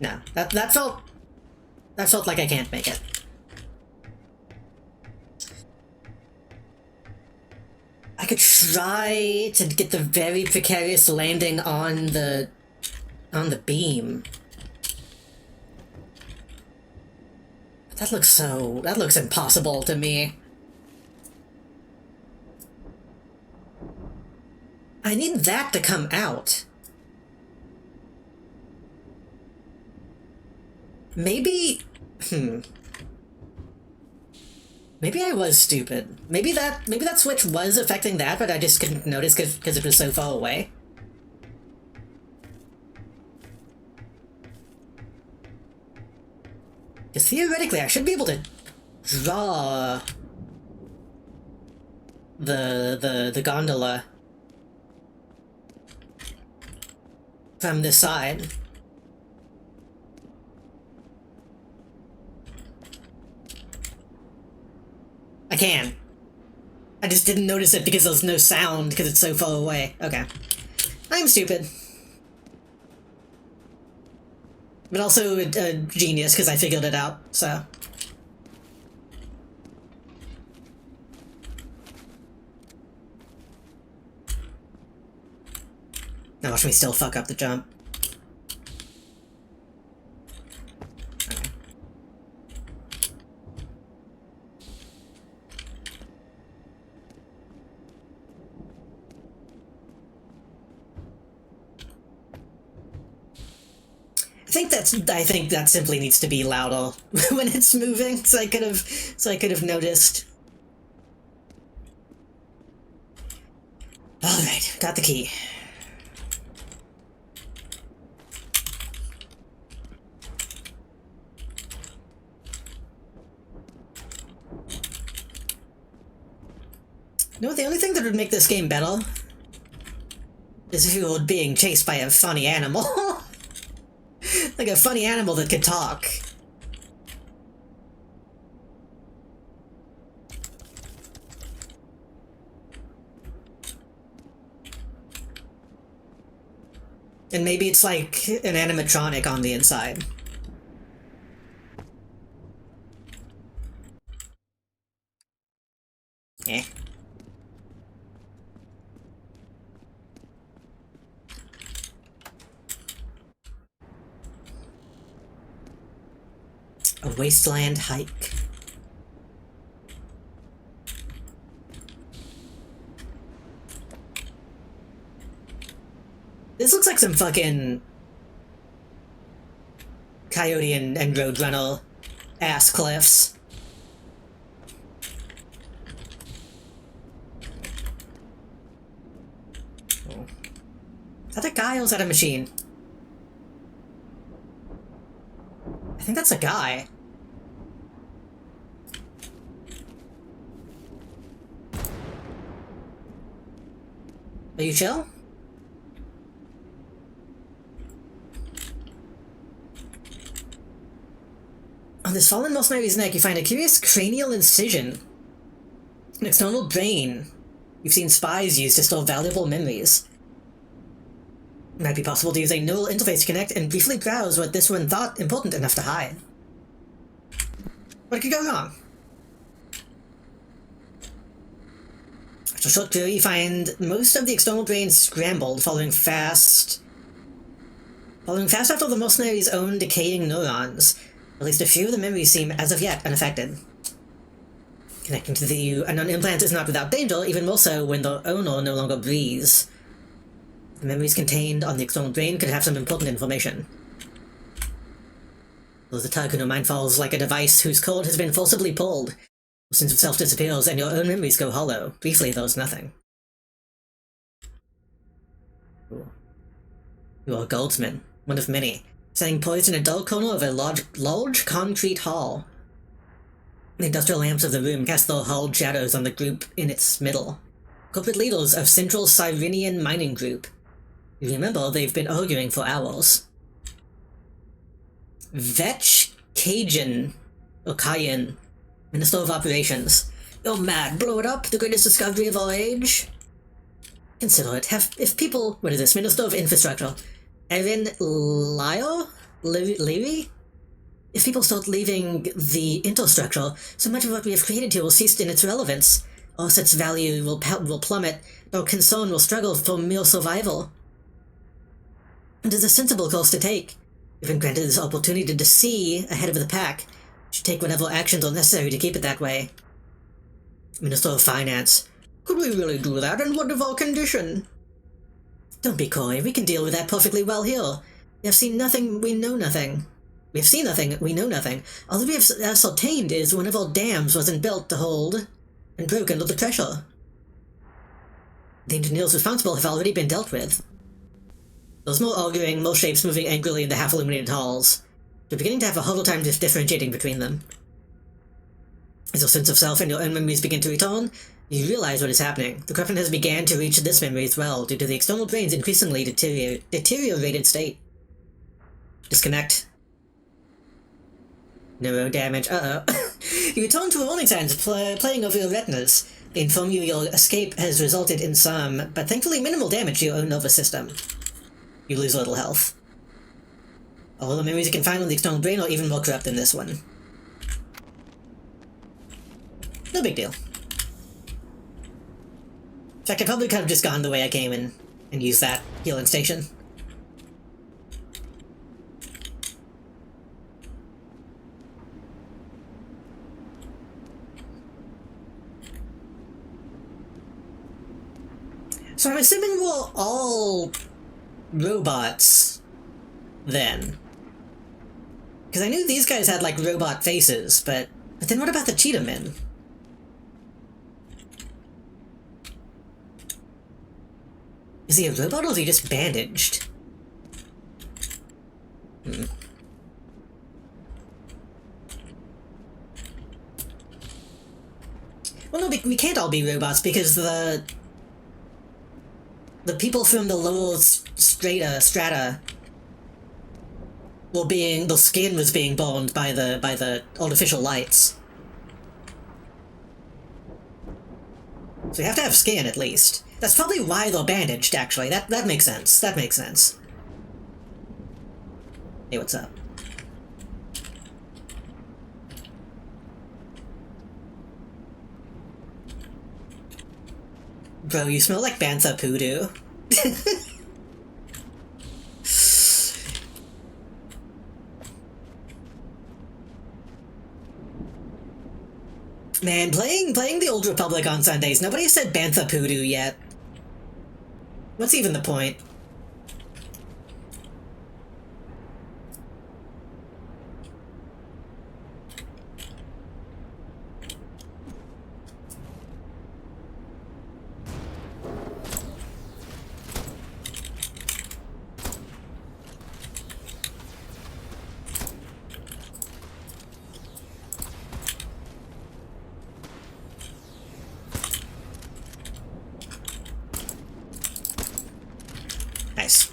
No, that felt like I can't make it. I could try to get the very precarious landing on the beam. But that looks impossible to me. I need that to come out. Maybe, maybe I was stupid. Maybe that switch was affecting that, but I just couldn't notice because it was so far away. Because theoretically, I should be able to draw the gondola from this side. I can. I just didn't notice it because there's no sound because it's so far away. Okay. I'm stupid. But also a genius because I figured it out, so. Now watch me still fuck up the jump. Okay. I think that simply needs to be louder when it's moving, so I could have noticed. Alright, got the key. You know, the only thing that would make this game better is if you were being chased by a funny animal. Like a funny animal that could talk. And maybe it's like an animatronic on the inside. Eh. A wasteland hike. This looks like some fucking Coyote and Roadrunner ass cliffs. Oh. Is that a guy or is that a machine? I think that's a guy. Are you chill? On this fallen mercenary's neck, you find a curious cranial incision. An external brain you've seen spies use to store valuable memories. It might be possible to use a neural interface to connect and briefly browse what this one thought important enough to hide. What could go wrong? After a short query, you find most of the external brain scrambled, following fast after the mercenary's own decaying neurons. At least a few of the memories seem, as of yet, unaffected. Connecting to the unknown implant is not without danger, even more so when the owner no longer breathes. The memories contained on the external brain could have some important information. Though the tug in your mind falls like a device whose cord has been forcibly pulled. Your sense of self disappears and your own memories go hollow. Briefly, there's nothing. Ooh. You are a Goldsman, one of many, standing poised in a dull corner of a large concrete hall. The industrial lamps of the room cast their hulled shadows on the group in its middle. Corporate leaders of Central Cyrenian Mining Group. You remember they've been arguing for hours. Vetch Kajan, or Kayan, Minister of Operations. You're mad, blow it up, the greatest discovery of our age? Consider it. If people, what is this, Minister of Infrastructure, Erin Levy? If people start leaving the infrastructure, so much of what we have created here will cease in its relevance. Our asset's value will plummet, our concern will struggle for mere survival. It is a sensible course to take. We've been granted this opportunity to see ahead of the pack. We should take whatever actions are necessary to keep it that way. Minister of Finance. Could we really do that, and what of our condition? Don't be coy, we can deal with that perfectly well here. We have seen nothing, we know nothing. We have seen nothing, we know nothing. All that we have ascertained is one of our dams wasn't built to hold and broke under the pressure. The engineers responsible have already been dealt with. There's more arguing, more shapes moving angrily in the half-illuminated halls. You're beginning to have a harder time differentiating between them. As your sense of self and your own memories begin to return, you realize what is happening. The corruption has begun to reach this memory as well, due to the external brain's increasingly deteriorated state. Disconnect. Neuro damage. You return to warning signs playing over your retinas. They inform you your escape has resulted in some, but thankfully minimal damage to your own nervous system. You lose a little health. All the memories you can find on the external brain are even more corrupt than this one. No big deal. In fact, I probably could have just gone the way I came and used that healing station. So I'm assuming we're all robots, then. Because I knew these guys had, like, robot faces, but then what about the Cheetah Men? Is he a robot or is he just bandaged? Well, no, we can't all be robots because the people from the lower strata were the skin was being burned by the artificial lights. So you have to have skin, at least. That's probably why they're bandaged, actually. That makes sense. That makes sense. Hey, what's up? Bro, you smell like Bantha Poodoo. Man, playing the Old Republic on Sundays, nobody said Bantha Poodoo yet. What's even the point? Nice.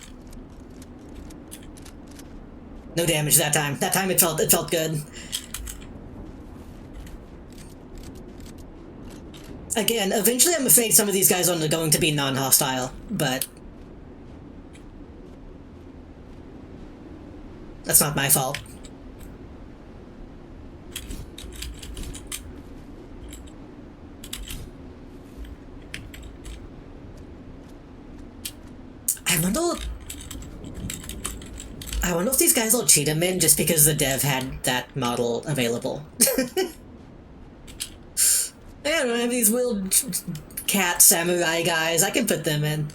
No damage that time. That time it felt good. Again, eventually I'm afraid some of these guys are going to be non-hostile, but that's not my fault. I wonder if these guys will cheat him in just because the dev had that model available. I don't know, I have these little cat samurai guys, I can put them in.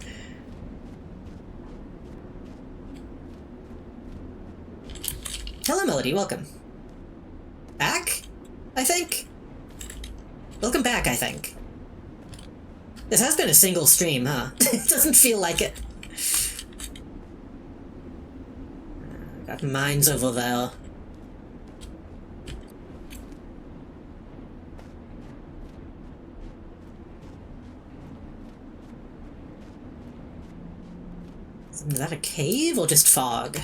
Hello, Melody, welcome. Back? I think? Welcome back, I think. This has been a single stream, huh? It doesn't feel like it. Got mines over there. Is that a cave or just fog?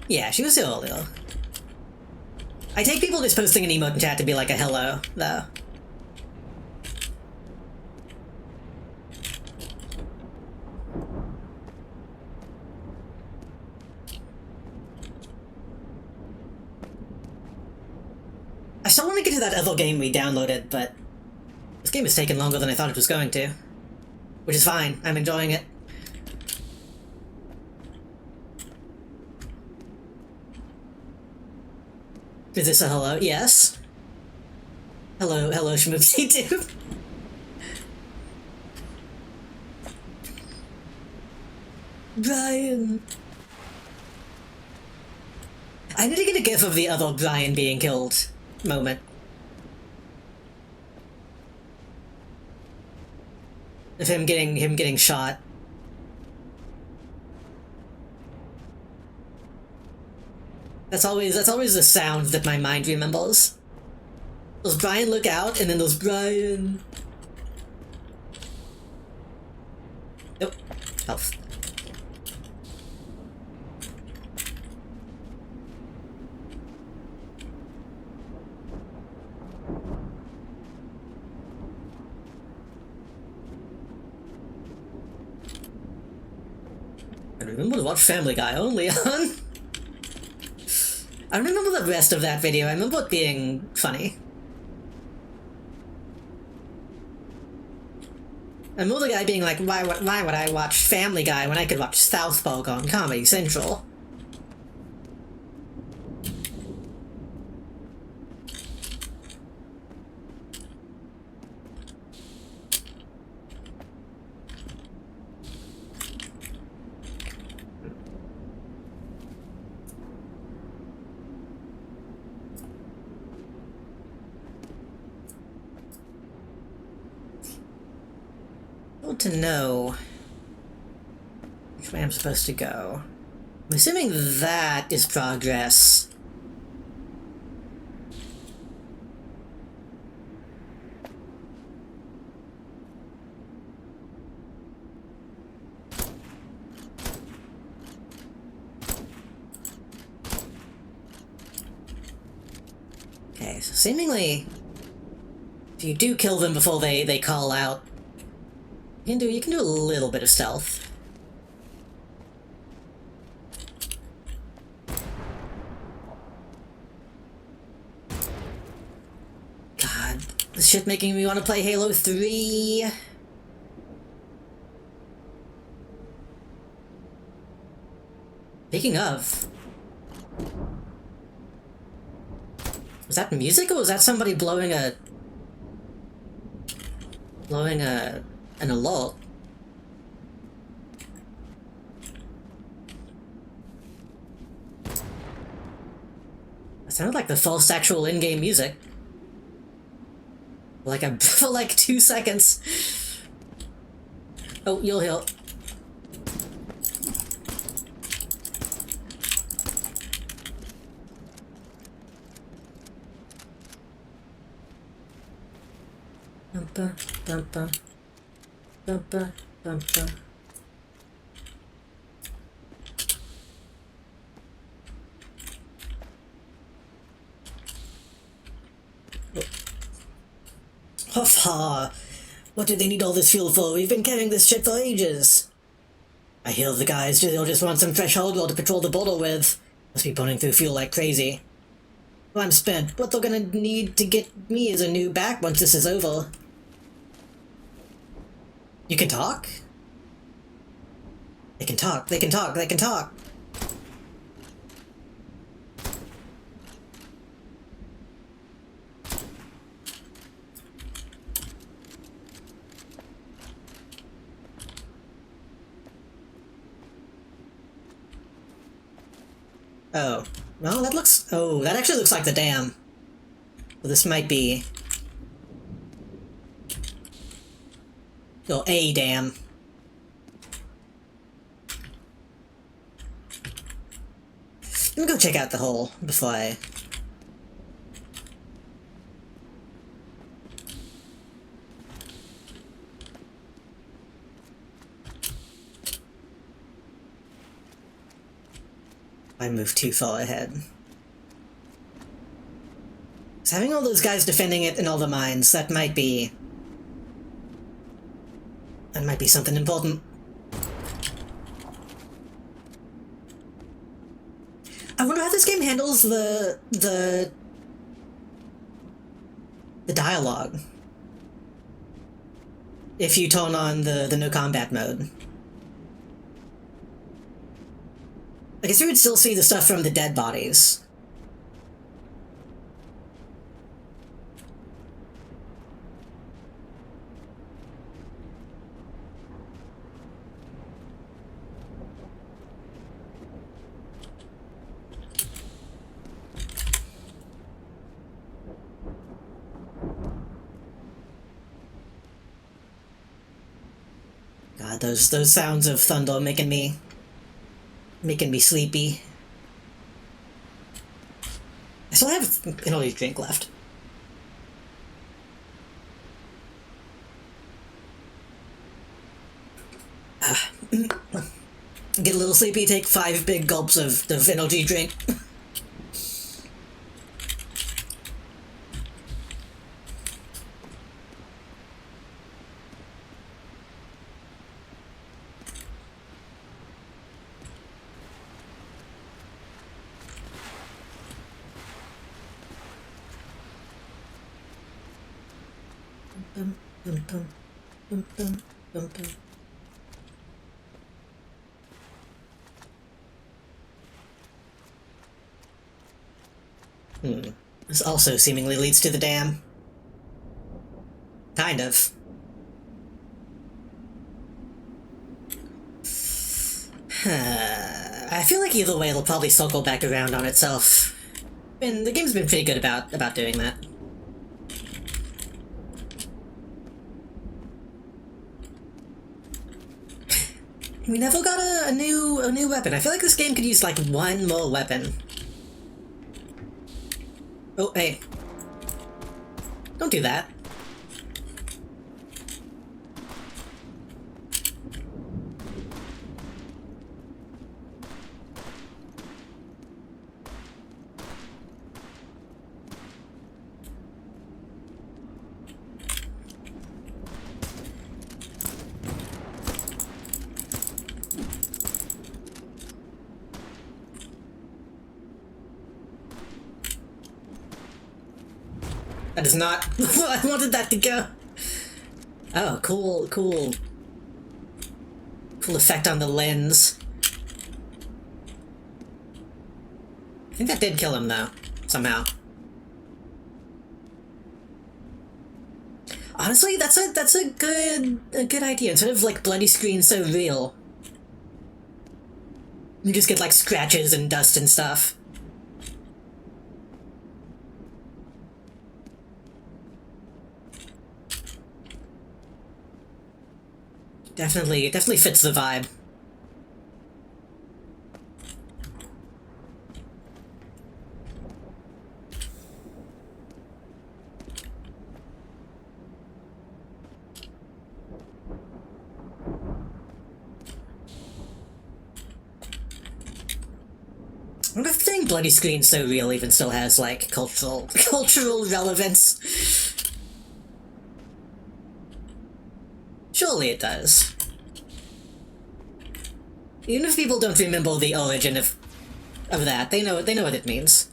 Yeah, she was still ill. I take people just posting an emote in chat to be like a hello, though. I still want to get to that other game we downloaded, but this game has taken longer than I thought it was going to. Which is fine, I'm enjoying it. Is this a hello? Yes. Hello, Schmoopsy dude. Brian. I need to get a gif of the other Brian being killed moment. Of him getting shot. That's always the sound that my mind remembers. Does Brian look out, and then there's Brian. Nope. Health. I remember to watch Family Guy only on. I don't remember the rest of that video. I remember it being funny. I remember the guy being like, why would I watch Family Guy when I could watch South Park on Comedy Central? To know which way I'm supposed to go. I'm assuming that is progress. Okay, so seemingly if you do kill them before they call out, you can do a little bit of stealth. shit making me want to play Halo 3. Speaking of... Was that music, or was that somebody blowing an alert? That sounded like the false actual in-game music. For like 2 seconds. Oh, you'll heal. Bumpa, bumpa, bumpa, bumpa. Huffa! What do they need all this fuel for? We've been carrying this shit for ages. I hear the guys, they'll just want some fresh hardware to patrol the border with. Must be burning through fuel like crazy. Well, I'm spent. What they're gonna need to get me is a new back once this is over. You can talk? They can talk, they can talk, they can talk! Oh. No, that looks... Oh, that actually looks like the dam. Well, this might be... Oh, a dam. Let me go check out the hole before I move too far ahead. So having all those guys defending it in all the mines, that might be something important. I wonder how this game handles the dialogue. If you turn on the no combat mode. I guess you would still see the stuff from the dead bodies. God, those sounds of thunder making me sleepy. I still have an energy drink left. Get a little sleepy, take 5 big gulps of the energy drink. Bum, bum, bum, bum, bum, bum, bum. This also seemingly leads to the dam. Kind of. I feel like either way it'll probably circle back around on itself. And the game's been pretty good about doing that. We never got a new weapon. I feel like this game could use like one more weapon. Oh, hey. Don't do that. That is not where I wanted that to go. Oh, cool, cool. Cool effect on the lens. I think that did kill him, though, somehow. Honestly, that's a good idea. Instead of like bloody screen so real, you just get like scratches and dust and stuff. Definitely fits the vibe. I wonder if saying bloody screen so real even still has like cultural relevance. Surely it does. Even if people don't remember the origin of that, they know what it means.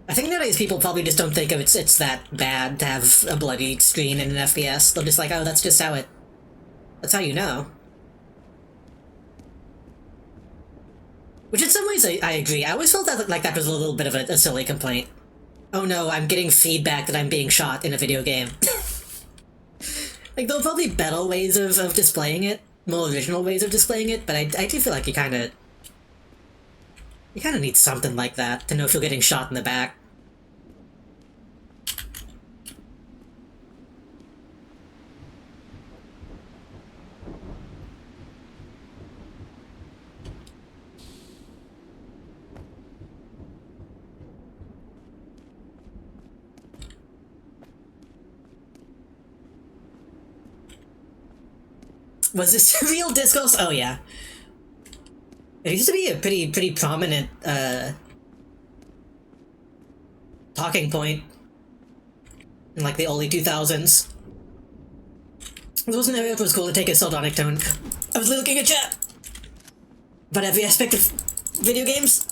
I think nowadays people probably just don't think of it's that bad to have a bloody screen in an FPS. They're just like, oh, that's just how that's how you know. Which in some ways I agree. I always felt that like that was a little bit of a silly complaint. Oh no, I'm getting feedback that I'm being shot in a video game. Like, there are probably better ways of displaying it, more original ways of displaying it, but I do feel like you kinda need something like that to know if you're getting shot in the back. Was this real discourse? Oh yeah. It used to be a pretty prominent talking point in like the early 2000s. There was an area where it was cool to take a sardonic tone. I was looking at chat about every aspect of video games.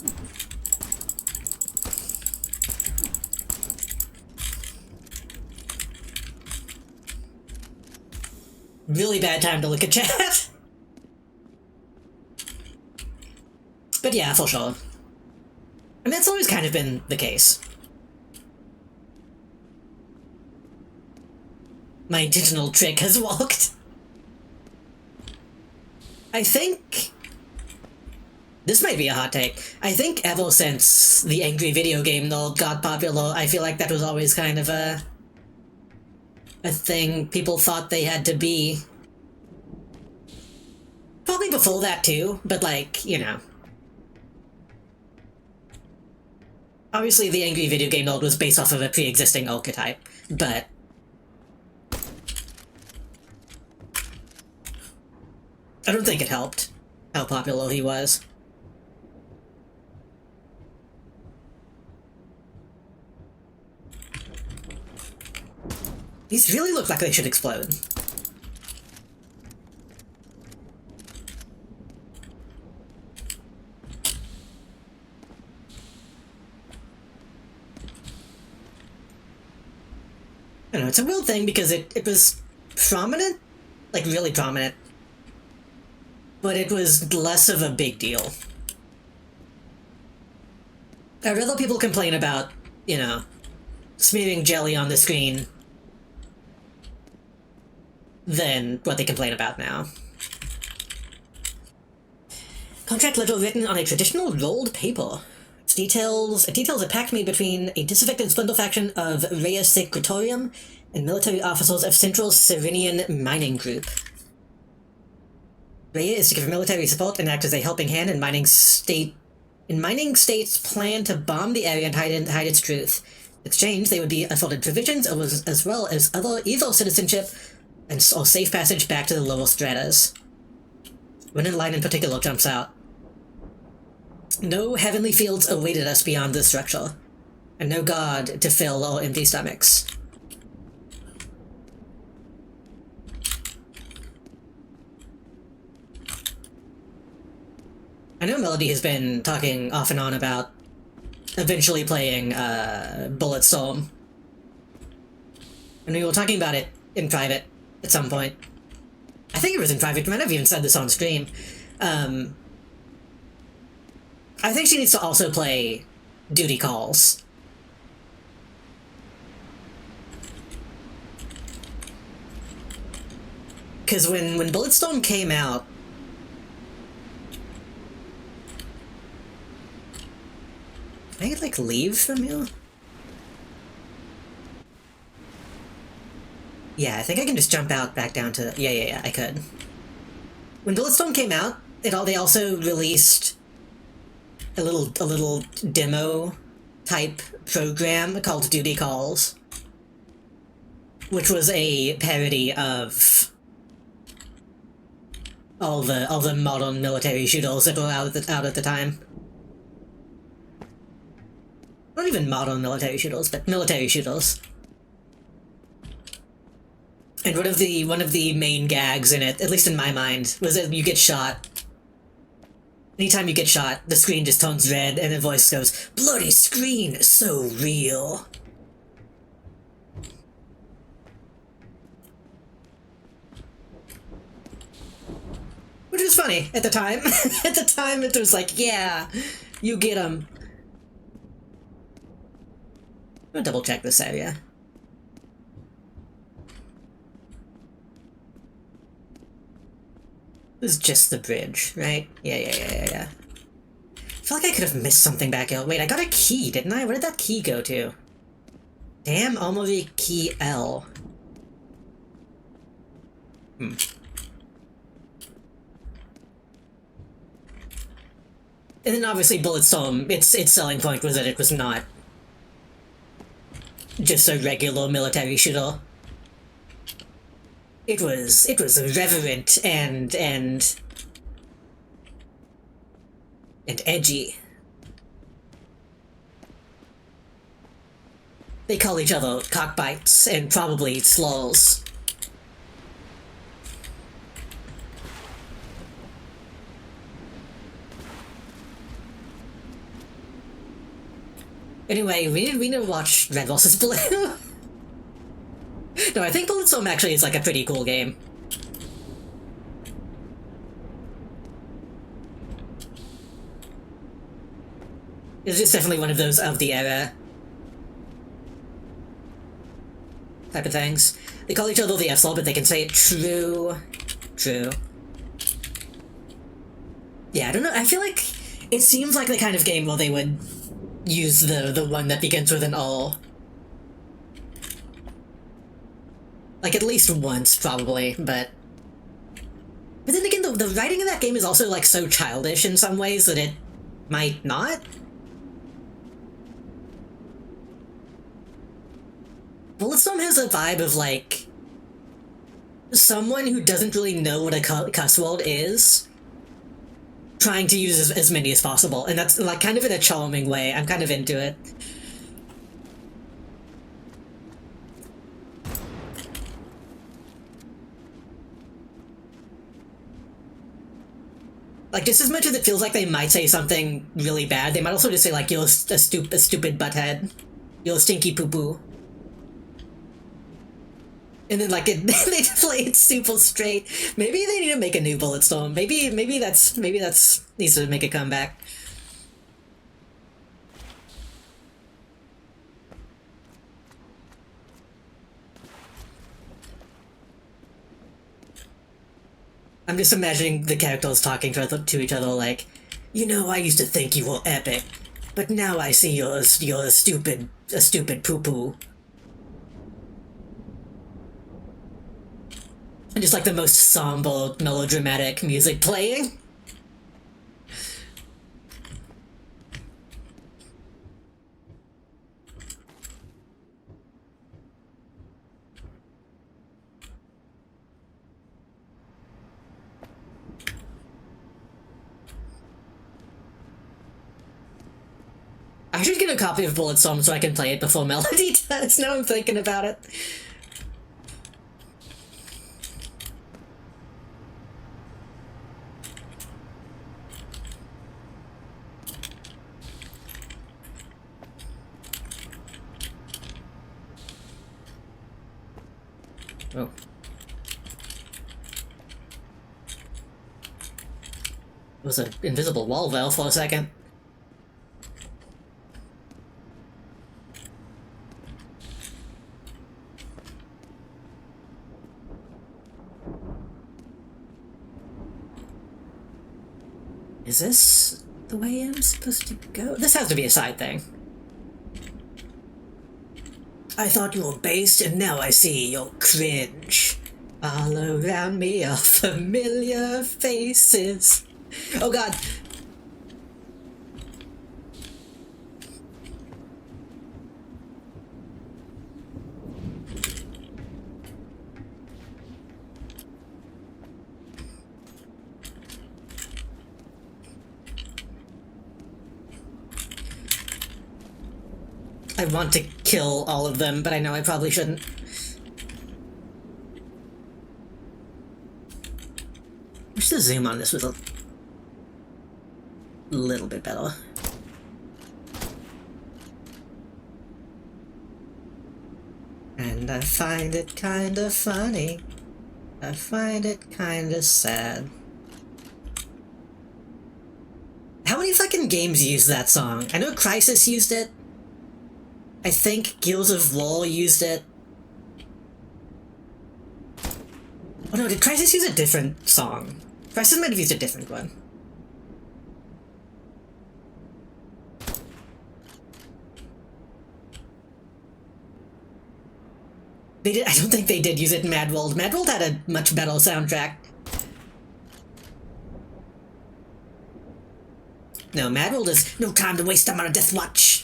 Really bad time to look at chat. But yeah, for sure. I mean, that's always kind of been the case. My intentional trick has worked. I think... This might be a hot take. I think ever since the angry video game though got popular, I feel like that was always kind of a thing people thought they had to be. Probably before that too, but like, you know. Obviously the angry video game node was based off of a pre-existing archetype, but... I don't think it helped how popular he was. These really look like they should explode. I don't know, it's a weird thing because it was prominent, like really prominent, but it was less of a big deal. I'd rather people complain about, you know, smearing jelly on the screen than what they complain about now. Contract letter written on a traditional rolled paper. It details a pact made between a disaffected splinter faction of Rea Secretorium and military officers of Central Serenian Mining Group. Rea is to give military support and act as a helping hand in mining state's plan to bomb the area and hide its truth. In exchange, they would be afforded provisions as well as other evil citizenship or safe passage back to the lower stratas. One line in particular jumps out. No heavenly fields awaited us beyond this structure, and no god to fill our empty stomachs. I know Melody has been talking off and on about eventually playing Bulletstorm. And we were talking about it in private at some point. I think it was in private. We might have even said this on stream. I think she needs to also play Duty Calls. Because when Bulletstorm came out, can I, like, leave from you? Yeah, I think I can just jump out back down to... Yeah, I could. When Bulletstorm came out, they also released a little demo type program called Duty Calls, which was a parody of all the modern military shooters that were out at the time. Not even modern military shooters, but military shooters. And one of the main gags in it, at least in my mind, was that you get shot. Anytime you get shot, the screen just turns red and the voice goes, "Bloody screen, so real." Which was funny at the time. At the time, it was like, yeah, you get 'em. I'm gonna double check this area. This is just the bridge, right? Yeah. I feel like I could have missed something back here. Wait, I got a key, didn't I? Where did that key go to? Damn, Armory Key L. And then obviously Bulletstorm, its selling point was that it was not just a regular military shooter. It was irreverent and edgy. They call each other cockbites and probably slurs. Anyway, we need to watch Red vs. Blue. No, I think Bulletstorm actually is like a pretty cool game. It's just definitely one of those of the era type of things. They call each other the F-Slur, but they can say it true. Yeah, I don't know, I feel like it seems like the kind of game where they would use the one that begins with an O. Like, at least once, probably, but then again, the writing in that game is also, like, so childish in some ways that it might not. Bulletstorm has a vibe of, like, someone who doesn't really know what a cuss word is, trying to use as many as possible, and that's, like, kind of in a charming way. I'm kind of into it. Like, just as much as it feels like they might say something really bad, they might also just say, like, you're a stupid butthead. You're a stinky poo-poo. And then, like, they just play it super straight. Maybe they need to make a new Bulletstorm. Maybe that's needs to make a comeback. I'm just imagining the characters talking to each other like, you know, I used to think you were epic, but now I see you're a stupid poo-poo. And just like the most somber, melodramatic music playing. I should get a copy of Bulletstorm so I can play it before Melody does. Now I'm thinking about it. Oh. It was an invisible wall there for a second. Is this the way I'm supposed to go? This has to be a side thing. I thought you were based, and now I see you're cringe. All around me are familiar faces. Oh god. I want to kill all of them, but I know I probably shouldn't. Wish the zoom on this was a little bit better. And I find it kinda funny. I find it kinda sad. How many fucking games use that song? I know Crysis used it. I think Guilds of War used it. Oh no, did Crysis use a different song? Crysis might have used a different one. They did. I don't think they did use it in Mad World. Mad World had a much better soundtrack. No, Mad World is no time to waste. I'm on a death watch.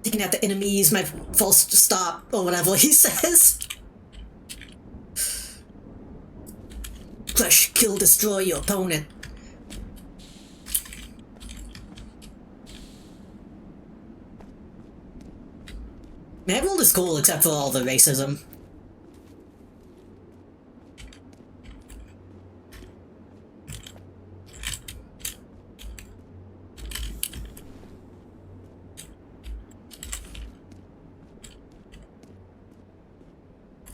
Taking out the enemies, my false stop, or whatever he says. Crush, kill, destroy your opponent. Mad World is cool, except for all the racism.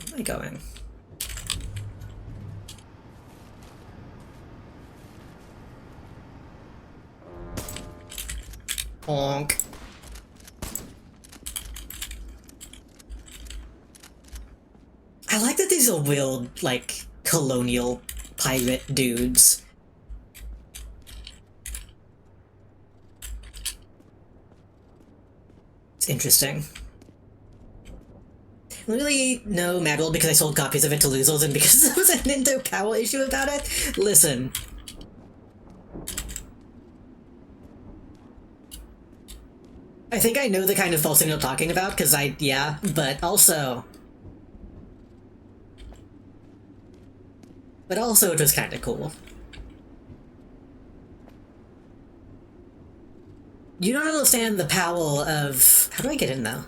Where am I going? Honk. I like that these are weird, like, colonial pirate dudes. It's interesting. I really know Mad World because I sold copies of it to losers and because there was a Nintendo Power issue about it. Listen. I think I know the kind of false thing you're talking about, because yeah, but also... But also it was kind of cool. You don't understand the power of... How do I get in, though?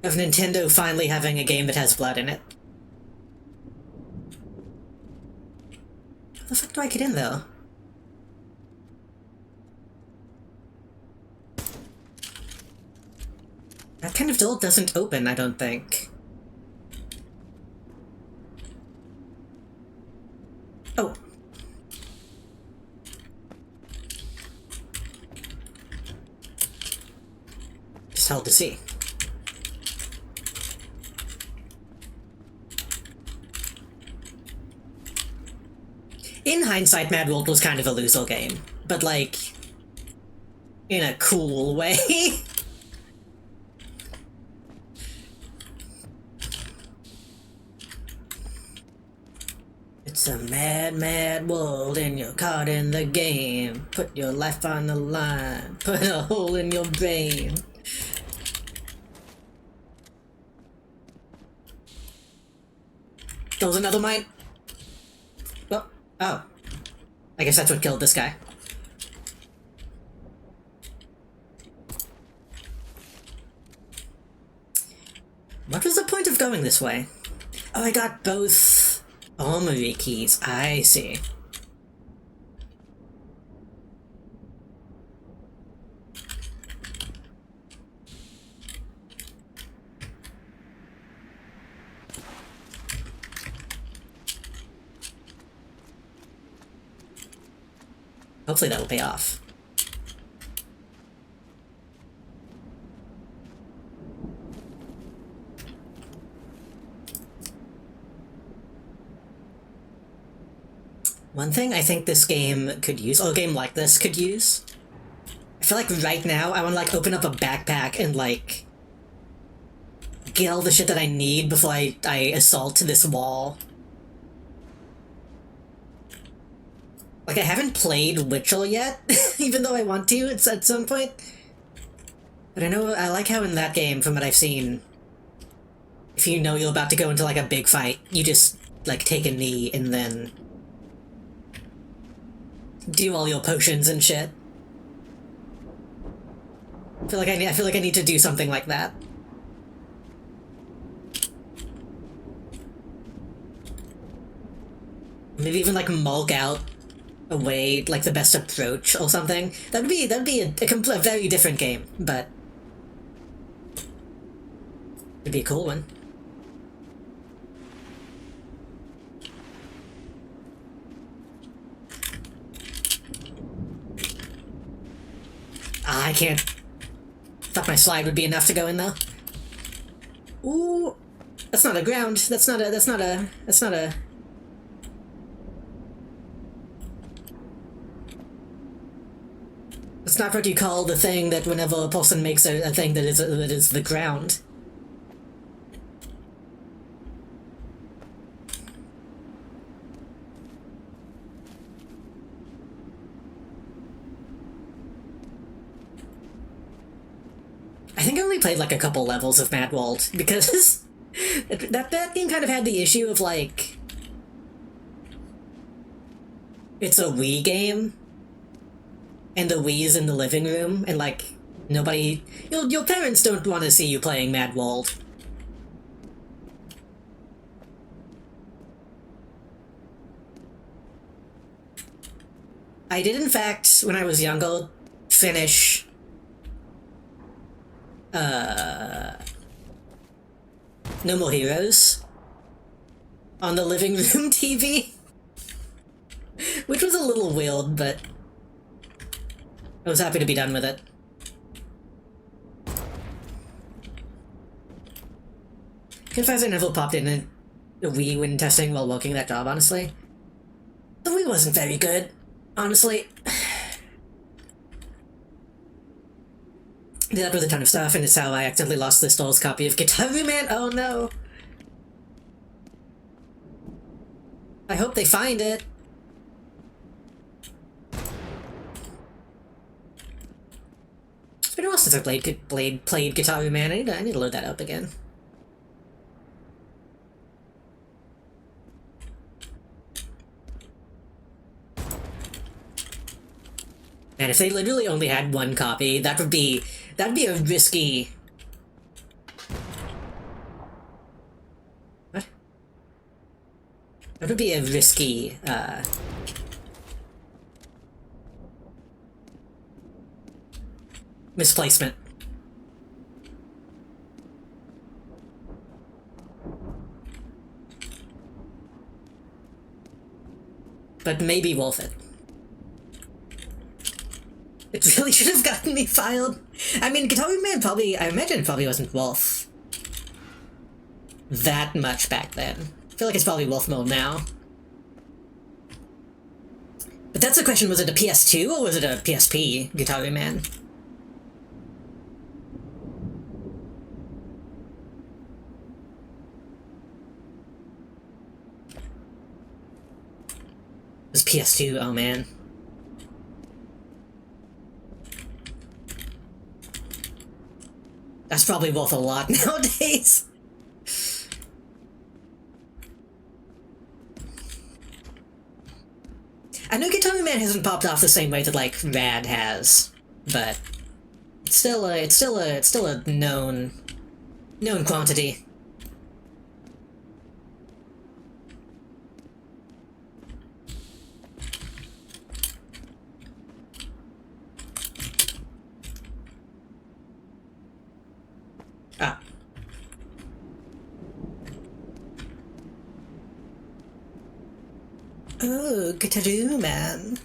Of Nintendo finally having a game that has blood in it. How the fuck do I get in, though? That kind of door doesn't open, I don't think. Oh. Just held to see. In hindsight, Mad World was kind of a loser game, but like, in a cool way. It's a mad, mad world and you're caught in the game. Put your life on the line, put a hole in your brain. There was another mine. Well, oh. I guess that's what killed this guy. What was the point of going this way? Oh, I got both armory keys. I see. Hopefully that will pay off. One thing I think this game could use, or a game like this could use, I feel like right now I want to like open up a backpack and like get all the shit that I need before I assault this wall. Like, I haven't played Witcher yet, even though I want to at some point. But I like how in that game, from what I've seen, if you know you're about to go into like a big fight, you just like take a knee and then do all your potions and shit. I feel like I need to do something like that. Maybe even like mulk out a way, like the best approach or something. That'd be a very different game, but it'd be a cool one. I can't. Thought my slide would be enough to go in though. Ooh, that's not a ground. That's not a. It's not what you call the thing that whenever a person makes a thing that is the ground. I think I only played like a couple levels of Mad World because that game kind of had the issue of like it's a Wii game. And the Wii is in the living room, and like nobody, your parents don't want to see you playing Mad World. I did, in fact, when I was younger, finish No More Heroes on the living room TV, which was a little weird, but I was happy to be done with it. Confess I never popped in a Wii when testing while working that job, honestly. The Wii wasn't very good, honestly. Did that with a ton of stuff, and it's how I accidentally lost this doll's copy of Guitar Man. Oh no! I hope they find it. It's been a while since I played Guitar Man. I need to load that up again. And if they literally only had one copy, that'd be a risky. What? That would be a risky, misplacement. But maybe worth it. It really should have gotten me filed. I mean, Guitar Man I imagine it probably wasn't worth that much back then. I feel like it's probably worth more now. But that's the question, was it a PS2 or was it a PSP, Guitar Man? It was PS2, oh man. That's probably worth a lot nowadays. I know Guitar Man hasn't popped off the same way that like Rad has, but it's still a known quantity. Ah. Oh, Guitar Man.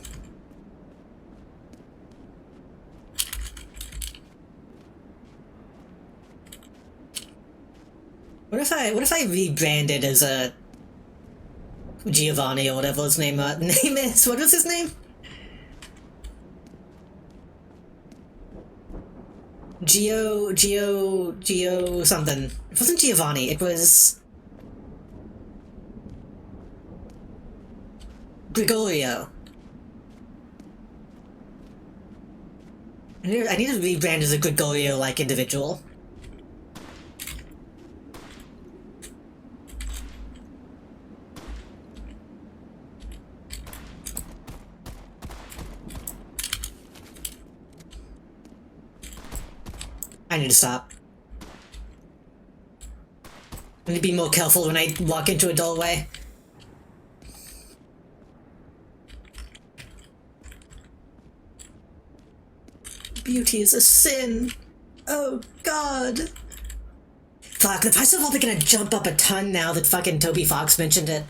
What if I rebranded as a Giovanni or whatever his name is? What was his name? Gio something. It wasn't Giovanni, it was Gregorio. I need to rebrand as a Gregorio-like individual. I need to stop. I need to be more careful when I walk into a doorway. Beauty is a sin. Oh, God. Fuck, the price of all gonna jump up a ton now that fucking Toby Fox mentioned it.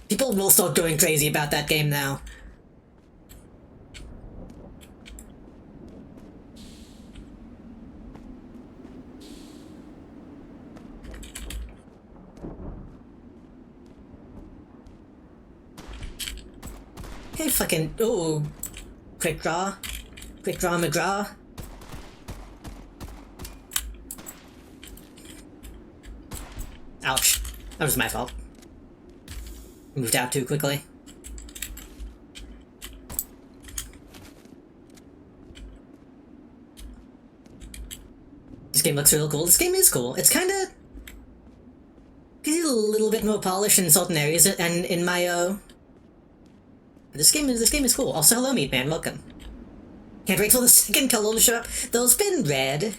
People will start going crazy about that game now. Hey, fucking. Ooh. Quick draw. Quick draw McGraw. Ouch. That was my fault. Moved out too quickly. This game looks real cool. This game is cool. It's kinda. Gives you a little bit more polish in certain areas and in Mayo. This game is cool. Also, hello, Meat Man. Welcome. Can't wait for the second color to show up. Those been red.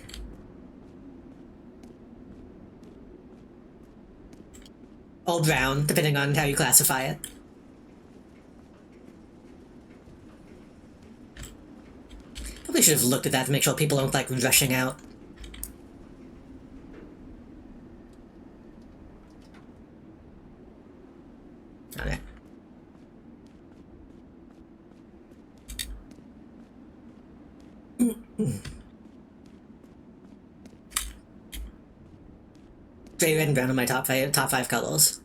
Or brown, depending on how you classify it. Probably should have looked at that to make sure people don't like rushing out. Okay. Gray, red, and brown are my top five colors.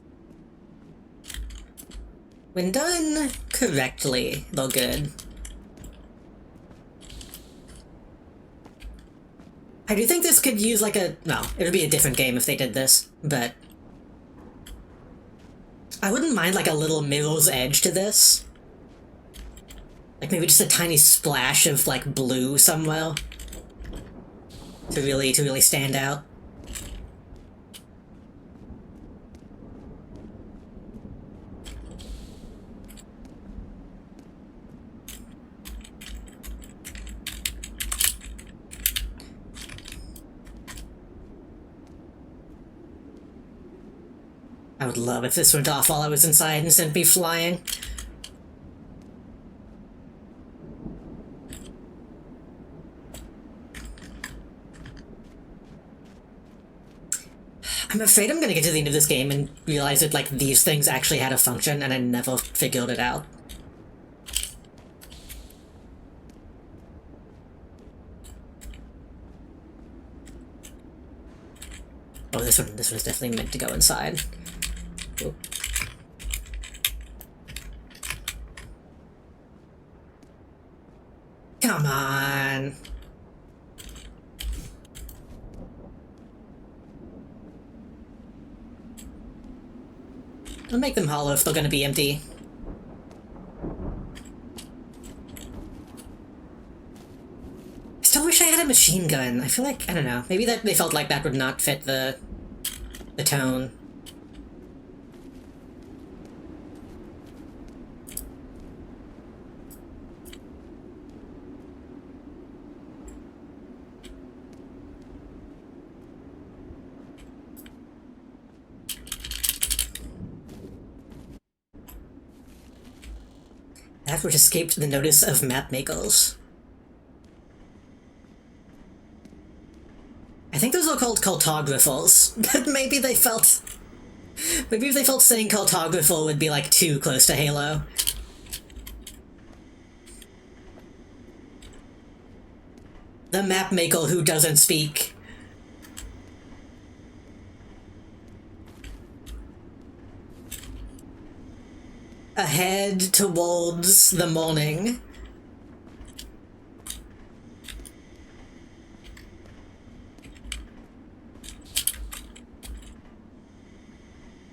When done correctly, they're good. I do think this could use like a... No, it would be a different game if they did this, but... I wouldn't mind like a little Mirror's Edge to this. Like maybe just a tiny splash of like blue somewhere. To really stand out. I would love if this went off while I was inside and sent me flying. I'm afraid I'm gonna get to the end of this game and realize that, like, these things actually had a function and I never figured it out. Oh, this one's definitely meant to go inside. Oop. Come on! I'll make them hollow if they're gonna be empty. I still wish I had a machine gun. I feel like, I don't know, maybe that they felt like that would not fit the tone. That which escaped the notice of map makers. I think those are called cartographers, but maybe they felt... Maybe if they felt saying cartographer would be, like, too close to Halo. The map maker who doesn't speak. Ahead towards the morning.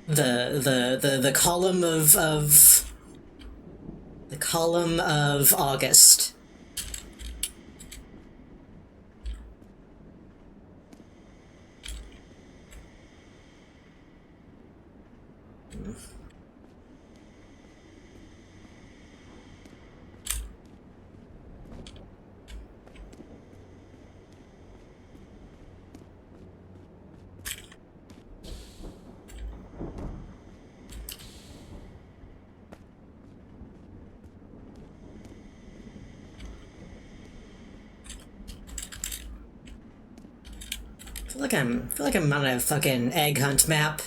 The column of the column of August. I feel like I'm on a fucking egg hunt map.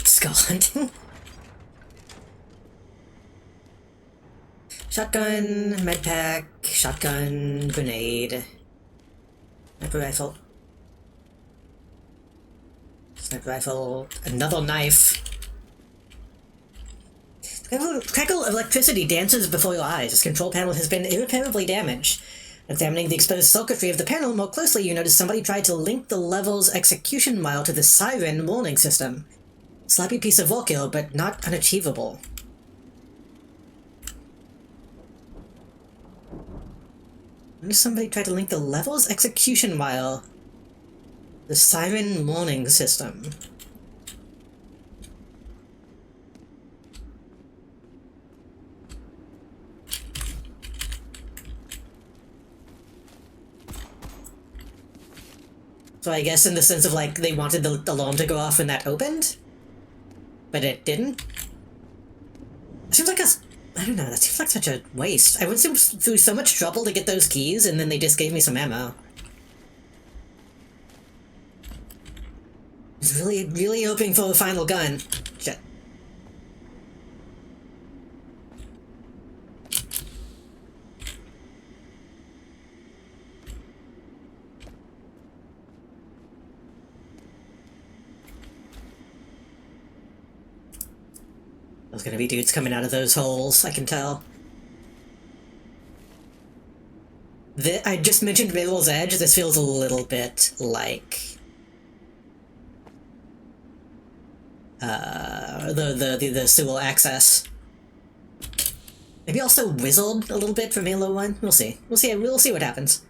Skull hunting. Shotgun, medpack, shotgun, grenade. Sniper rifle. Sniper rifle. Another knife. The crackle of electricity dances before your eyes. This control panel has been irreparably damaged. Examining the exposed circuitry of the panel more closely, you notice somebody tried to link the level's execution mile to the siren warning system. Sloppy piece of work here, but not unachievable. Somebody tried to link the level's execution mile to the siren warning system. So I guess in the sense of, like, they wanted the alarm to go off when that opened? But it didn't? It seems like I don't know, that seems like such a waste. I went through so much trouble to get those keys, and then they just gave me some ammo. I was really hoping for a final gun. Shit. There's gonna be dudes coming out of those holes, I can tell. I just mentioned Mirror's Edge. This feels a little bit like the Sewell access. Maybe also Wizard a little bit from Halo 1. We'll see. We'll see what happens.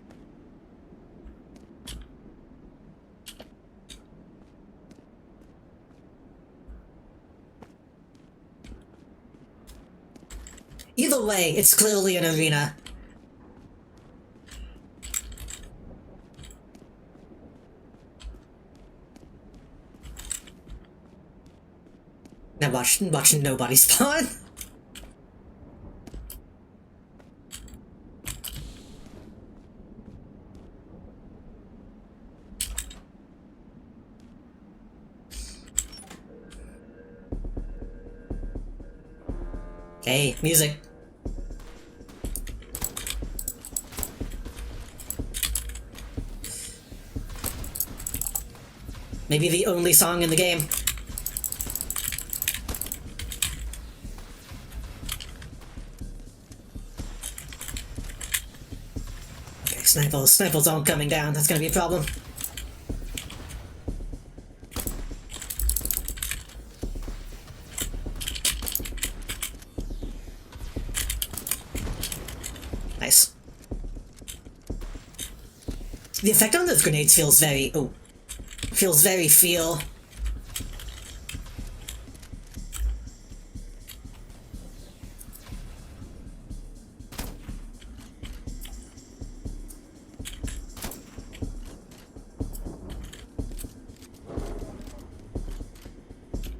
Either way, it's clearly an arena. Now watch nobody spawn. Hey, music. Maybe the only song in the game. Okay, Snipers aren't coming down. That's gonna be a problem. Nice. The effect on those grenades feels very... oh. Feels very feel.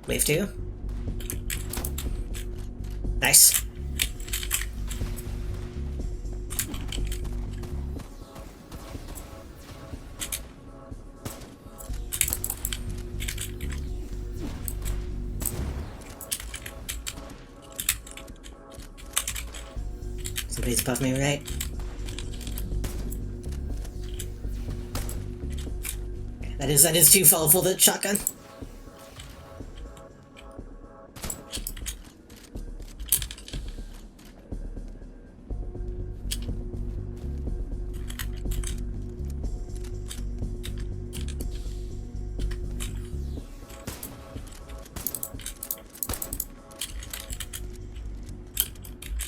Wave 2. Somebody's above me, right? That is too full for the shotgun.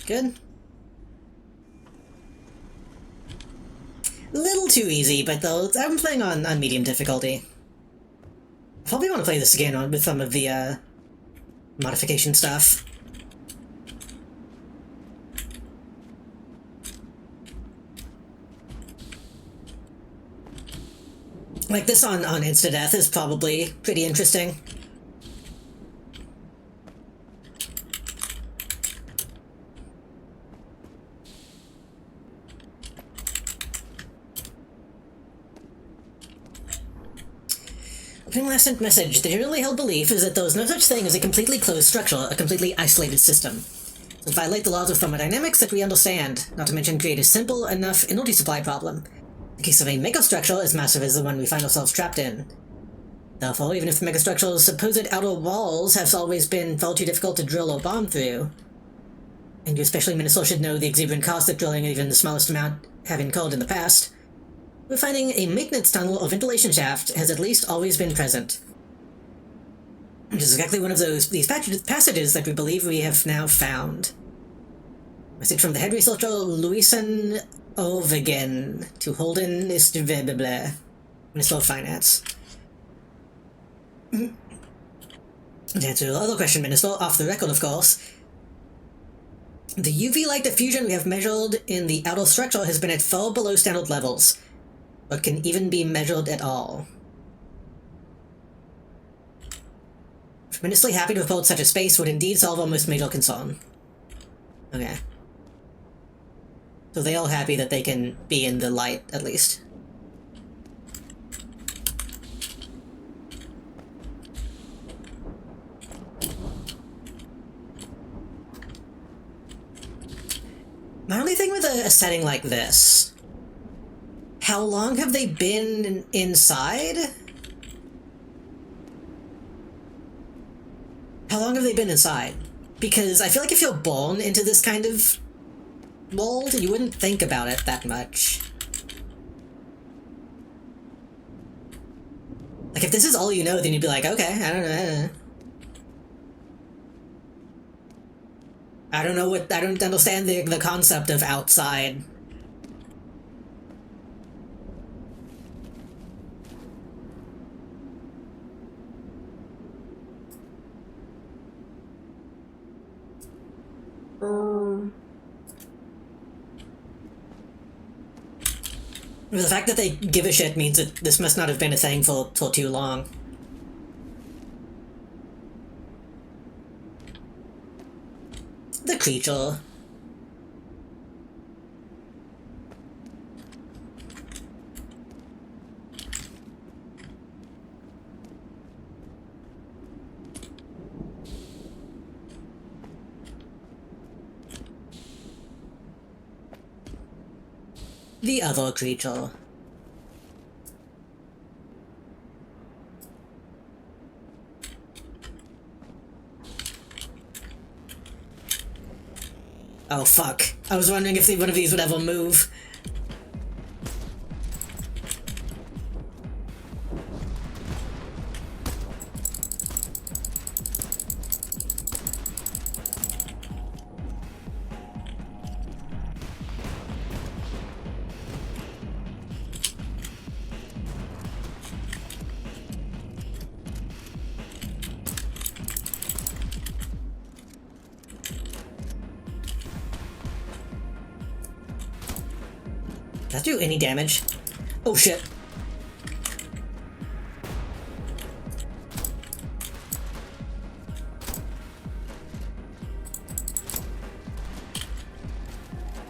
Good. A little too easy, but though I'm playing on medium difficulty. Probably want to play this again with some of the modification stuff. Like this on Insta-Death is probably pretty interesting. Last sent message. The generally held belief is that there is no such thing as a completely closed structure, a completely isolated system. It violate the laws of thermodynamics that we understand, not to mention create a simple enough energy supply problem. The case of a megastructure as massive as the one we find ourselves trapped in. Therefore, even if the megastructure's supposed outer walls have always been far too difficult to drill or bomb through, and you especially Minnesota should know the exuberant cost that drilling even the smallest amount have incurred in the past, we're finding a maintenance tunnel or ventilation shaft has at least always been present. Which is exactly one of these passages that we believe we have now found. Message from the head researcher Luisen Ovegen to Holden Istveble, Minister of Finance. To answer the other question, Minister, off the record of course, the UV light diffusion we have measured in the outer structure has been at far below standard levels, but can even be measured at all. Tremendously happy to report such a space would indeed solve our most major concern. Okay. So they all happy that they can be in the light, at least. My only thing with a setting like this, how long have they been inside? How long have they been inside? Because I feel like if you're born into this kind of mold, you wouldn't think about it that much. Like, if this is all you know, then you'd be like, okay, I don't know. I don't understand the concept of outside. The fact that they give a shit means that this must not have been a thing for too long. The creature. The other creature. Oh fuck. I was wondering if one of these would ever move. Does that do any damage? Oh shit.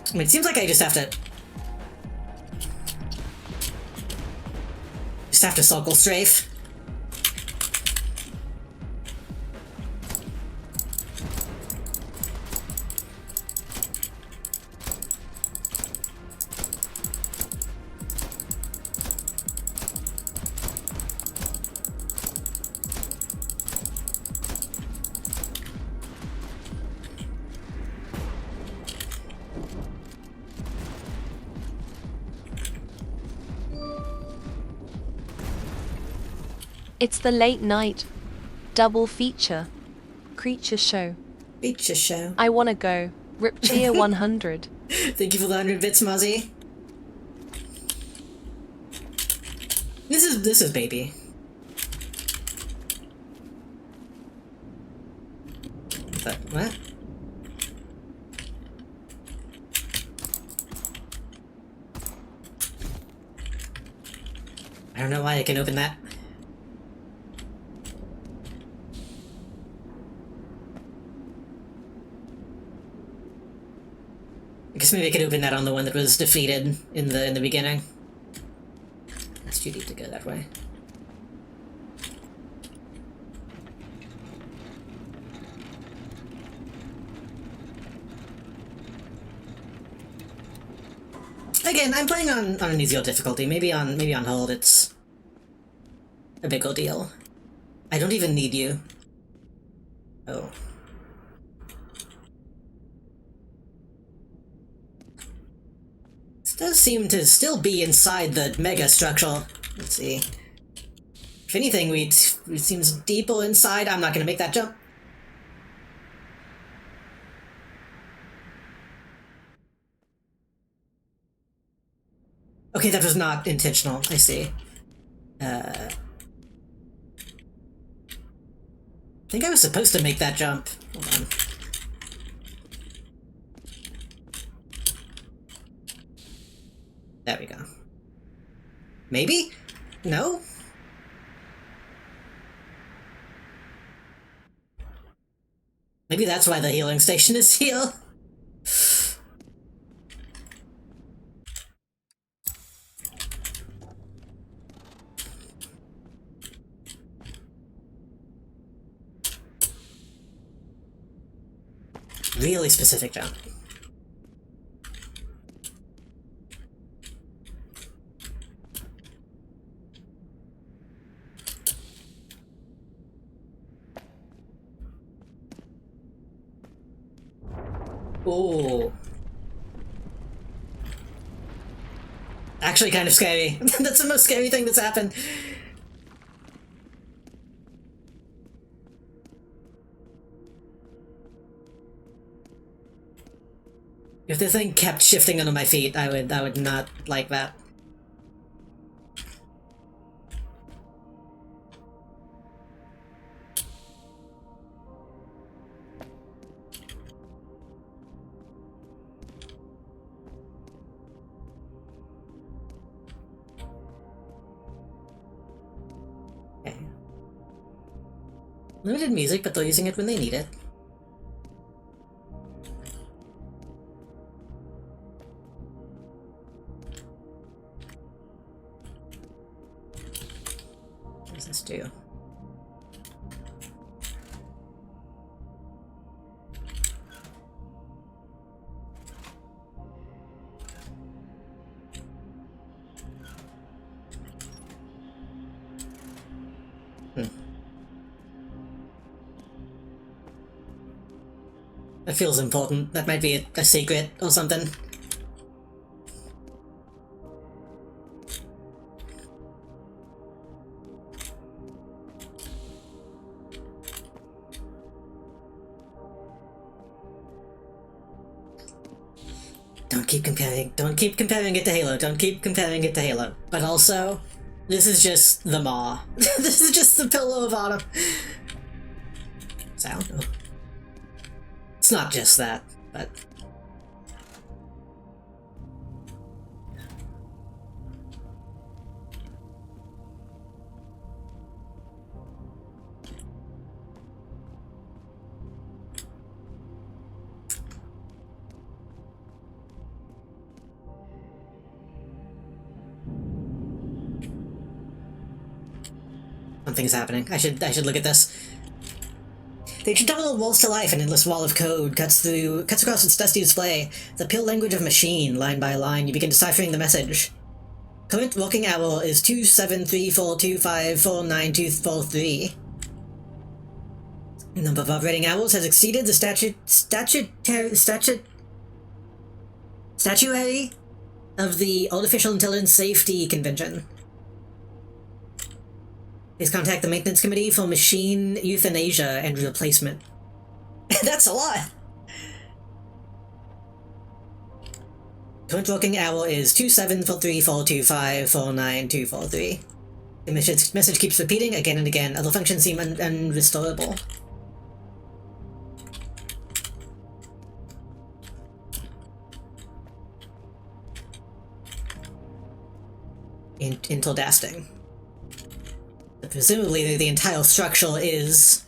I mean, it seems like I just have to circle strafe. It's the late night double feature creature show. Feature show. I wanna go. Rip Cheer 100. Thank you for the 100 bits, Mozzie. This is baby. But what? I don't know why I can open that. I guess maybe I could open that on the one that was defeated in the beginning. That's too deep to go that way. Again, I'm playing on an easier difficulty. Maybe on hold it's a big old deal. I don't even need you. Oh. This does seem to still be inside the mega structure. Let's see. If anything, it seems deeper inside. I'm not gonna make that jump. Okay, that was not intentional. I see. I think I was supposed to make that jump. Hold on. There we go. Maybe? No? Maybe that's why the healing station is here. Really specific jump. Oh. Actually kind of scary. That's the most scary thing that's happened. If the thing kept shifting under my feet, I would not like that. Okay. Limited music, but they're using it when they need it. What does this do? That feels important. That might be a secret or something. Don't keep comparing it to Halo. Don't keep comparing it to Halo. But also, this is just the maw. This is just the Pillow of Autumn. Sound? Oh. It's not just that, but... Something's happening. I should look at this. The ancient tunnel walls to life, an endless wall of code cuts across its dusty display. The pure language of machine, line by line, you begin deciphering the message. Current working hour is 2734254923. The number of operating hours has exceeded the statuary of the Artificial Intelligence Safety Convention. Please contact the maintenance committee for machine euthanasia and replacement. That's a lot! Current working hour is 274342549243. The message keeps repeating again and again. Other functions seem unrestorable. Until dasting. But presumably the entire structure is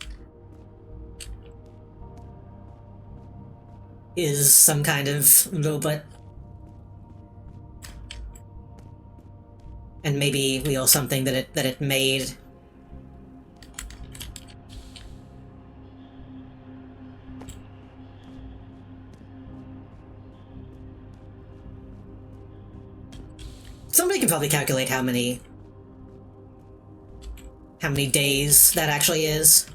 some kind of robot. And maybe we owe something that it made. Somebody can probably calculate how many days that actually is.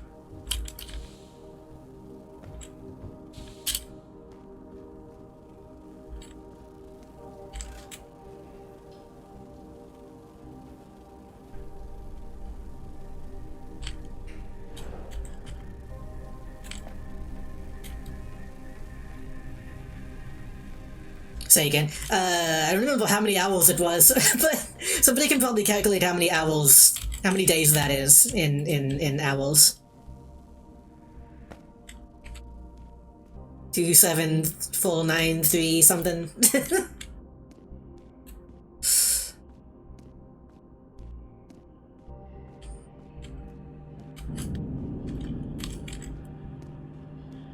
Say again. I don't remember how many hours it was, but somebody can probably calculate how many days that is in hours. 27493 something.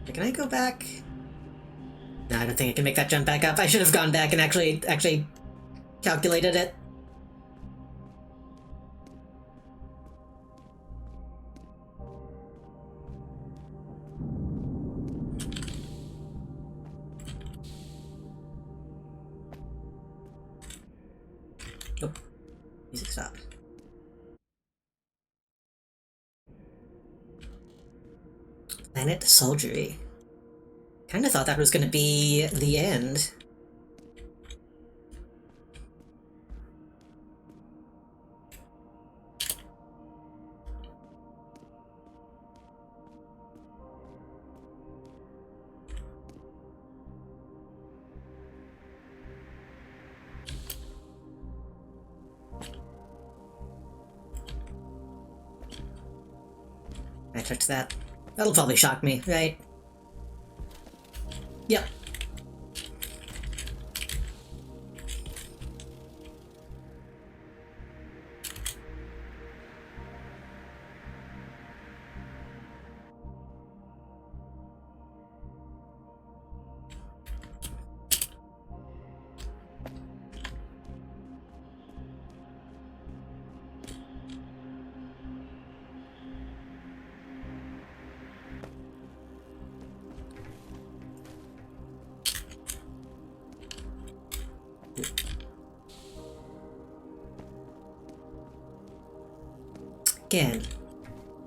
Can I go back? No, I don't think I can make that jump back up. I should have gone back and actually calculated it. Nope. Music stop. Planet Soldiery. Kinda thought that was gonna be the end. I checked that. That'll probably shock me, right? Yep.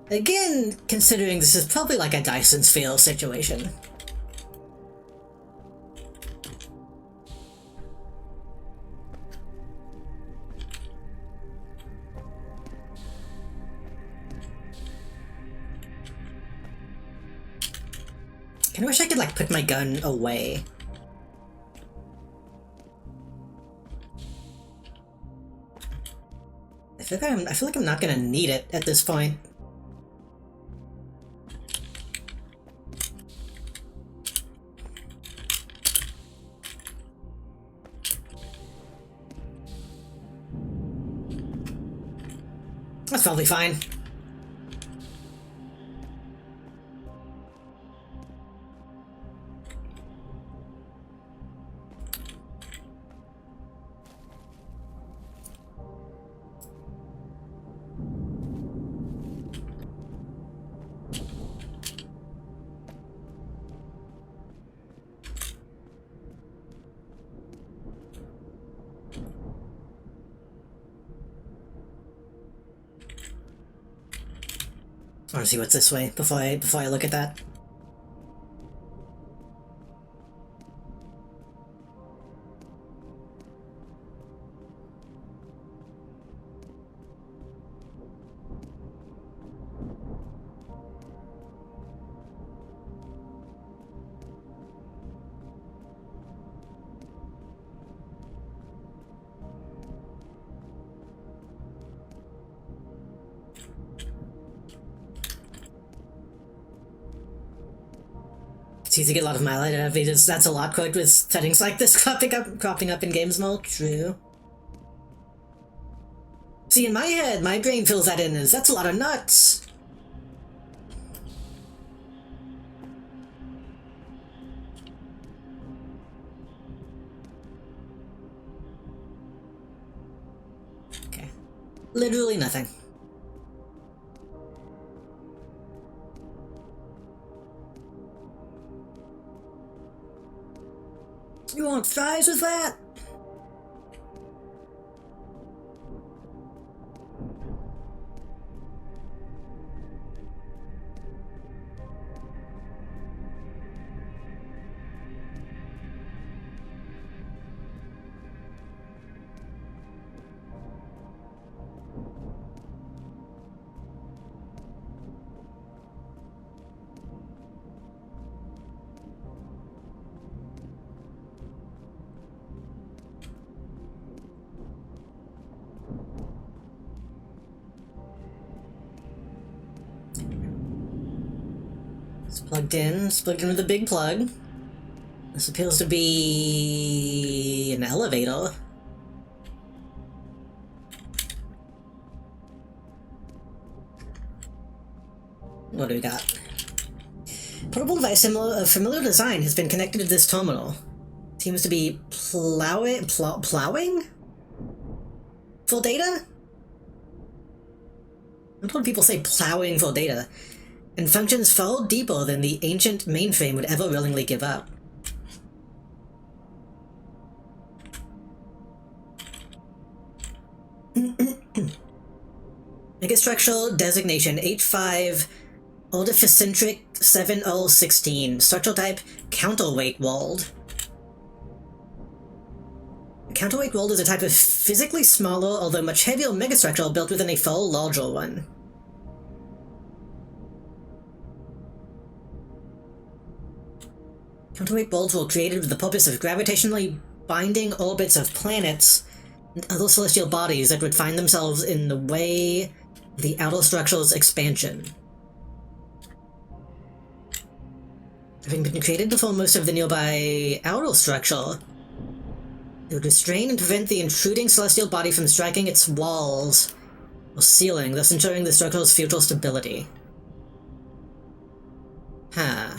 Again, considering this is probably like a Dyson Sphere situation. I wish I could like put my gun away. I feel like I'm not gonna need it at this point. That's probably fine. I want to see what's this way before I look at that. It's easy to get a lot of mileage out of it. That's a lot quick with settings like this cropping up in games mode. True. See, in my head, my brain fills that in as that's a lot of nuts. Okay. Literally nothing. You want fries with that? It's plugged in. It's plugged in with a big plug. This appears to be an elevator. What do we got? Portable device of familiar design has been connected to this terminal. Seems to be plowing for data? I've heard people say plowing for data, and functions far deeper than the ancient mainframe would ever willingly give up. Megastructural designation H5 Ordificentric 7016. Structural type counterweight walled. A counterweight walled is a type of physically smaller, although much heavier megastructure built within a far larger one. Counterweight bolts were created with the purpose of gravitationally binding orbits of planets and other celestial bodies that would find themselves in the way of the outer structure's expansion. Having been created to form most of the nearby outer structure, it would restrain and prevent the intruding celestial body from striking its walls or ceiling, thus ensuring the structure's future stability. Huh.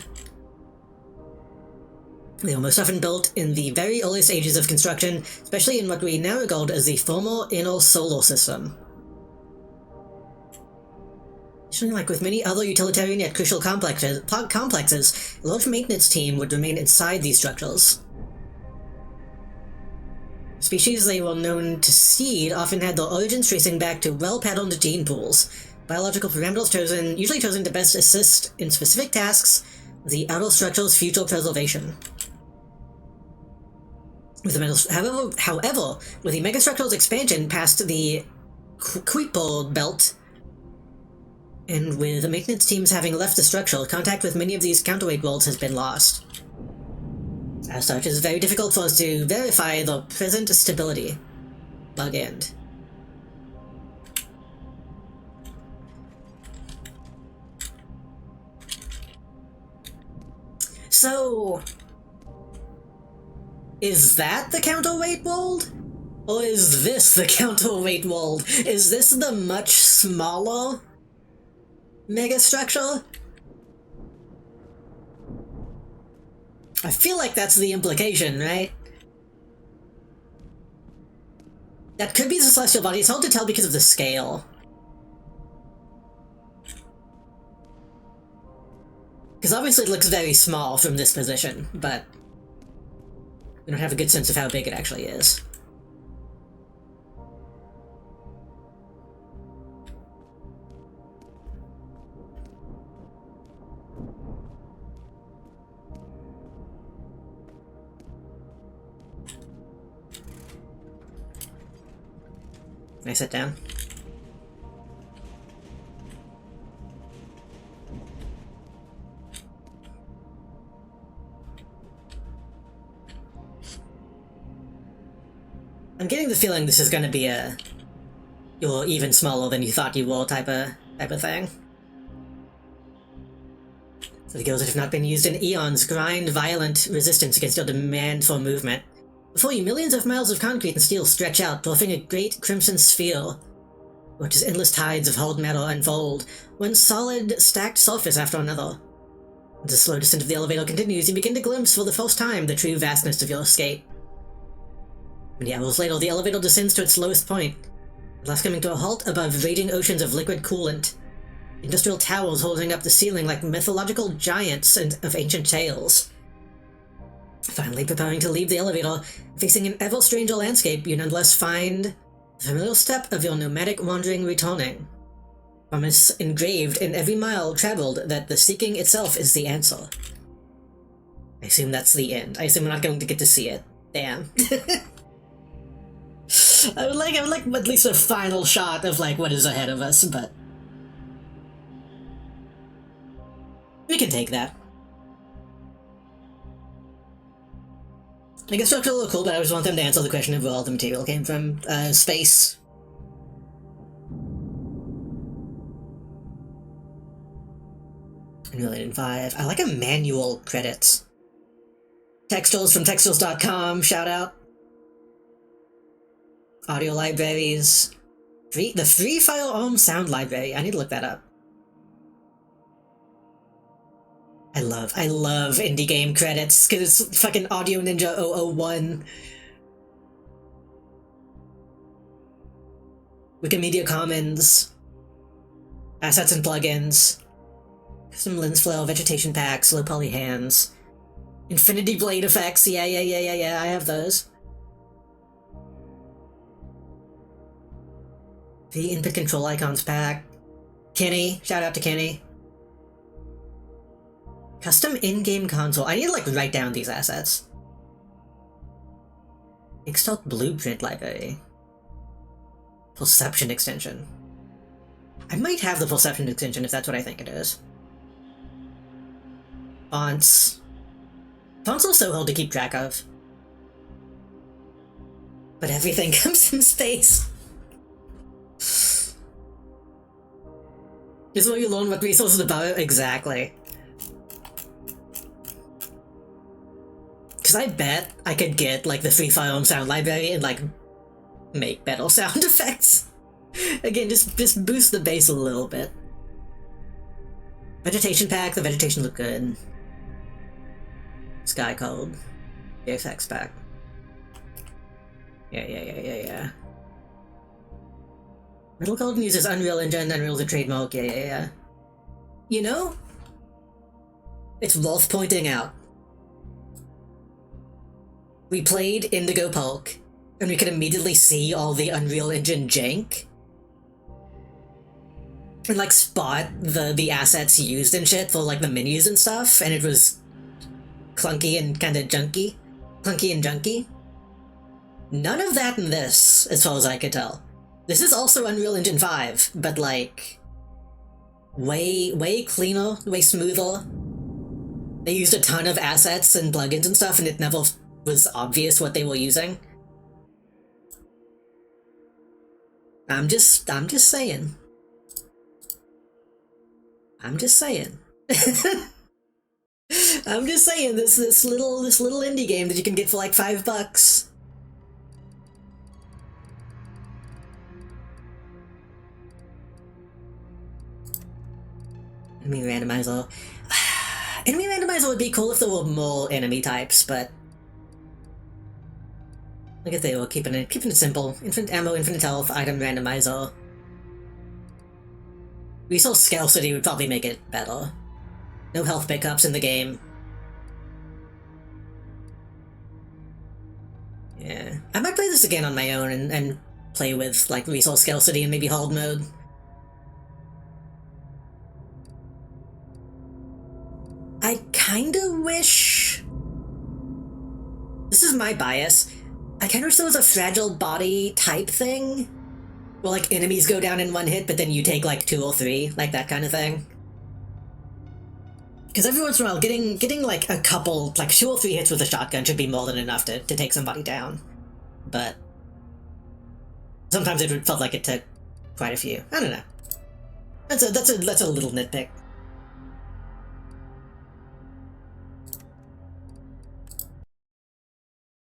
They were most often built in the very earliest ages of construction, especially in what we now regard as the former inner solar system. Like with many other utilitarian yet crucial complexes, a large maintenance team would remain inside these structures. Species they were known to seed often had their origins tracing back to well-patterned gene pools, biological parameters usually chosen to best assist in specific tasks with the outer structure's future preservation. However, with the megastructure's expansion past the Kuiper belt, and with the maintenance teams having left the structure, contact with many of these counterweight bolts has been lost. As such, it is very difficult for us to verify the present stability. Bug end. So, is that the counterweight world? Or is this the counterweight world? Is this the much smaller megastructure? I feel like that's the implication, right? That could be the celestial body. It's hard to tell because of the scale. Because obviously it looks very small from this position, but we don't have a good sense of how big it actually is. Can I sit down? I'm getting the feeling this is gonna be a you're even smaller than you thought you were type of thing. The gills that have not been used in eons grind violent resistance against your demand for movement. Before you, millions of miles of concrete and steel stretch out, dwarfing a great crimson sphere. Watch as endless tides of hulled metal unfold, one solid, stacked surface after another. As the slow descent of the elevator continues, you begin to glimpse for the first time the true vastness of your escape. Many hours later, the elevator descends to its lowest point, at last coming to a halt above raging oceans of liquid coolant. Industrial towers holding up the ceiling like mythological giants of ancient tales. Finally preparing to leave the elevator, facing an ever-stranger landscape, you nonetheless find the familiar step of your nomadic wandering returning. Promise engraved in every mile traveled that the seeking itself is the answer. I assume that's the end. I assume we're not going to get to see it. Damn. I would like at least a final shot of like what is ahead of us, but we can take that. I guess it's a little cool, but I just want them to answer the question of where all the material came from. Space. $1,000,005. I like a manual credits. Textiles from textiles.com, shout out. Audio libraries. The Free Firearm Sound Library. I need to look that up. I love indie game credits, because it's fucking Audio Ninja 001. Wikimedia Commons. Assets and plugins. Custom lens flow, vegetation packs, low poly hands. Infinity Blade effects, yeah, I have those. The input control icons pack. Kenny, shout out to Kenny. Custom in-game console. I need to, like, write down these assets. Extalt Blueprint Library. Perception Extension. I might have the Perception Extension if that's what I think it is. Fonts. Fonts are so hard to keep track of. But everything comes from space. Is where you learn what resources about it? Exactly. Because I bet I could get, like, the Free Firearm Sound Library and, like, make better sound effects. Again, just boost the bass a little bit. Vegetation pack, the vegetation look good. Sky Code. VFX pack. Yeah. Metal Code uses Unreal Engine, Unreal's a trademark, yeah. You know? It's worth pointing out. We played Indigo Pulk, and we could immediately see all the Unreal Engine jank. And, like, spot the assets used and shit for, like, the menus and stuff, and it was clunky and kinda junky. Clunky and junky. None of that in this, as far as I could tell. This is also Unreal Engine 5, but, like, way cleaner, way smoother. They used a ton of assets and plugins and stuff, and it never was obvious what they were using. I'm just saying. I'm just saying this little indie game that you can get for like $5. Enemy randomizer. Enemy randomizer would be cool if there were more enemy types, but look at they were keeping it simple. Infinite ammo, infinite health, item randomizer. Resource scarcity would probably make it better. No health pickups in the game. Yeah. I might play this again on my own and play with, like, resource scarcity and maybe hard mode. I kinda wish... This is my bias. I kinda wish there was a fragile body type thing. Where, like, enemies go down in one hit, but then you take, like, 2 or 3, like that kind of thing. Because every once in a while, getting, like, a couple, like, 2 or 3 hits with a shotgun should be more than enough to take somebody down. But sometimes it felt like it took quite a few. I don't know. That's a little nitpick.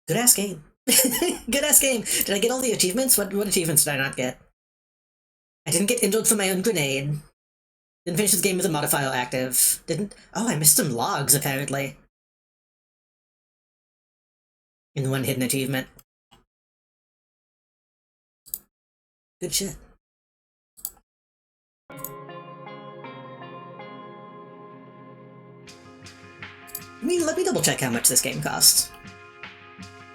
Good ass game. Good ass game. Did I get all the achievements? What achievements did I not get? I didn't get injured for my own grenade. Didn't finish this game with a modifier active. Didn't. Oh, I missed some logs apparently. In one hidden achievement. Good shit. Let me double check how much this game costs.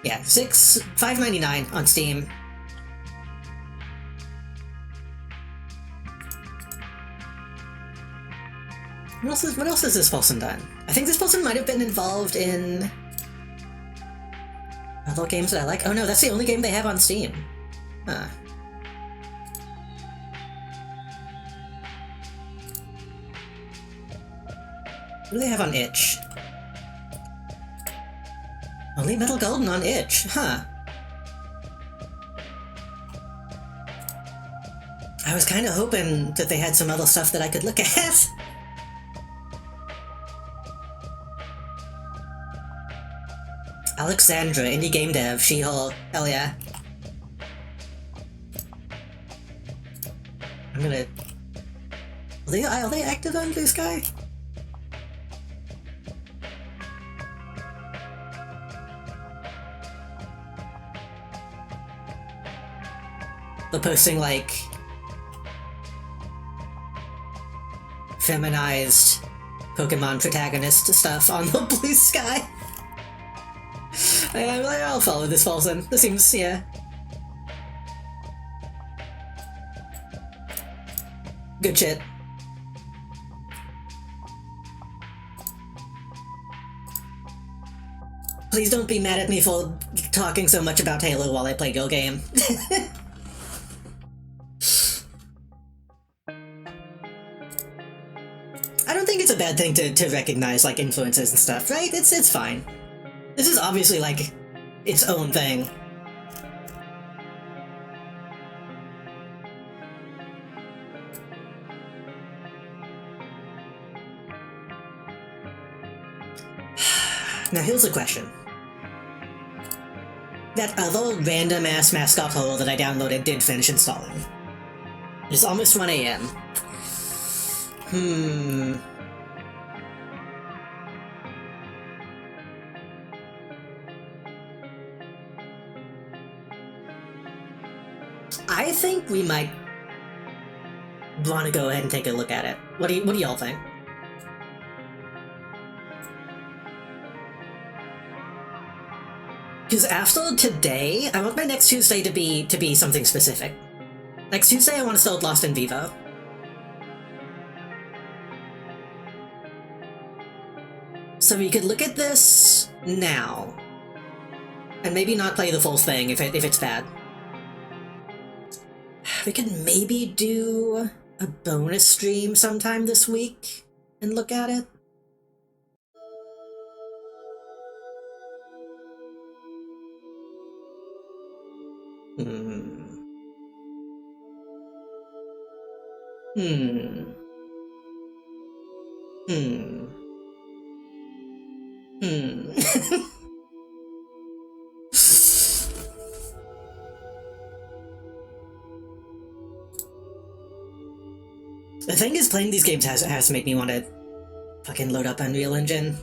Yeah, $5.99 on Steam. What else has this person done? I think this person might have been involved in other games that I like. Oh no, that's the only game they have on Steam. Huh. What do they have on itch? Only Metal Golden on itch, huh. I was kinda hoping that they had some other stuff that I could look at. Alexandra, indie game dev, She-Hulk, hell yeah. I'm gonna... Are they active on Blue Sky? They're posting, like, feminized Pokemon protagonist stuff on the Blue Sky. I'll follow this person. This seems, yeah. Good shit. Please don't be mad at me for talking so much about Halo while I play Go Game. I don't think it's a bad thing to recognize, like, influences and stuff, right? It's fine. This is obviously, like, its own thing. Now here's the question. That other random-ass mascot hole that I downloaded did finish installing. It's almost 1 AM. I think we might want to go ahead and take a look at it. What do y'all think? Because after today, I want my next Tuesday to be something specific. Next Tuesday, I want to start Lost in Vivo. So we could look at this now, and maybe not play the full thing if it's bad. We could maybe do a bonus stream sometime this week and look at it. The thing is, playing these games has to make me want to fucking load up Unreal Engine.